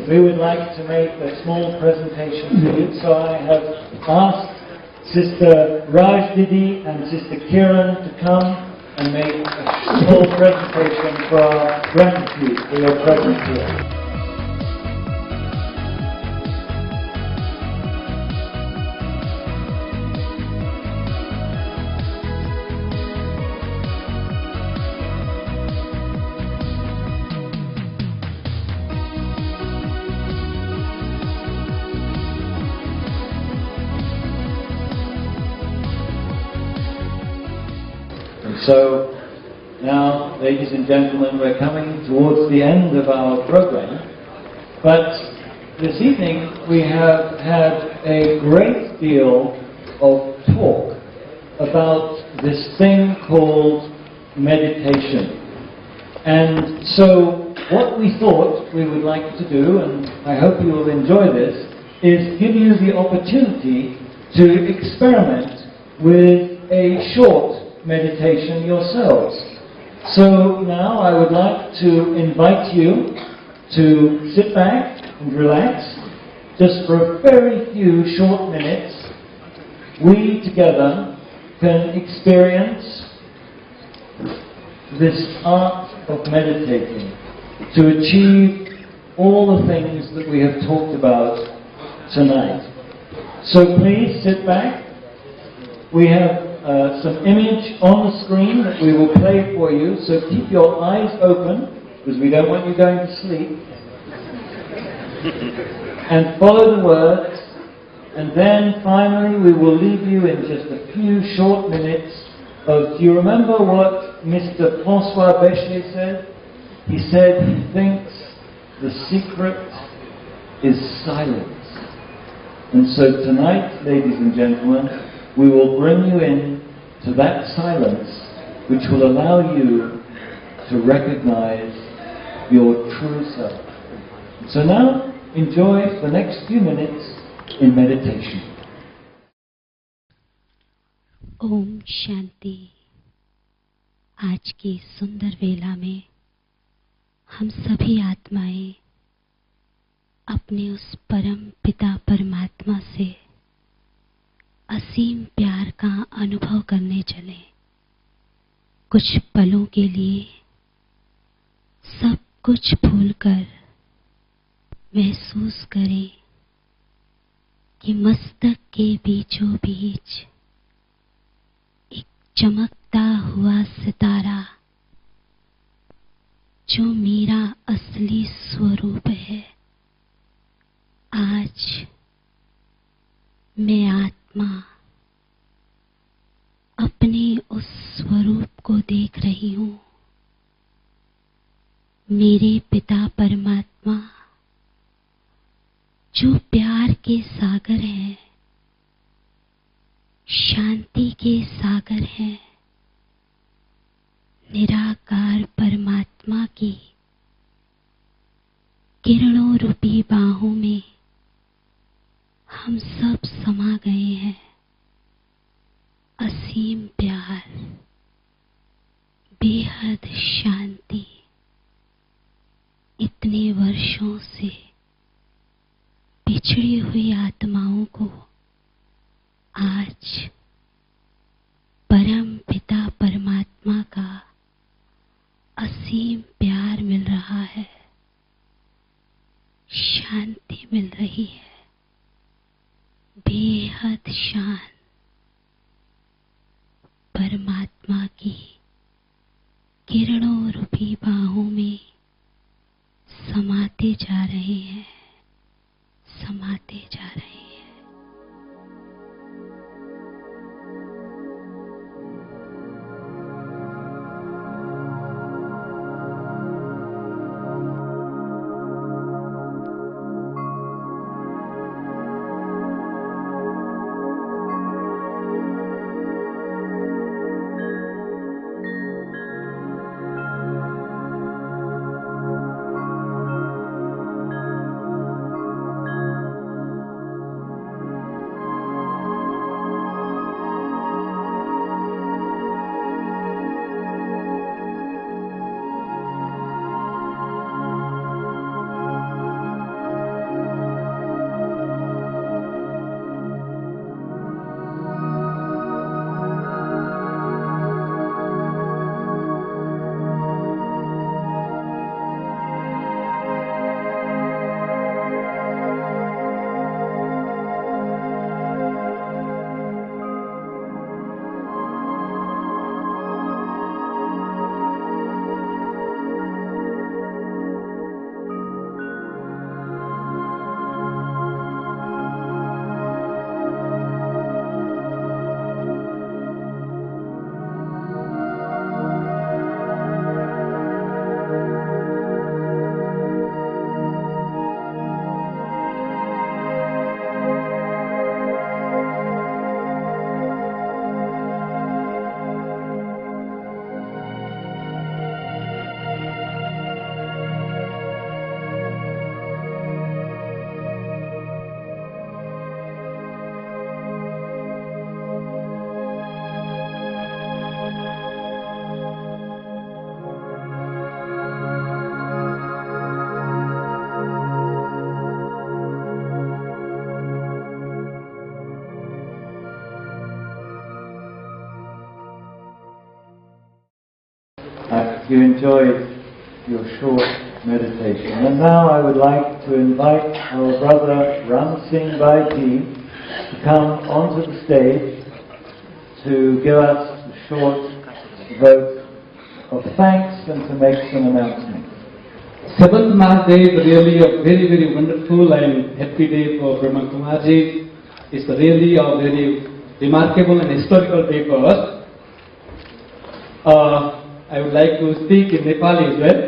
We would like to make a small presentation to you. So I have asked Sister Raj Didi and Sister Kiran to come and make a small presentation for our gratitude for your presence here. So, now, ladies and gentlemen, we're coming towards the end of our program, but this evening we have had a great deal of talk about this thing called meditation. And so what we thought we would like to do, and I hope you will enjoy this, is give you the opportunity to experiment with a short meditation yourselves. So now I would like to invite you to sit back and relax, just for a very few short minutes. We together can experience this art of meditating to achieve all the things that we have talked about tonight. So please sit back. We have some image on the screen that we will play for you, so keep your eyes open, because we don't want you going to sleep. And follow the words, and then finally we will leave you in just a few short minutes of, do you remember what Mr. François Béchet said? He said he thinks the secret is silence. And so tonight, ladies and gentlemen, we will bring you in to that silence which will allow you to recognize your true self. So now, enjoy the next few minutes in meditation. Om Shanti. आज की सुंदर वेला में हम सभी आत्माएं अपने उस परम पिता परमात्मा से असीम प्यार का अनुभव करने चले। कुछ पलों के लिए सब कुछ भूलकर महसूस करें कि मस्तक के बीचों बीच एक चमकता हुआ सितारा, जो मेरा असली स्वरूप है, आज मैं आत्मा अपने उस स्वरूप को देख रही हूँ। मेरे पिता परमात्मा जो प्यार के सागर हैं, शांति के सागर हैं, निराकार परमात्मा की किरणों रूपी बाहों में हम सब समा गए हैं। असीम प्यार, बेहद शांति, इतने वर्षों से बिछड़ी हुई आत्माओं को आज परम पिता परमात्मा का असीम प्यार मिल रहा है, शांति मिल रही है, बेहद शांत परमात्मा की किरणों रूपी बाहों में समाते जा रहे हैं, समाते जा रहे हैं। you enjoyed your short meditation. And now I would like to invite our brother Ram Singh Bhai Ji to come onto the stage to give us a short vote of thanks and to make some announcements. 7th March Day is really a very, very wonderful and happy day for Brahma Kumarji. It's really a very remarkable and historical day for us. I would like to speak in Nepali as well.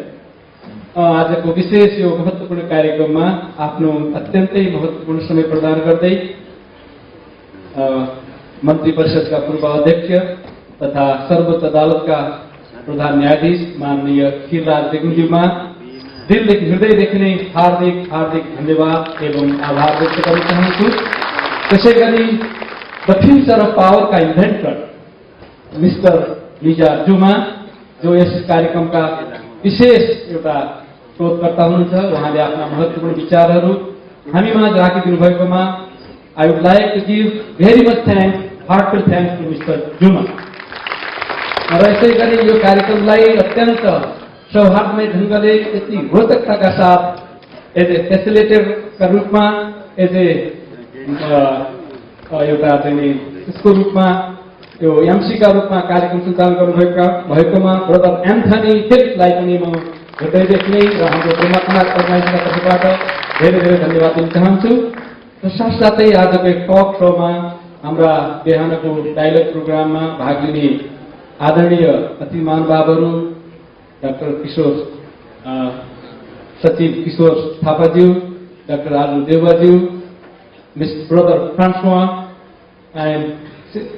आजको विशेष यो महत्त्वपूर्ण कार्यक्रममा आफ्नो अत्यन्तै महत्त्वपूर्ण समय प्रदान गर्दै मन्त्री परिषदका पूर्व अध्यक्ष तथा सर्वोच्च अदालतका प्रधान न्यायाधीश माननीय खिरराज बेगुनज्यूमा दिलदेखि हृदयदेखि नै हार्दिक हार्दिक धन्यवाद एवं आभार व्यक्त गर्न चाहन्छु। त्यसैगरी द फ्युचर अफ पावरका इन्भेन्टर मिस्टर निजाजुमा जो यस कार्यक्रमका विशेष एउटा शोधकर्ता हुनुहुन्छ, उहाँले आफ्ना महत्त्वपूर्ण विचारहरू हामीमाझ राखिदिनु भएकोमा I would like to give very much thanks, heartful thanks to mister Juma. र यसै गरी यो कार्यक्रमलाई अत्यन्त सौहार्दमय ढङ्गले यति रोचकताका साथ एज ए फेसिलिटेटरका रूपमा एज ए एउटा चाहिँ यसको रूपमा यो एमसीका रूपमा कार्यक्रम सञ्चालन गर्नुभएकोमा ब्रदर एन्थनी फिलिप्सलाई पनि म हृदयदेखि नै र हाम्रो ब्रह्मा कुमार अर्गनाइजेसनका तर्फबाट धेरै धेरै धन्यवाद दिन चाहन्छु। र साथसाथै आजको एक टक सोमा हाम्रा बिहानको डायलग प्रोग्राममा भाग लिने आदरणीय अति महानुभावहरू डाक्टर किशोर सचिव किशोर थापाज्यू, डाक्टर आलु देवाज्यू, miss brother François end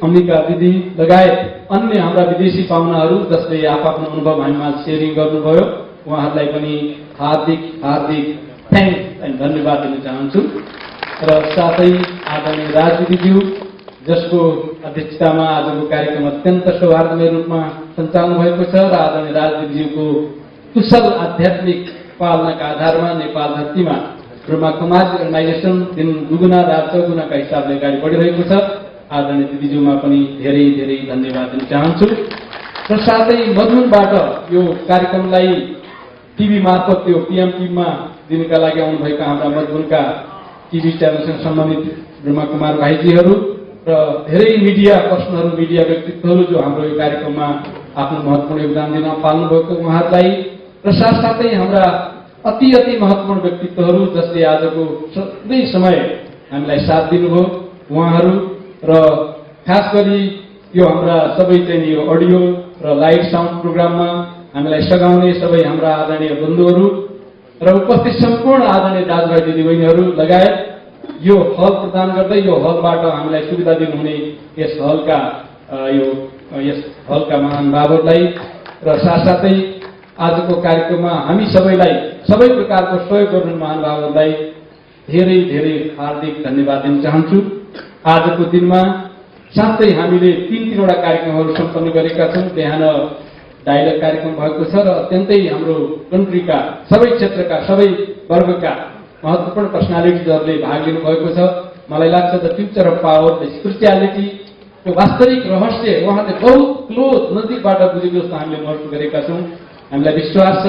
Ambika दिदी लगायत अन्य हाम्रा विदेशी पाहुनाहरू जसले आफ्नो अनुभव हामीमा सेयरिङ गर्नुभयो, उहाँहरूलाई पनि हार्दिक हार्दिक थ्याङ्क्स एन्ड धन्यवाद दिन चाहन्छु। र साथै आदरणीय राजदीदीज्यू जसको अध्यक्षतामा आजको कार्यक्रम अत्यन्त सौहार्दमय रूपमा सञ्चालन भएको छ र आदरणीय राजदीदीज्यूको कुशल आध्यात्मिक पालनाका आधारमा नेपाल धरतीमा ब्रह्मा कुमारी अर्गनाइजेसन दिन दुगुना रात चौगुनाका हिसाबले अगाडि बढिरहेको छ। आदरणीय दिदीज्यूमा पनि धेरै धेरै धन्यवाद दिन चाहन्छु। र साथै मधुबनबाट यो कार्यक्रमलाई टिभी मार्फत यो पीएम टिभीमा दिनका लागि आउनुभएका हाम्रा मधुबनका टिभी च्यानलसँग सम्बन्धित ब्रह्मा कुमार भाइजीहरू र धेरै मिडिया पर्सनहरू, मिडिया व्यक्तित्वहरू जो हाम्रो यो कार्यक्रममा आफ्नो महत्त्वपूर्ण योगदान दिन पाल्नुभएको उहाँहरूलाई र साथसाथै हाम्रा अति अति महत्त्वपूर्ण व्यक्तित्वहरू जसले आजको सबै समय हामीलाई साथ दिनुभयो उहाँहरू र खास गरी यो हाम्रा सबै चाहिँ यो अडियो र लाइभ साउन्ड प्रोग्राममा हामीलाई सघाउने सबै हाम्रा आदरणीय बन्धुहरू र उपस्थित सम्पूर्ण आदरणीय दाजुभाइ दिदीबहिनीहरू लगायत यो हल प्रदान गर्दै यो हलबाट हामीलाई सुविधा दिनुहुने यस हलका महानुभावहरूलाई र साथसाथै आजको कार्यक्रममा हामी सबैलाई सबै प्रकारको सहयोग गर्ने महानुभावहरूलाई धेरै धेरै हार्दिक धन्यवाद दिन चाहन्छु। आजको दिनमा साथै हामीले तीनवटा कार्यक्रमहरू सम्पन्न गरेका छौँ। बिहान डायलग कार्यक्रम भएको छ र अत्यन्तै हाम्रो कन्ट्रीका सबै क्षेत्रका सबै वर्गका महत्त्वपूर्ण पर्सनालिटिजहरूले भाग लिनुभएको छ। मलाई लाग्छ the future of power, the spirituality, त्यो वास्तविक रहस्य उहाँले बहुत क्लोज नजिकबाट बुझेको जस्तो हामीले महसुस गरेका छौँ। हामीलाई विश्वास छ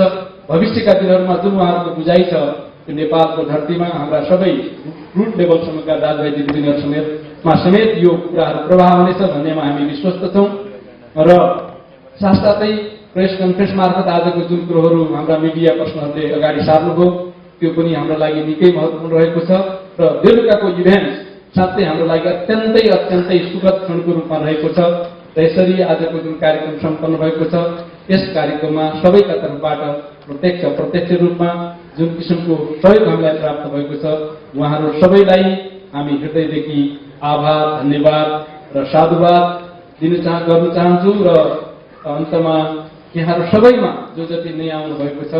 भविष्यका दिनहरूमा जुन उहाँहरूको बुझाइ छ त्यो नेपालको धरतीमा हाम्रा सबै रुट लेभलसम्मका दाजुभाइ दिदीबहिनीहरू समेत यो कुराहरू प्रभाव हुनेछ भन्नेमा हामी विश्वस्त छौँ। र साथसाथै प्रेस कन्फरेन्स मार्फत आजको जुन कुरोहरू हाम्रा मिडिया पर्सनहरूले अगाडि सार्नुभयो त्यो पनि हाम्रो लागि निकै महत्त्वपूर्ण रहेको छ र बेलुकाको इभेन्ट साथै हाम्रो लागि अत्यन्तै अत्यन्तै सुखद क्षणको रूपमा रहेको छ। र यसरी आजको जुन कार्यक्रम सम्पन्न भएको छ यस कार्यक्रममा सबैका तर्फबाट प्रत्यक्ष अप्रत्यक्ष रूपमा जुन किसिमको सहयोग हामीलाई प्राप्त भएको छ उहाँहरू सबैलाई हामी हृदयदेखि आभार, धन्यवाद र साधुवाद गर्न चाहन्छु। र अन्तमा यहाँहरू सबैमा जो जति नै आउनु भएको छ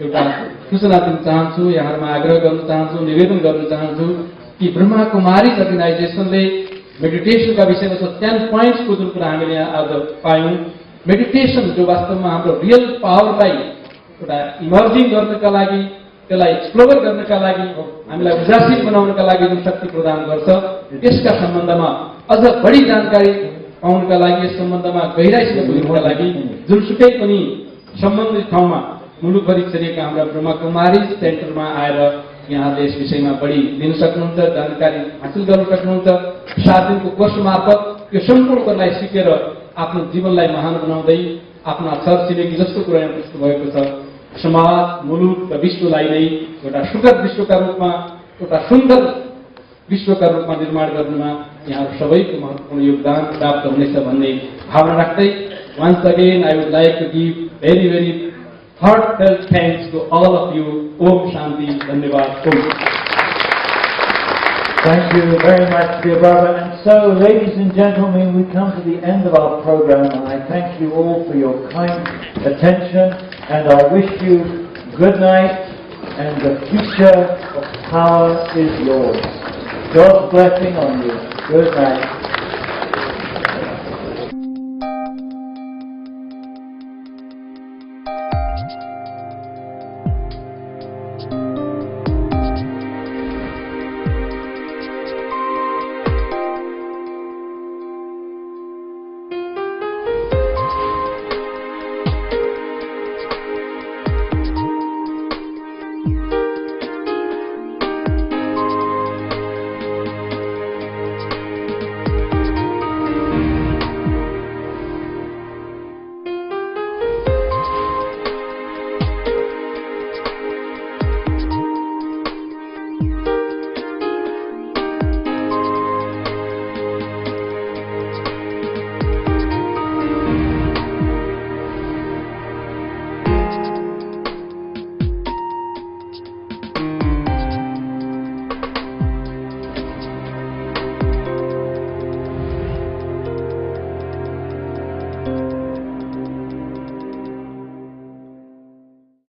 एउटा सूचना दिन चाहन्छु, यहाँहरूमा आग्रह गर्न चाहन्छु, निवेदन गर्न चाहन्छु कि ब्रह्मा कुमारी अर्गनाइजेसनले मेडिटेसनका विषयमा 10 पोइन्ट्सको जुन कुरा हामीले आज पायौँ, मेडिटेसन जो वास्तवमा हाम्रो रियल पावरलाई एउटा इमर्जिङ गर्नका लागि, त्यसलाई एक्सप्लोर गर्नका लागि, हामीलाई उजासित बनाउनका लागि जुन शक्ति प्रदान गर्छ यसका सम्बन्धमा अझ बढी जानकारी पाउनका लागि, यस सम्बन्धमा गहिराइसँग बुझ्नका लागि जुनसुकै पनि सम्बन्धित ठाउँमा मुलुकभरि छरिएका हाम्रा ब्रह्मकुमारी सेन्टरमा आएर यहाँले यस विषयमा बढी दिन सक्नुहुन्छ, जानकारी हासिल गर्न सक्नुहुन्छ। 7 दिनको कोर्स मार्फत यो सम्पूर्ण कुरालाई सिकेर आफ्नो जीवनलाई महान बनाउँदै आफ्ना छरछिमेकी जस्तो कुरा यहाँ प्रस्तुत भएको छ, समाज, मुलुक र विश्वलाई नै एउटा सुखद विश्वका रूपमा, एउटा सुन्दर विश्वका रूपमा निर्माण गर्नुमा यहाँहरू सबैको महत्त्वपूर्ण योगदान प्राप्त हुनेछ भन्ने भावना राख्दै once again I would like to give very heartfelt thanks to all of you. Om Shanti. Dhanyavad. Om. Thank you very much, dear brother. And so, ladies and gentlemen, we come to the end of our program, and I thank you all for your kind attention, and I wish you good night, and the future of power is yours. God's blessing on you. Good night.